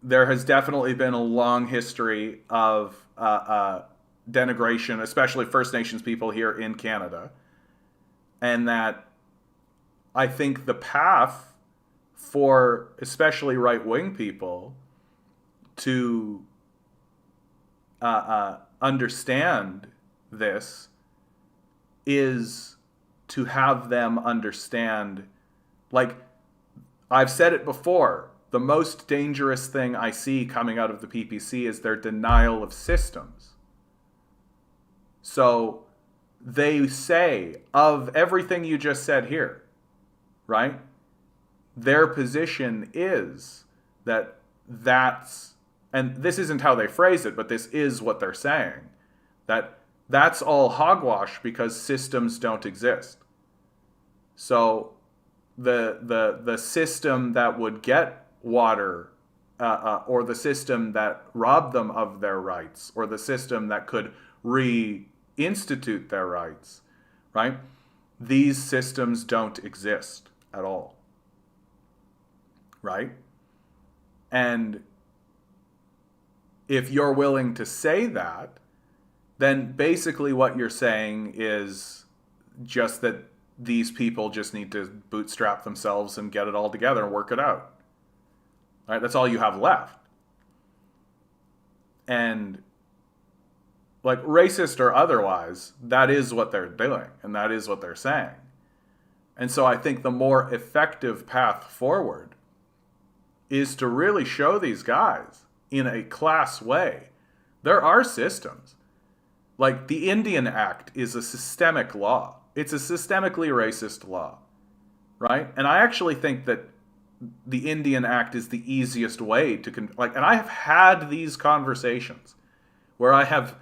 There has definitely been a long history of denigration, especially First Nations people here in Canada. And that I think the path for especially right-wing people to understand this is to have them understand, like I've said it before, the most dangerous thing I see coming out of the PPC is their denial of systems. So they say, of everything you just said here, right? Their position is that that's, and this isn't how they phrase it, but this is what they're saying, that that's all hogwash because systems don't exist. So the system that would get water, or the system that robbed them of their rights, or the system that could reinstitute their rights, right? These systems don't exist at all, right? And if you're willing to say that, then basically what you're saying is just that these people just need to bootstrap themselves and get it all together and work it out. Right? That's all you have left. And like racist or otherwise, that is what they're doing and that is what they're saying. And so I think the more effective path forward is to really show these guys in a class way. There are systems. Like the Indian Act is a systemic law. It's a systemically racist law, right? And I actually think that the Indian Act is the easiest way to and I have had these conversations where I have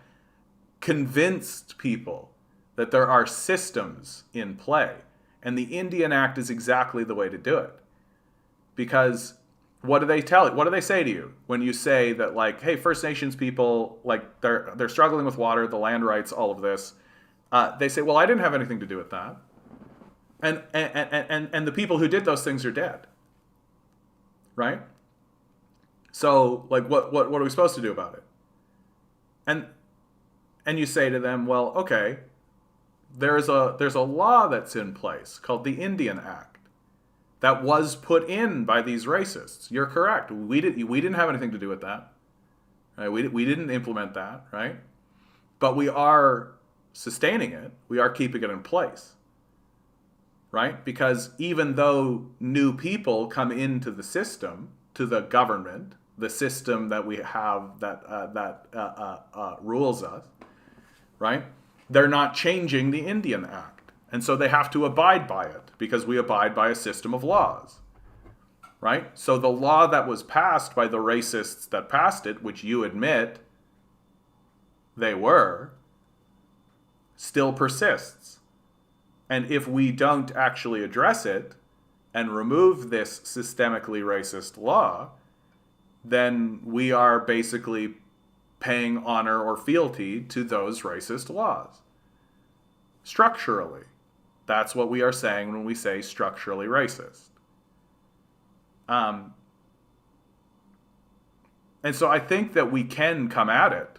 convinced people that there are systems in play, and the Indian Act is exactly the way to do it. Because what do they tell you? What do they say to you when you say that, like, hey, First Nations people, like they're struggling with water, the land rights, all of this? They say, well, I didn't have anything to do with that, and the people who did those things are dead. Right? So, like, what are we supposed to do about it? And you say to them, well, okay, there's a law that's in place called the Indian Act that was put in by these racists. You're correct. We didn't have anything to do with that. Right? We didn't implement that, right? But we are sustaining it. We are keeping it in place. Right? Because even though new people come into the system, to the government, the system that we have that rules us, right? They're not changing the Indian Act. And so they have to abide by it because we abide by a system of laws, right? So the law that was passed by the racists that passed it, which you admit they were, still persists. And if we don't actually address it and remove this systemically racist law, then we are basically paying honor or fealty to those racist laws. Structurally. That's what we are saying when we say structurally racist. And so I think that we can come at it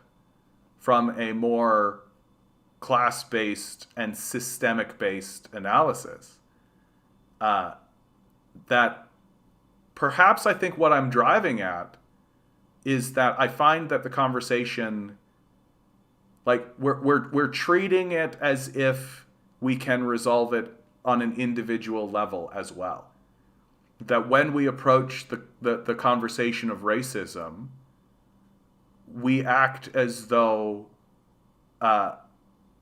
from a more class-based and systemic-based analysis. That perhaps I think what I'm driving at is that I find that the conversation, like we're treating it as if we can resolve it on an individual level as well. That when we approach the conversation of racism, we act as though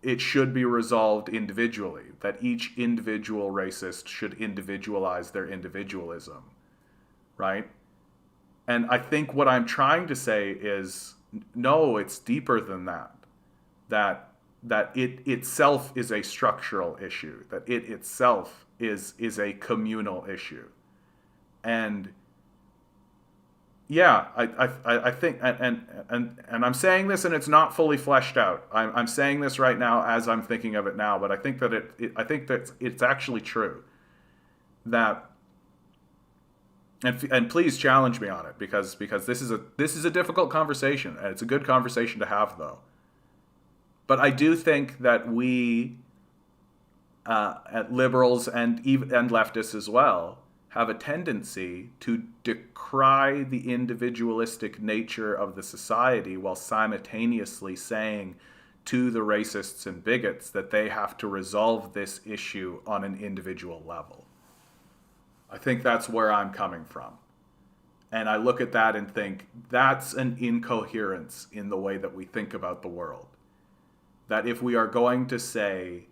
it should be resolved individually, that each individual racist should individualize their individualism, right? And I think what I'm trying to say is, no, it's deeper than that. That it itself is a structural issue, that it itself is a communal issue. And yeah, I think, and I'm saying this, and it's not fully fleshed out. I'm saying this right now as I'm thinking of it now, but I think that I think that it's actually true. That, and please challenge me on it, because this is a difficult conversation, and it's a good conversation to have, though. But I do think that we, liberals and leftists as well, have a tendency to decry the individualistic nature of the society while simultaneously saying to the racists and bigots that they have to resolve this issue on an individual level. I think that's where I'm coming from. And I look at that and think that's an incoherence in the way that we think about the world. That if we are going to say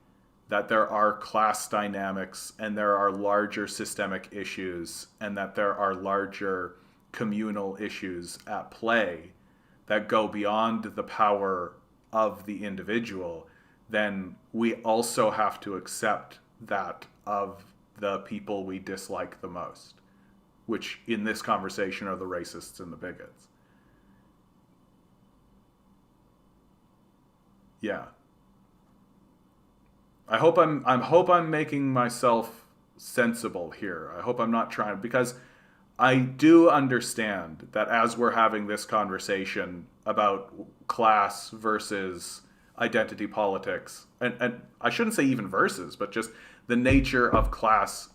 that there are class dynamics and there are larger systemic issues and that there are larger communal issues at play that go beyond the power of the individual, then we also have to accept that of the people we dislike the most, which in this conversation are the racists and the bigots. Yeah. I hope I'm making myself sensible here. I hope I'm not trying, because I do understand that as we're having this conversation about class versus identity politics, and I shouldn't say even versus, but just the nature of class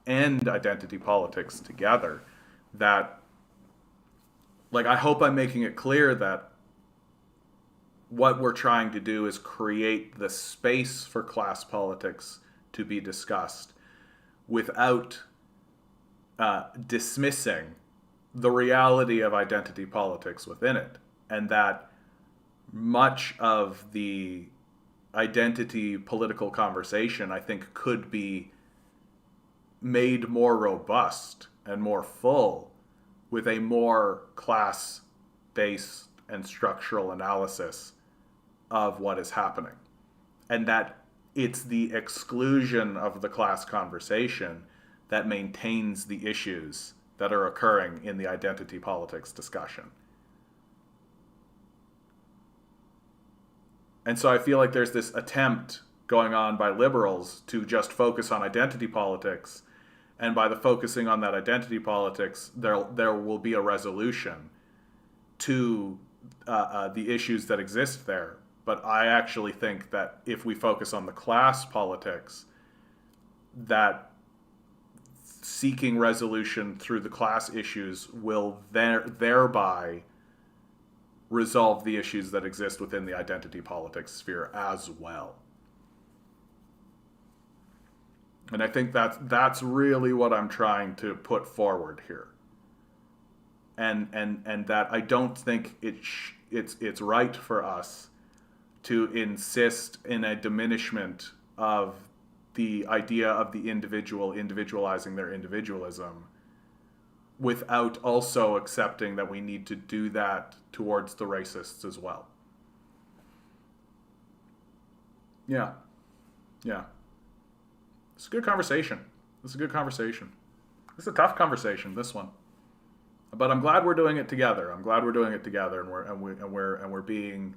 and identity politics together, that, like, I hope I'm making it clear that what we're trying to do is create the space for class politics to be discussed without dismissing the reality of identity politics within it. And that much of the identity political conversation, I think, could be made more robust and more full with a more class-based and structural analysis of what is happening. And that it's the exclusion of the class conversation that maintains the issues that are occurring in the identity politics discussion. And so I feel like there's this attempt going on by liberals to just focus on identity politics, and by the focusing on that identity politics, there will be a resolution to the issues that exist there. But I actually think that if we focus on the class politics, that seeking resolution through the class issues will thereby resolve the issues that exist within the identity politics sphere as well. And I think that's really what I'm trying to put forward here. And that I don't think it's right for us to insist in a diminishment of the idea of the individual individualizing their individualism without also accepting that we need to do that towards the racists as well. Yeah. It's a good conversation. It's a tough conversation, this one. But I'm glad we're doing it together. And we're being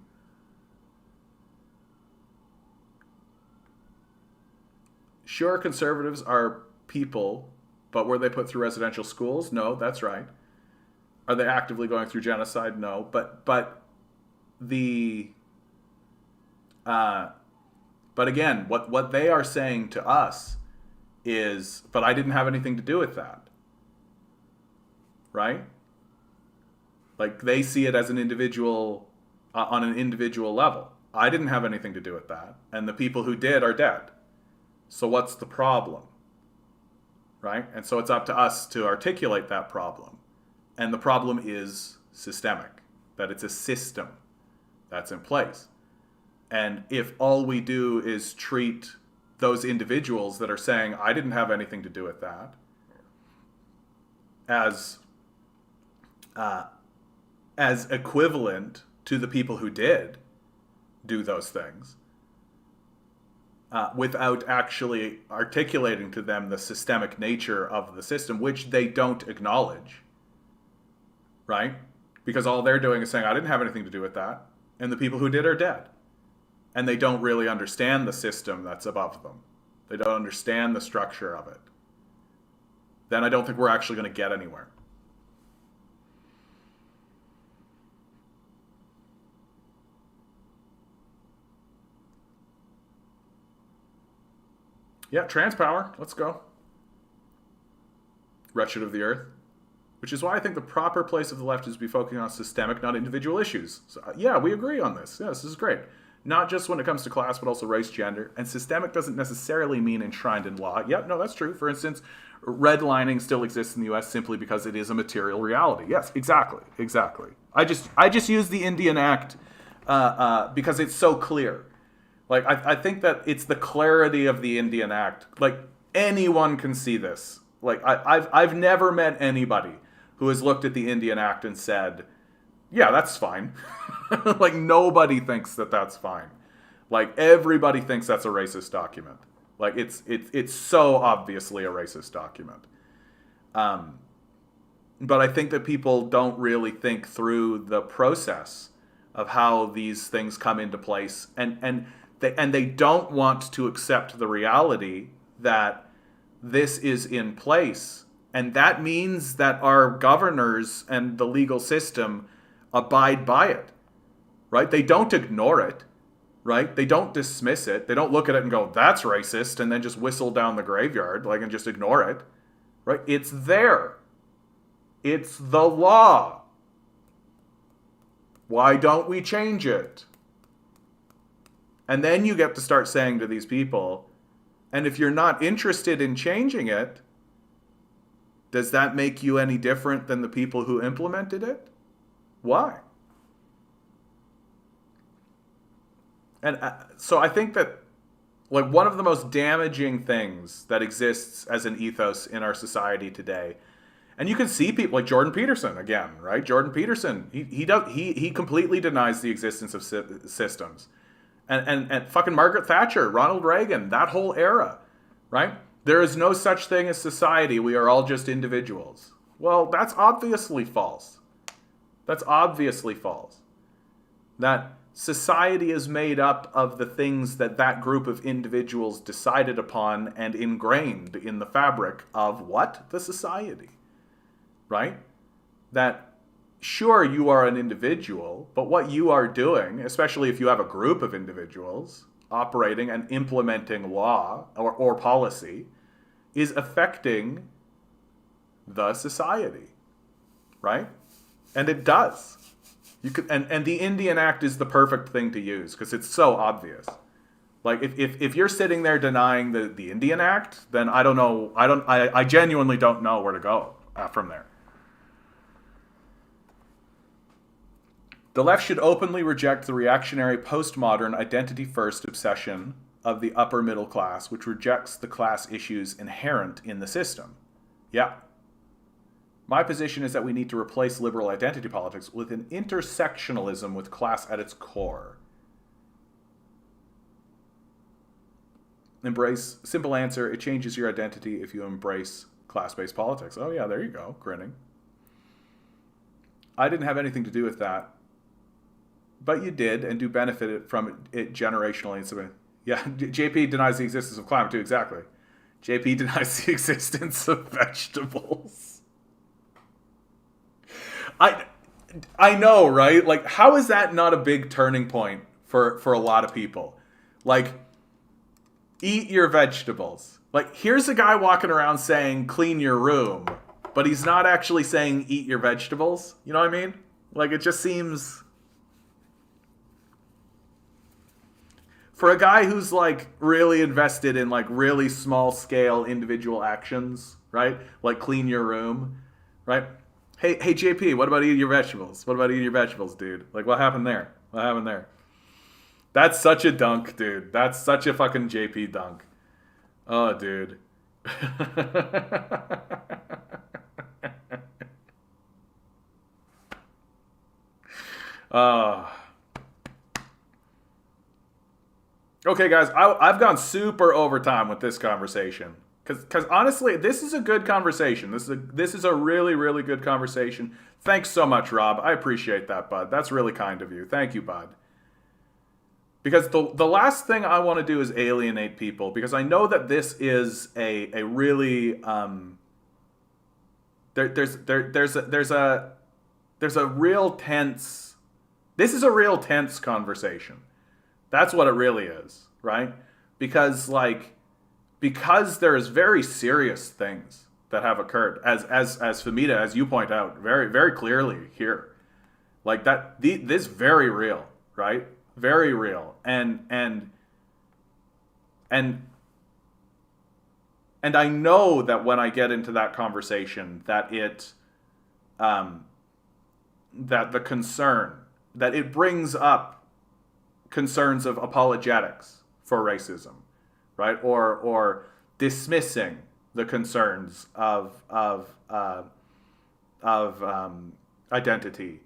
Sure, conservatives are people, but were they put through residential schools? No, that's right. Are they actively going through genocide? No, but again, what they are saying to us is, but I didn't have anything to do with that, right? Like, they see it as an individual, on an individual level. I didn't have anything to do with that, and the people who did are dead. So what's the problem, right? And so it's up to us to articulate that problem. And the problem is systemic, that it's a system that's in place. And if all we do is treat those individuals that are saying, I didn't have anything to do with that, as equivalent to the people who did do those things, without actually articulating to them the systemic nature of the system, which they don't acknowledge, right? Because all they're doing is saying, I didn't have anything to do with that, and the people who did are dead. And they don't really understand the system that's above them. They don't understand the structure of it. Then I don't think we're actually going to get anywhere. Yeah, trans power. Let's go. Wretched of the earth. Which is why I think the proper place of the left is to be focusing on systemic, not individual issues. So, yeah, we agree on this. Yeah, this is great. Not just when it comes to class, but also race, gender. And systemic doesn't necessarily mean enshrined in law. Yep, no, that's true. For instance, redlining still exists in the U.S. simply because it is a material reality. Yes, exactly. I just use the Indian Act because it's so clear. Like, I think that it's the clarity of the Indian Act. Like, anyone can see this. Like, I've never met anybody who has looked at the Indian Act and said, yeah, that's fine. Like, nobody thinks that that's fine. Like, everybody thinks that's a racist document. Like, it's so obviously a racist document. But I think that people don't really think through the process of how these things come into place, and they don't want to accept the reality that this is in place, and that means that our governors and the legal system abide by it, right? They don't ignore it, right? They don't dismiss it. They don't look at it and go, that's racist, and then just whistle down the graveyard, like, and just ignore it, right? It's there. It's the law. Why don't we change it? And then you get to start saying to these people, and if you're not interested in changing it, does that make you any different than the people who implemented it? Why? And so I think that, like, one of the most damaging things that exists as an ethos in our society today, and you can see people like Jordan Peterson again, right? Jordan Peterson, he completely denies the existence of systems. And fucking Margaret Thatcher, Ronald Reagan, that whole era, right? There is no such thing as society. We are all just individuals. Well, that's obviously false. That's obviously false. That society is made up of the things that group of individuals decided upon and ingrained in the fabric of what? The society, right? That, sure, you are an individual, but what you are doing, especially if you have a group of individuals operating and implementing law or policy, is affecting the society, right? And it does. You could, and the Indian Act is the perfect thing to use because it's so obvious. Like, if you're sitting there denying the Indian Act, then I don't know. I genuinely don't know where to go from there. The left should openly reject the reactionary postmodern identity-first obsession of the upper middle class, which rejects the class issues inherent in the system. Yeah. My position is that we need to replace liberal identity politics with an intersectionalism with class at its core. Embrace, simple answer, it changes your identity if you embrace class-based politics. Oh yeah, there you go, grinning. I didn't have anything to do with that. But you did, and do benefit from it generationally. And so, yeah, JP denies the existence of climate too, exactly. JP denies the existence of vegetables. I know, right? Like, how is that not a big turning point for a lot of people? Like, eat your vegetables. Like, here's a guy walking around saying clean your room, but he's not actually saying eat your vegetables. You know what I mean? Like, it just seems... For a guy who's, like, really invested in, like, really small-scale individual actions, right? Like, clean your room, right? Hey, JP, what about eating your vegetables? What about eating your vegetables, dude? Like, what happened there? What happened there? That's such a dunk, dude. That's such a fucking JP dunk. Oh, dude. Okay, guys, I've gone super overtime with this conversation. Because honestly, this is a good conversation. This is a really, really good conversation. Thanks so much, Rob. I appreciate that, bud. That's really kind of you. Thank you, bud. Because the last thing I want to do is alienate people. Because I know that this is a really there's a real tense. This is a real tense conversation. That's what it really is, right? Because there's very serious things that have occurred, as Famita, as you point out, very, very clearly here. Like that, this very real, right? Very real. And I know that when I get into that conversation, that that the concern, that it brings up concerns of apologetics for racism, right? Or dismissing the concerns of identity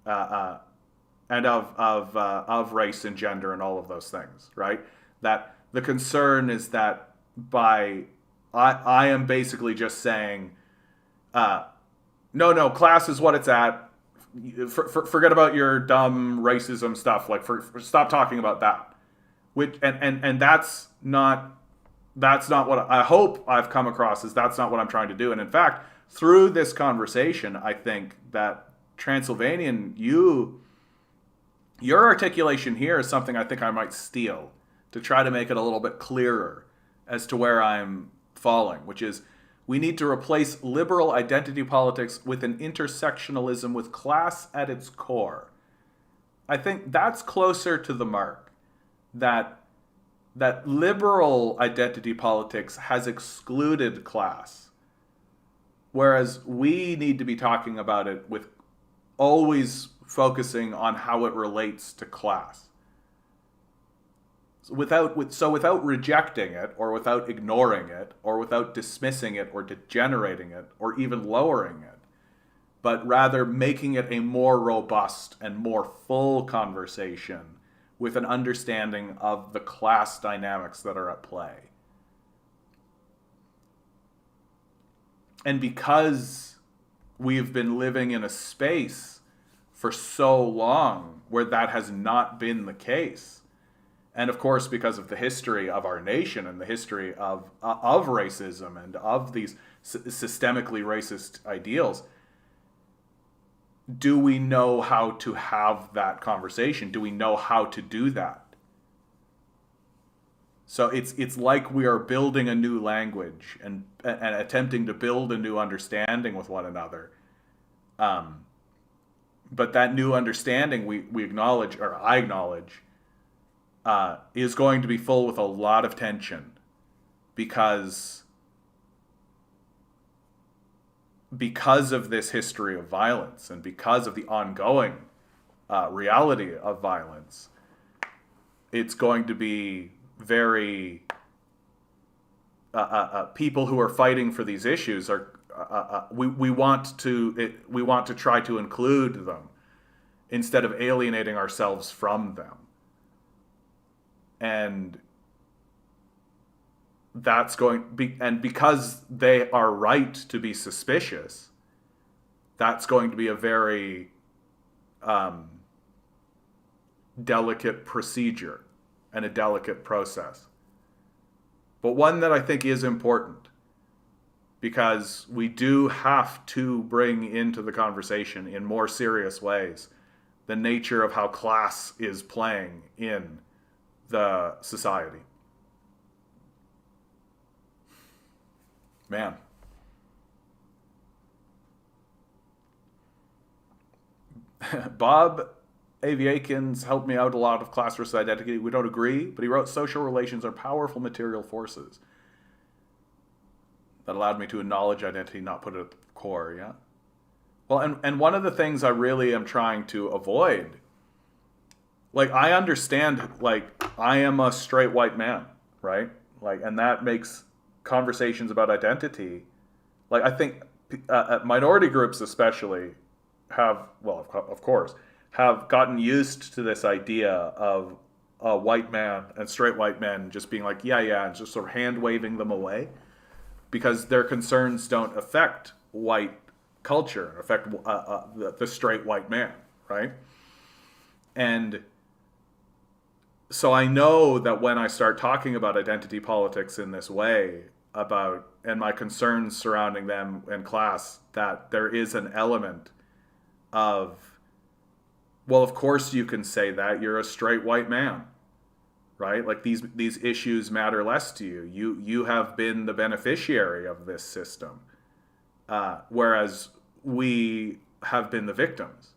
and of race and gender and all of those things, right? That the concern is that I am basically just saying, no, class is what it's at. Forget about your dumb racism stuff. Like, stop talking about that. Which and that's not what I hope I've come across. Is that's not what I'm trying to do. And in fact, through this conversation, I think that Transylvanian, your articulation here is something I think I might steal to try to make it a little bit clearer as to where I'm falling, which is, we need to replace liberal identity politics with an intersectionalism with class at its core. I think that's closer to the mark. That liberal identity politics has excluded class, whereas we need to be talking about it with always focusing on how it relates to class. Without rejecting it, or without ignoring it, or without dismissing it, or degenerating it, or even lowering it, but rather making it a more robust and more full conversation with an understanding of the class dynamics that are at play. And because we've been living in a space for so long where that has not been the case, and of course, because of the history of our nation and the history of racism and of these systemically racist ideals, do we know how to have that conversation? Do we know how to do that? So it's like we are building a new language and attempting to build a new understanding with one another. But that new understanding we acknowledge, or I acknowledge, is going to be full with a lot of tension because of this history of violence and because of the ongoing reality of violence. It's going to be very people who are fighting for these issues are we want to try to include them instead of alienating ourselves from them. And that's and because they are right to be suspicious, that's going to be a very delicate procedure and a delicate process. but one that I think is important, because we do have to bring into the conversation in more serious ways the nature of how class is playing in the society. Man. Bob Aviakins helped me out a lot of class versus identity. We don't agree, but he wrote, social relations are powerful material forces that allowed me to acknowledge identity, not put it at the core, yeah? Well, and one of the things I really am trying to avoid, like, I understand, like, I am a straight white man, right? Like, and that makes conversations about identity, like, I think minority groups especially have, well, of course, have gotten used to this idea of a white man and straight white men just being like, yeah, and just sort of hand-waving them away, because their concerns don't affect white culture, affect the straight white man, right? And so I know that when I start talking about identity politics in this way, and my concerns surrounding them and class, that there is an element of, well, of course you can say that, you're a straight white man, right? Like, these issues matter less to you. You have been the beneficiary of this system, whereas we have been the victims.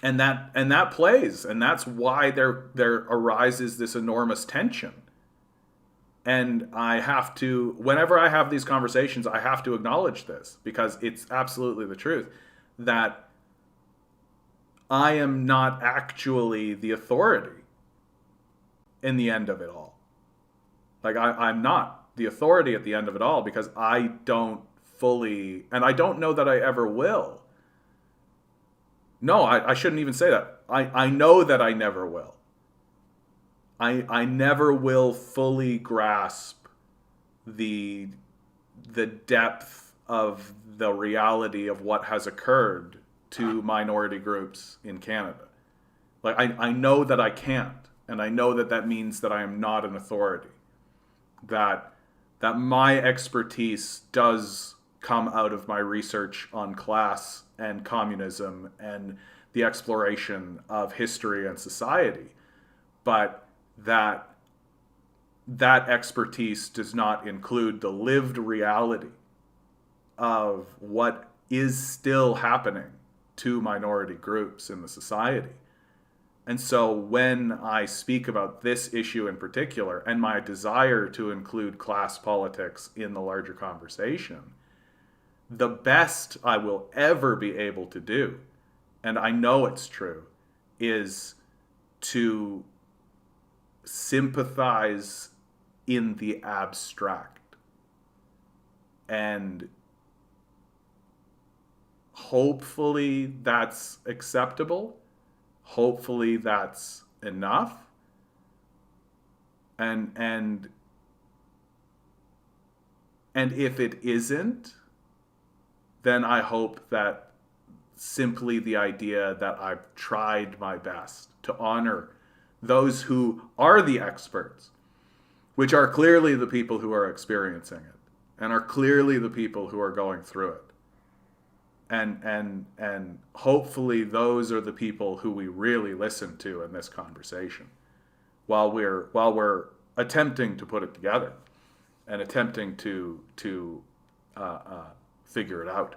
And that plays, and that's why there arises this enormous tension. And I have to, whenever I have these conversations, I have to acknowledge this, because it's absolutely the truth, that I am not actually the authority in the end of it all. Like, I'm not the authority at the end of it all, because I don't fully, and I don't know that I ever will. No, I shouldn't even say that. I know that I never will. I never will fully grasp the depth of the reality of what has occurred to minority groups in Canada. Like, I know that I can't, and I know that that means that I am not an authority. That my expertise does come out of my research on class and communism and the exploration of history and society, but that expertise does not include the lived reality of what is still happening to minority groups in the society. And so when I speak about this issue in particular, and my desire to include class politics in the larger conversation, the best I will ever be able to do, and I know it's true, is to sympathize in the abstract. And hopefully that's acceptable. Hopefully that's enough. And if it isn't, then I hope that simply the idea that I've tried my best to honor those who are the experts, which are clearly the people who are experiencing it, and are clearly the people who are going through it. And hopefully those are the people who we really listen to in this conversation, while we're attempting to put it together and attempting to figure it out.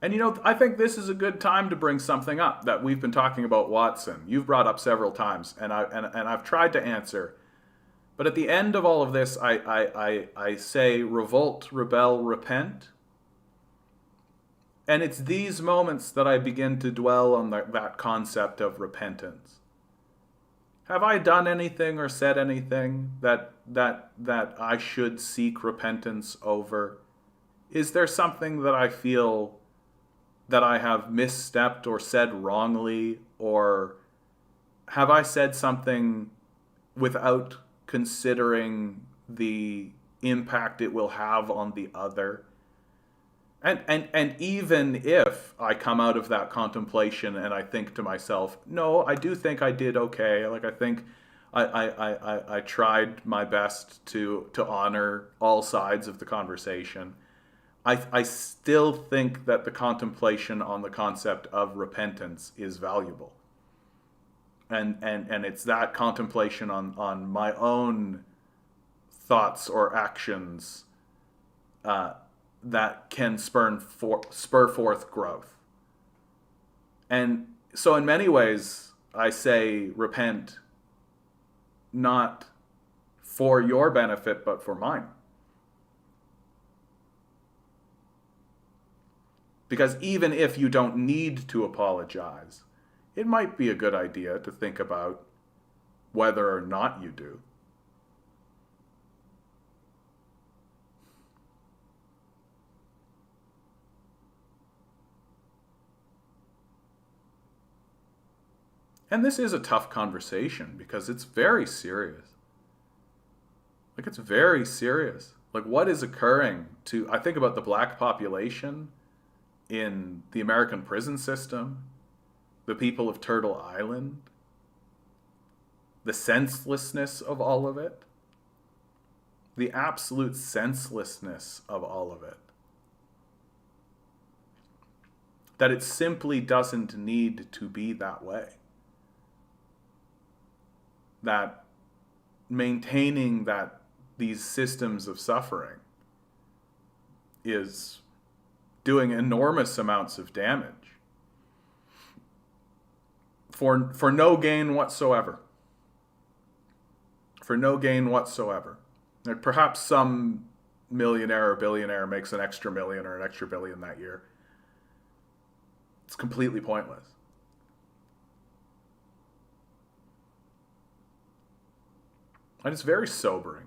And I think this is a good time to bring something up that we've been talking about Watson. You've brought up several times, and I've tried to answer. But at the end of all of this, I say revolt, rebel, repent. And it's these moments that I begin to dwell on that concept of repentance. Have I done anything or said anything that I should seek repentance over? Is there something that I feel that I have misstepped or said wrongly, or have I said something without considering the impact it will have on the other? And even if I come out of that contemplation and I think to myself, no, I do think I did okay. Like, I think I tried my best to honor all sides of the conversation. I still think that the contemplation on the concept of repentance is valuable. And it's that contemplation on my own thoughts or actions that can spur forth growth. And so in many ways, I say repent not for your benefit, but for mine. Because even if you don't need to apologize, it might be a good idea to think about whether or not you do. And this is a tough conversation because it's very serious. Like, it's very serious. Like, what is occurring to, I think about the black population in the American prison system, the people of Turtle Island, the senselessness of all of it, the absolute senselessness of all of it. That it simply doesn't need to be that way. That maintaining these systems of suffering is doing enormous amounts of damage for no gain whatsoever. For no gain whatsoever. Like, perhaps some millionaire or billionaire makes an extra million or an extra billion that year. It's completely pointless. And it's very sobering.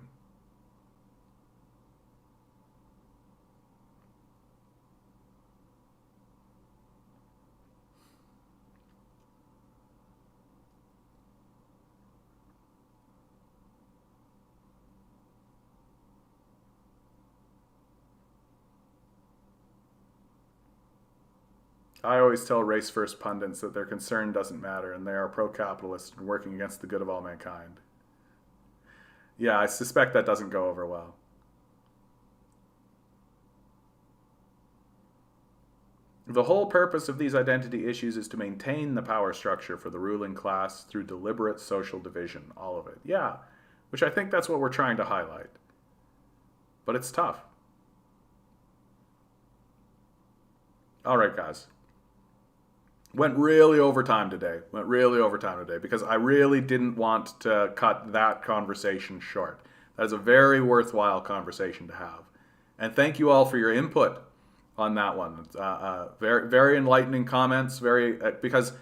I always tell race-first pundits that their concern doesn't matter and they are pro-capitalist and working against the good of all mankind. Yeah, I suspect that doesn't go over well. The whole purpose of these identity issues is to maintain the power structure for the ruling class through deliberate social division, all of it. Yeah, which I think that's what we're trying to highlight. But it's tough. All right, guys. Went really over time today because I really didn't want to cut that conversation short. That is a very worthwhile conversation to have. And thank you all for your input on that one. Very, very enlightening comments, because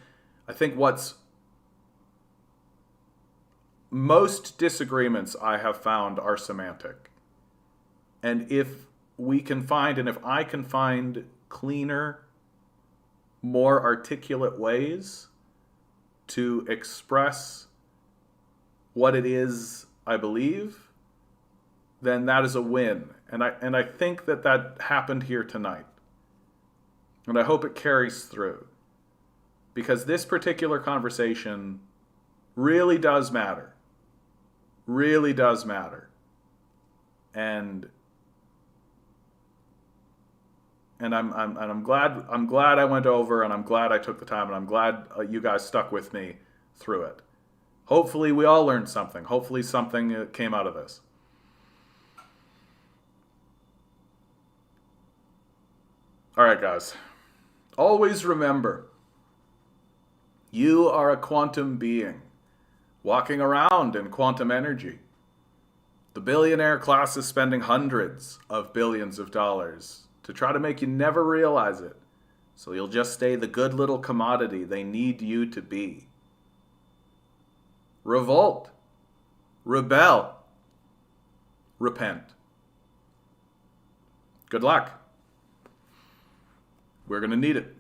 I think what's most disagreements I have found are semantic. And if we can find, and if I can find cleaner, more articulate ways to express what it is I believe, then that is a win. And I think that happened here tonight. And I hope it carries through. Because this particular conversation really does matter. Really does matter. And I'm glad I went over, and I'm glad I took the time, and I'm glad you guys stuck with me through it. Hopefully we all learned something. Hopefully something came out of this. All right, guys. Always remember, you are a quantum being walking around in quantum energy. The billionaire class is spending hundreds of billions of dollars to try to make you never realize it, so you'll just stay the good little commodity they need you to be. Revolt. Rebel. Repent. Good luck. We're going to need it.